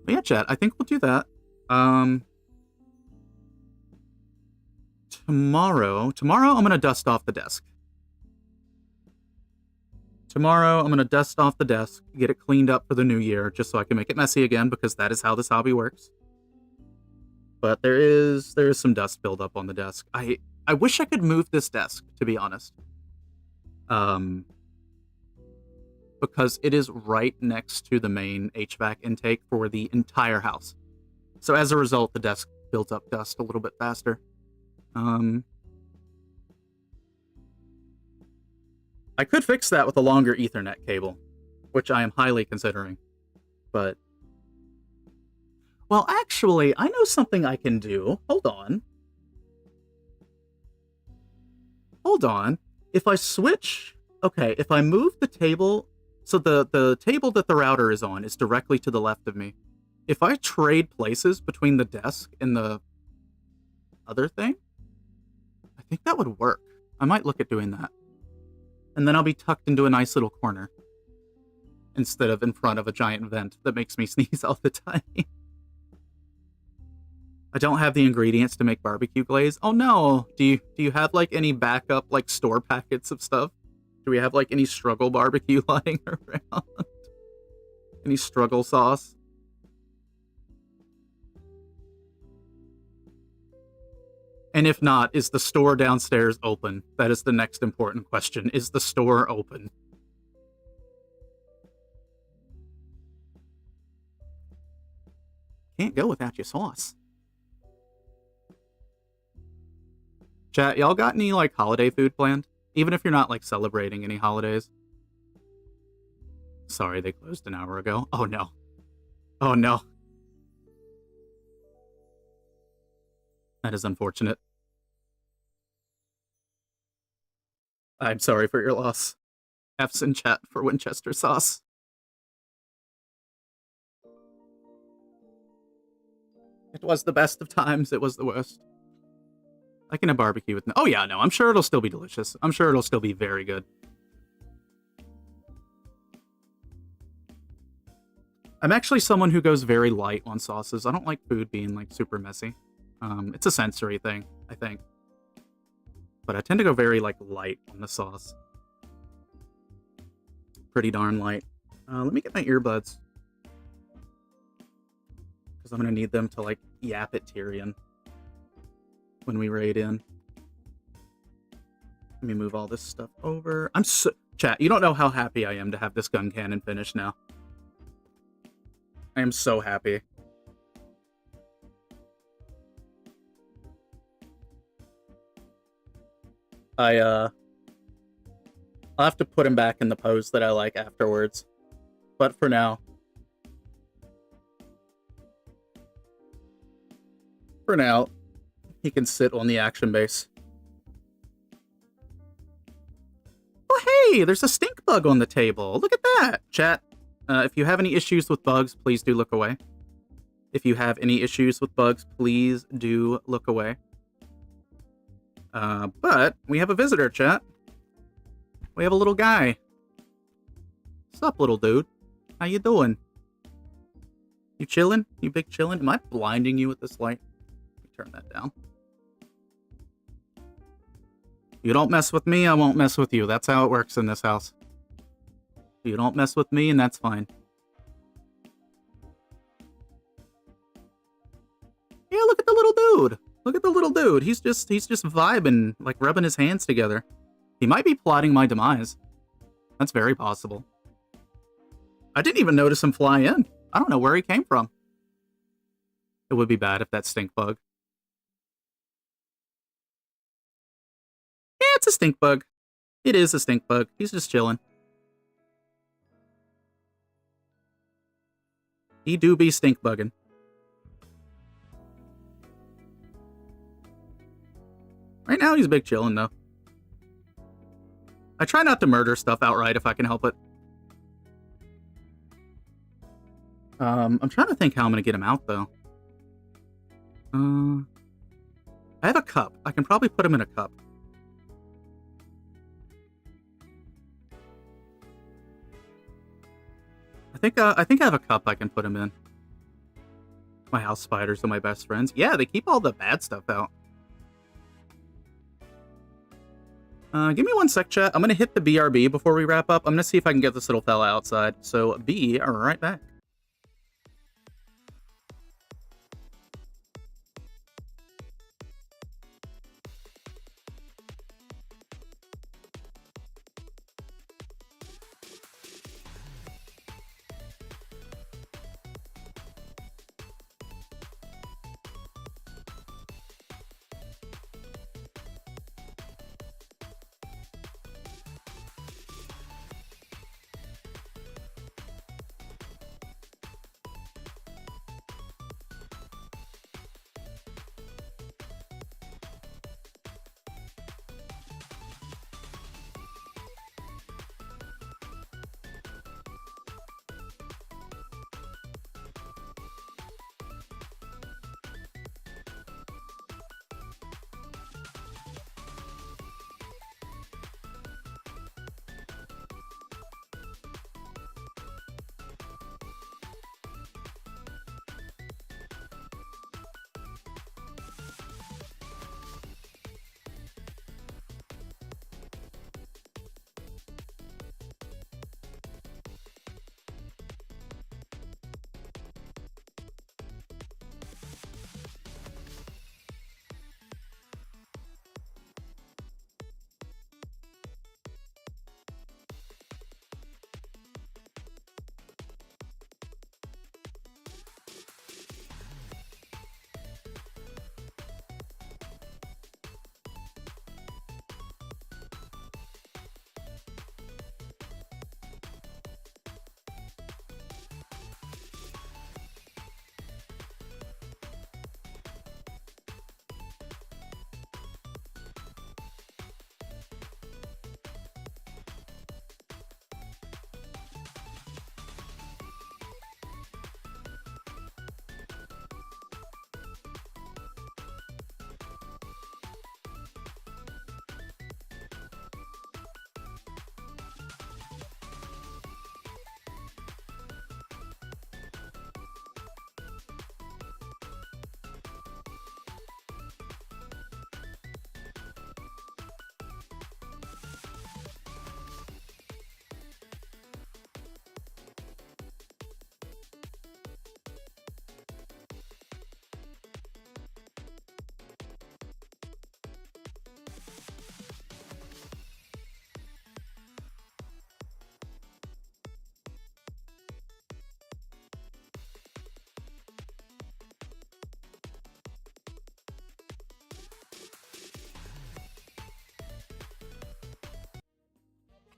But yeah, chat, I think we'll do that. Tomorrow I'm gonna dust off the desk. Tomorrow, I'm going to dust off the desk, get it cleaned up for the new year, just so I can make it messy again, because that is how this hobby works. But there is some dust buildup on the desk. I wish I could move this desk, to be honest. Because it is right next to the main HVAC intake for the entire house. So as a result, the desk builds up dust a little bit faster. I could fix that with a longer Ethernet cable, which I am highly considering, but... Well, actually, I know something I can do. Hold on. Hold on. If I switch... Okay, if I move the table... So the table that the router is on is directly to the left of me. If I trade places between the desk and the other thing, I think that would work. I might look at doing that. And then I'll be tucked into a nice little corner, instead of in front of a giant vent that makes me sneeze all the time. I don't have the ingredients to make barbecue glaze. Oh no! Do you have like any backup like store packets of stuff? Do we have like any struggle barbecue lying around? Any struggle sauce? And if not, is the store downstairs open? That is the next important question. Is the store open? Can't go without your sauce. Chat, y'all got any, like, holiday food planned? Even if you're not, like, celebrating any holidays? Sorry, they closed an hour ago. Oh, no. Oh, no. That is unfortunate. I'm sorry for your loss. F's in chat for Winchester sauce. It was the best of times, it was the worst. I can have barbecue with... Oh yeah, no, I'm sure it'll still be delicious. I'm sure it'll still be very good. I'm actually someone who goes very light on sauces. I don't like food being, like, super messy. It's a sensory thing, I think. But I tend to go very, like, light on the sauce. Pretty darn light. Let me get my earbuds. Because I'm going to need them to, like, yap at Tyrion when we raid in. Let me move all this stuff over. I'm so... Chat, you don't know how happy I am to have this Guncannon finished now. I am so happy. I'll have to put him back in the pose that I like afterwards. But for now... he can sit on the action base. Oh, hey! There's a stink bug on the table. Look at that! Chat, if you have any issues with bugs, please do look away. If you have any issues with bugs, please do look away. But we have a visitor, chat. We have a little guy. What's up, little dude? How you doing? You chilling? You big chilling? Am I blinding you with this light? Let me turn that down. You don't mess with me, I won't mess with you. That's how it works in this house. You don't mess with me, and that's fine. Yeah, look at the little dude. Look at the little dude. He's just vibing, like rubbing his hands together. He might be plotting my demise. That's very possible. I didn't even notice him fly in. I don't know where he came from. It would be bad if that stink bug. Yeah, it's a stink bug. It is a stink bug. He's just chilling. He do be stink bugging. Right now, he's big chillin', though. I try not to murder stuff outright if I can help it. I'm trying to think how I'm gonna get him out, though. I have a cup. I can probably put him in a cup. I think I have a cup I can put him in. My house spiders are my best friends. Yeah, they keep all the bad stuff out. Give me one sec, chat. I'm gonna hit the BRB before we wrap up. I'm gonna see if I can get this little fella outside. So, be right back.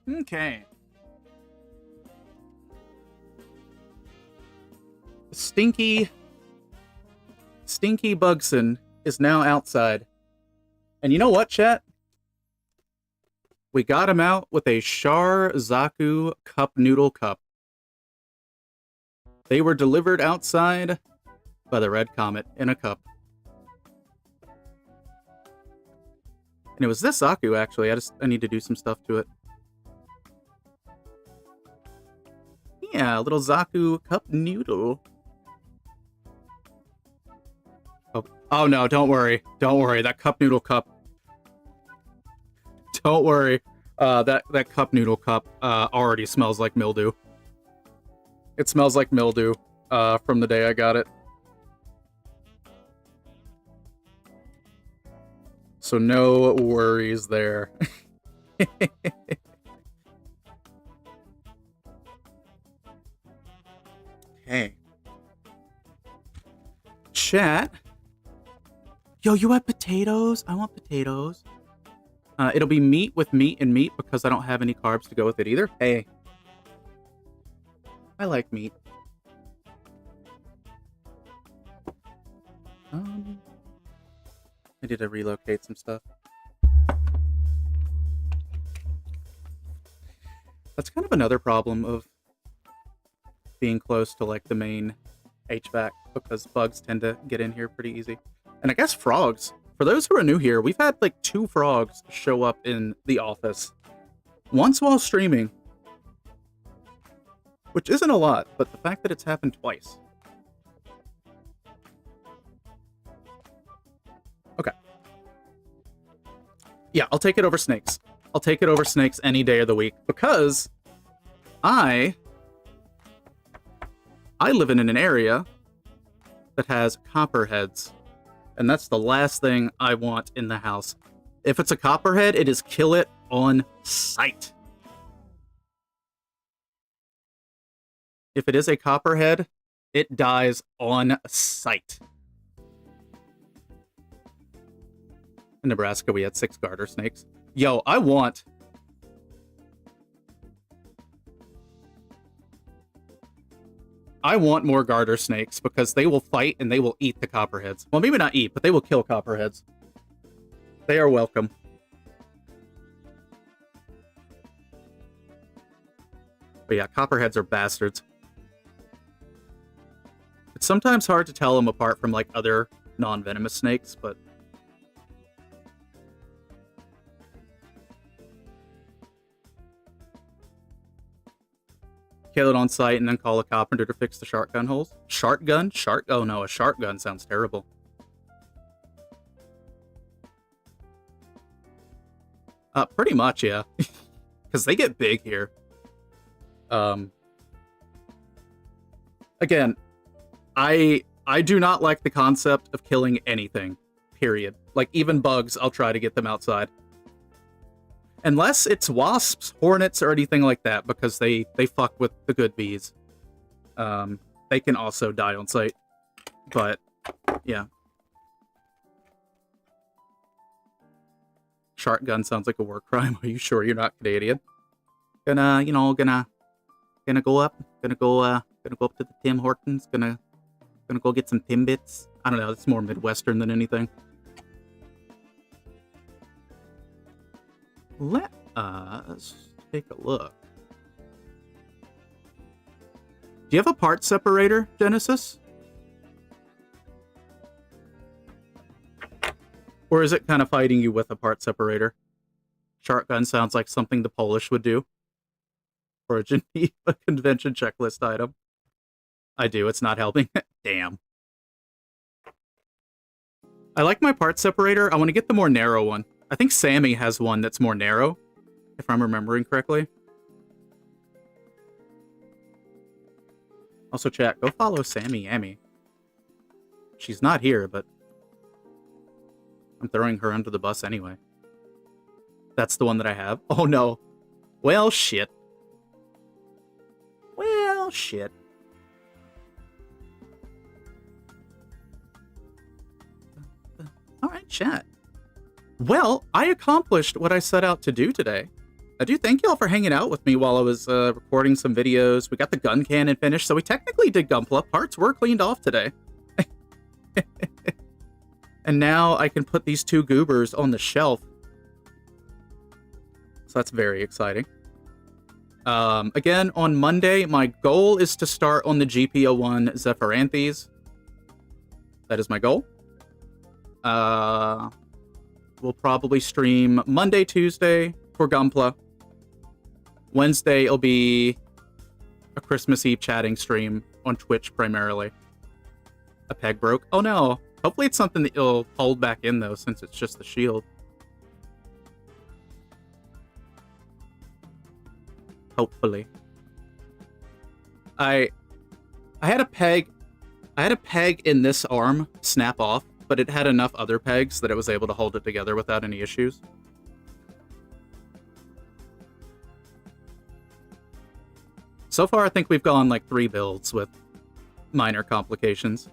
Okay. Stinky Bugson is now outside. And you know what, chat? We got him out with a Char Zaku Cup Noodle Cup. They were delivered outside by the red comet in a cup. And it was this Zaku, actually. I need to do some stuff to it. Yeah, a little Zaku cup noodle. Oh no, don't worry. Don't worry. That cup noodle cup. Don't worry. That cup noodle cup already smells like mildew. It smells like mildew from the day I got it. So no worries there. Okay. Chat. Yo, you want potatoes? I want potatoes. It'll be meat with meat and meat because I don't have any carbs to go with it either. Hey. I like meat. I need to relocate some stuff. That's kind of another problem of being close to like the main HVAC because bugs tend to get in here pretty easy. And I guess frogs. For those who are new here, we've had like 2 frogs show up in the office. Once while streaming. Which isn't a lot, but the fact that it's happened twice. Okay. Yeah, I'll take it over snakes. I'll take it over snakes any day of the week because I live in an area that has copperheads. And that's the last thing I want in the house. If it's a copperhead, it is kill it on sight. If it is a copperhead, it dies on sight. In Nebraska, we had 6 garter snakes. Yo, I want more garter snakes because they will fight and they will eat the copperheads. Well, maybe not eat, but they will kill copperheads. They are welcome. But yeah, copperheads are bastards. It's sometimes hard to tell them apart from like other non-venomous snakes, but kill it on sight and then call a carpenter to fix the shark gun holes. Shark gun? Shark? Oh no, a shark gun sounds terrible. Pretty much, yeah. Because they get big here. Again, I do not like the concept of killing anything, period. Like, even bugs, I'll try to get them outside. Unless it's wasps, hornets, or anything like that, because they fuck with the good bees. They can also die on sight. But, yeah. Shark gun sounds like a war crime. Are you sure you're not Canadian? Gonna go up. Gonna go up to the Tim Hortons. Gonna go get some Timbits. I don't know, it's more Midwestern than anything. Let us take a look. Do you have a part separator, Genesis? Or is it kind of fighting you with a part separator? Shark gun sounds like something the Polish would do. For a Geneva Convention checklist item. I do, it's not helping. Damn. I like my part separator. I want to get the more narrow one. I think Sammy has one that's more narrow, if I'm remembering correctly. Also, chat, go follow Sammy Yammy. She's not here, but I'm throwing her under the bus anyway. That's the one that I have. Oh, no. Well, shit. Well, shit. All right, chat. Well, I accomplished what I set out to do today. I do thank y'all for hanging out with me while I was recording some videos. We got the Guncannon finished, so we technically did Gunpla. Parts were cleaned off today. And now I can put these 2 goobers on the shelf. So that's very exciting. Again, on Monday, my goal is to start on the GP01 Zephyranthes. That is my goal. We'll probably stream Monday, Tuesday for Gunpla. Wednesday, it'll be a Christmas Eve chatting stream on Twitch primarily. A peg broke. Oh no. Hopefully it's something that you'll hold back in though, since it's just the shield. Hopefully. I had a peg in this arm snap off, but it had enough other pegs that it was able to hold it together without any issues. So far, I think we've gone like 3 builds with minor complications.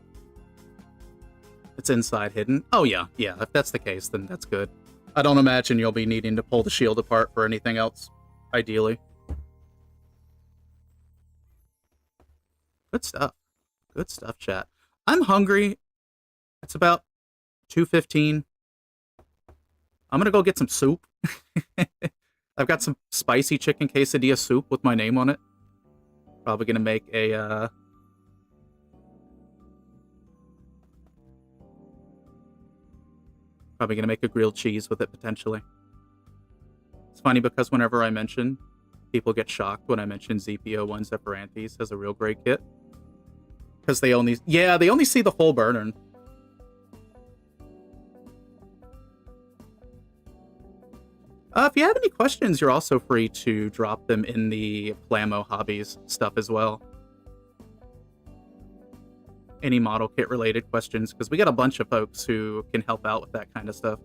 It's inside hidden. Oh yeah, if that's the case, then that's good. I don't imagine you'll be needing to pull the shield apart for anything else, ideally. Good stuff. Good stuff, chat. I'm hungry. It's about 2:15. I'm gonna go get some soup. I've got some spicy chicken quesadilla soup with my name on it. Probably gonna make a, probably gonna make a grilled cheese with it, potentially. It's funny because whenever I mention, people get shocked when I mention ZPO1 Zephyrantes as a real great kit. Because they only, they only see the full burner. If you have any questions, you're also free to drop them in the Plamo Hobbies stuff as well. Any model kit related questions, because we got a bunch of folks who can help out with that kind of stuff.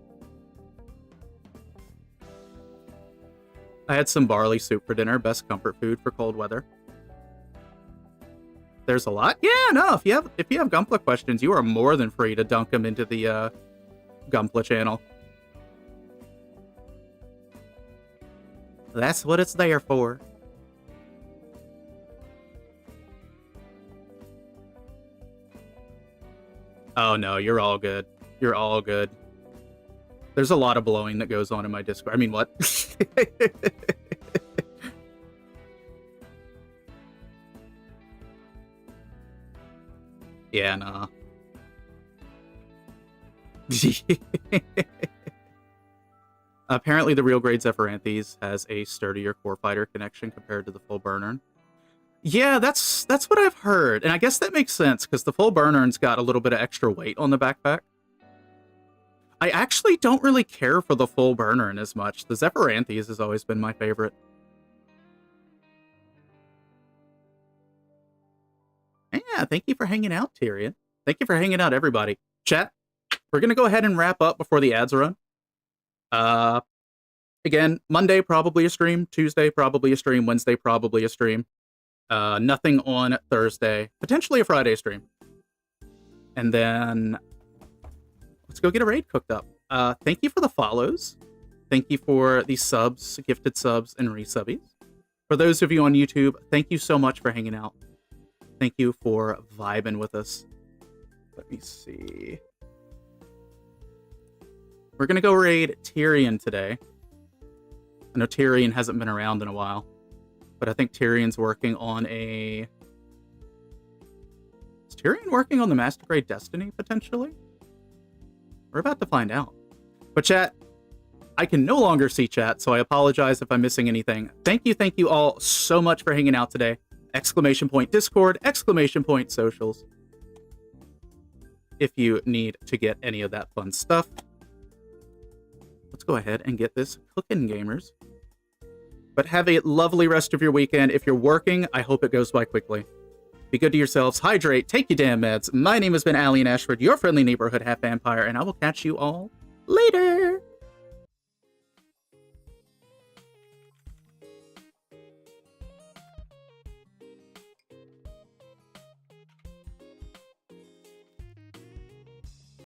I had some barley soup for dinner, best comfort food for cold weather. There's a lot? Yeah, no, if you have Gunpla questions, you are more than free to dunk them into the Gunpla channel. That's what it's there for. Oh no, you're all good. You're all good. There's a lot of blowing that goes on in my Discord. I mean, what? Yeah, nah. Apparently, the real grade Zephyrantes has a sturdier core fighter connection compared to the full burner. Yeah, that's what I've heard, and I guess that makes sense because the full burner's got a little bit of extra weight on the backpack. I actually don't really care for the full burner as much. The Zephyrantes has always been my favorite. Yeah, thank you for hanging out, Tyrion. Thank you for hanging out, everybody. Chat, we're gonna go ahead and wrap up before the ads run. Again, Monday, probably a stream. Tuesday, probably a stream. Wednesday, probably a stream. Nothing on Thursday. Potentially a Friday stream. And then let's go get a raid cooked up. Thank you for the follows. Thank you for the subs, gifted subs, and resubbies. For those of you on YouTube, thank you so much for hanging out. Thank you for vibing with us. Let me see. We're going to go raid Tyrion today. I know Tyrion hasn't been around in a while, but I think Tyrion's working on a... Is Tyrion working on the Master Grade Destiny, potentially? We're about to find out. But chat, I can no longer see chat, so I apologize if I'm missing anything. Thank you all so much for hanging out today. Exclamation point Discord, exclamation point socials. If you need to get any of that fun stuff. Let's go ahead and get this cooking, gamers. But have a lovely rest of your weekend. If you're working, I hope it goes by quickly. Be good to yourselves, hydrate, take your damn meds. My name has been Alien Ashford, your friendly neighborhood half vampire, and I will catch you all later.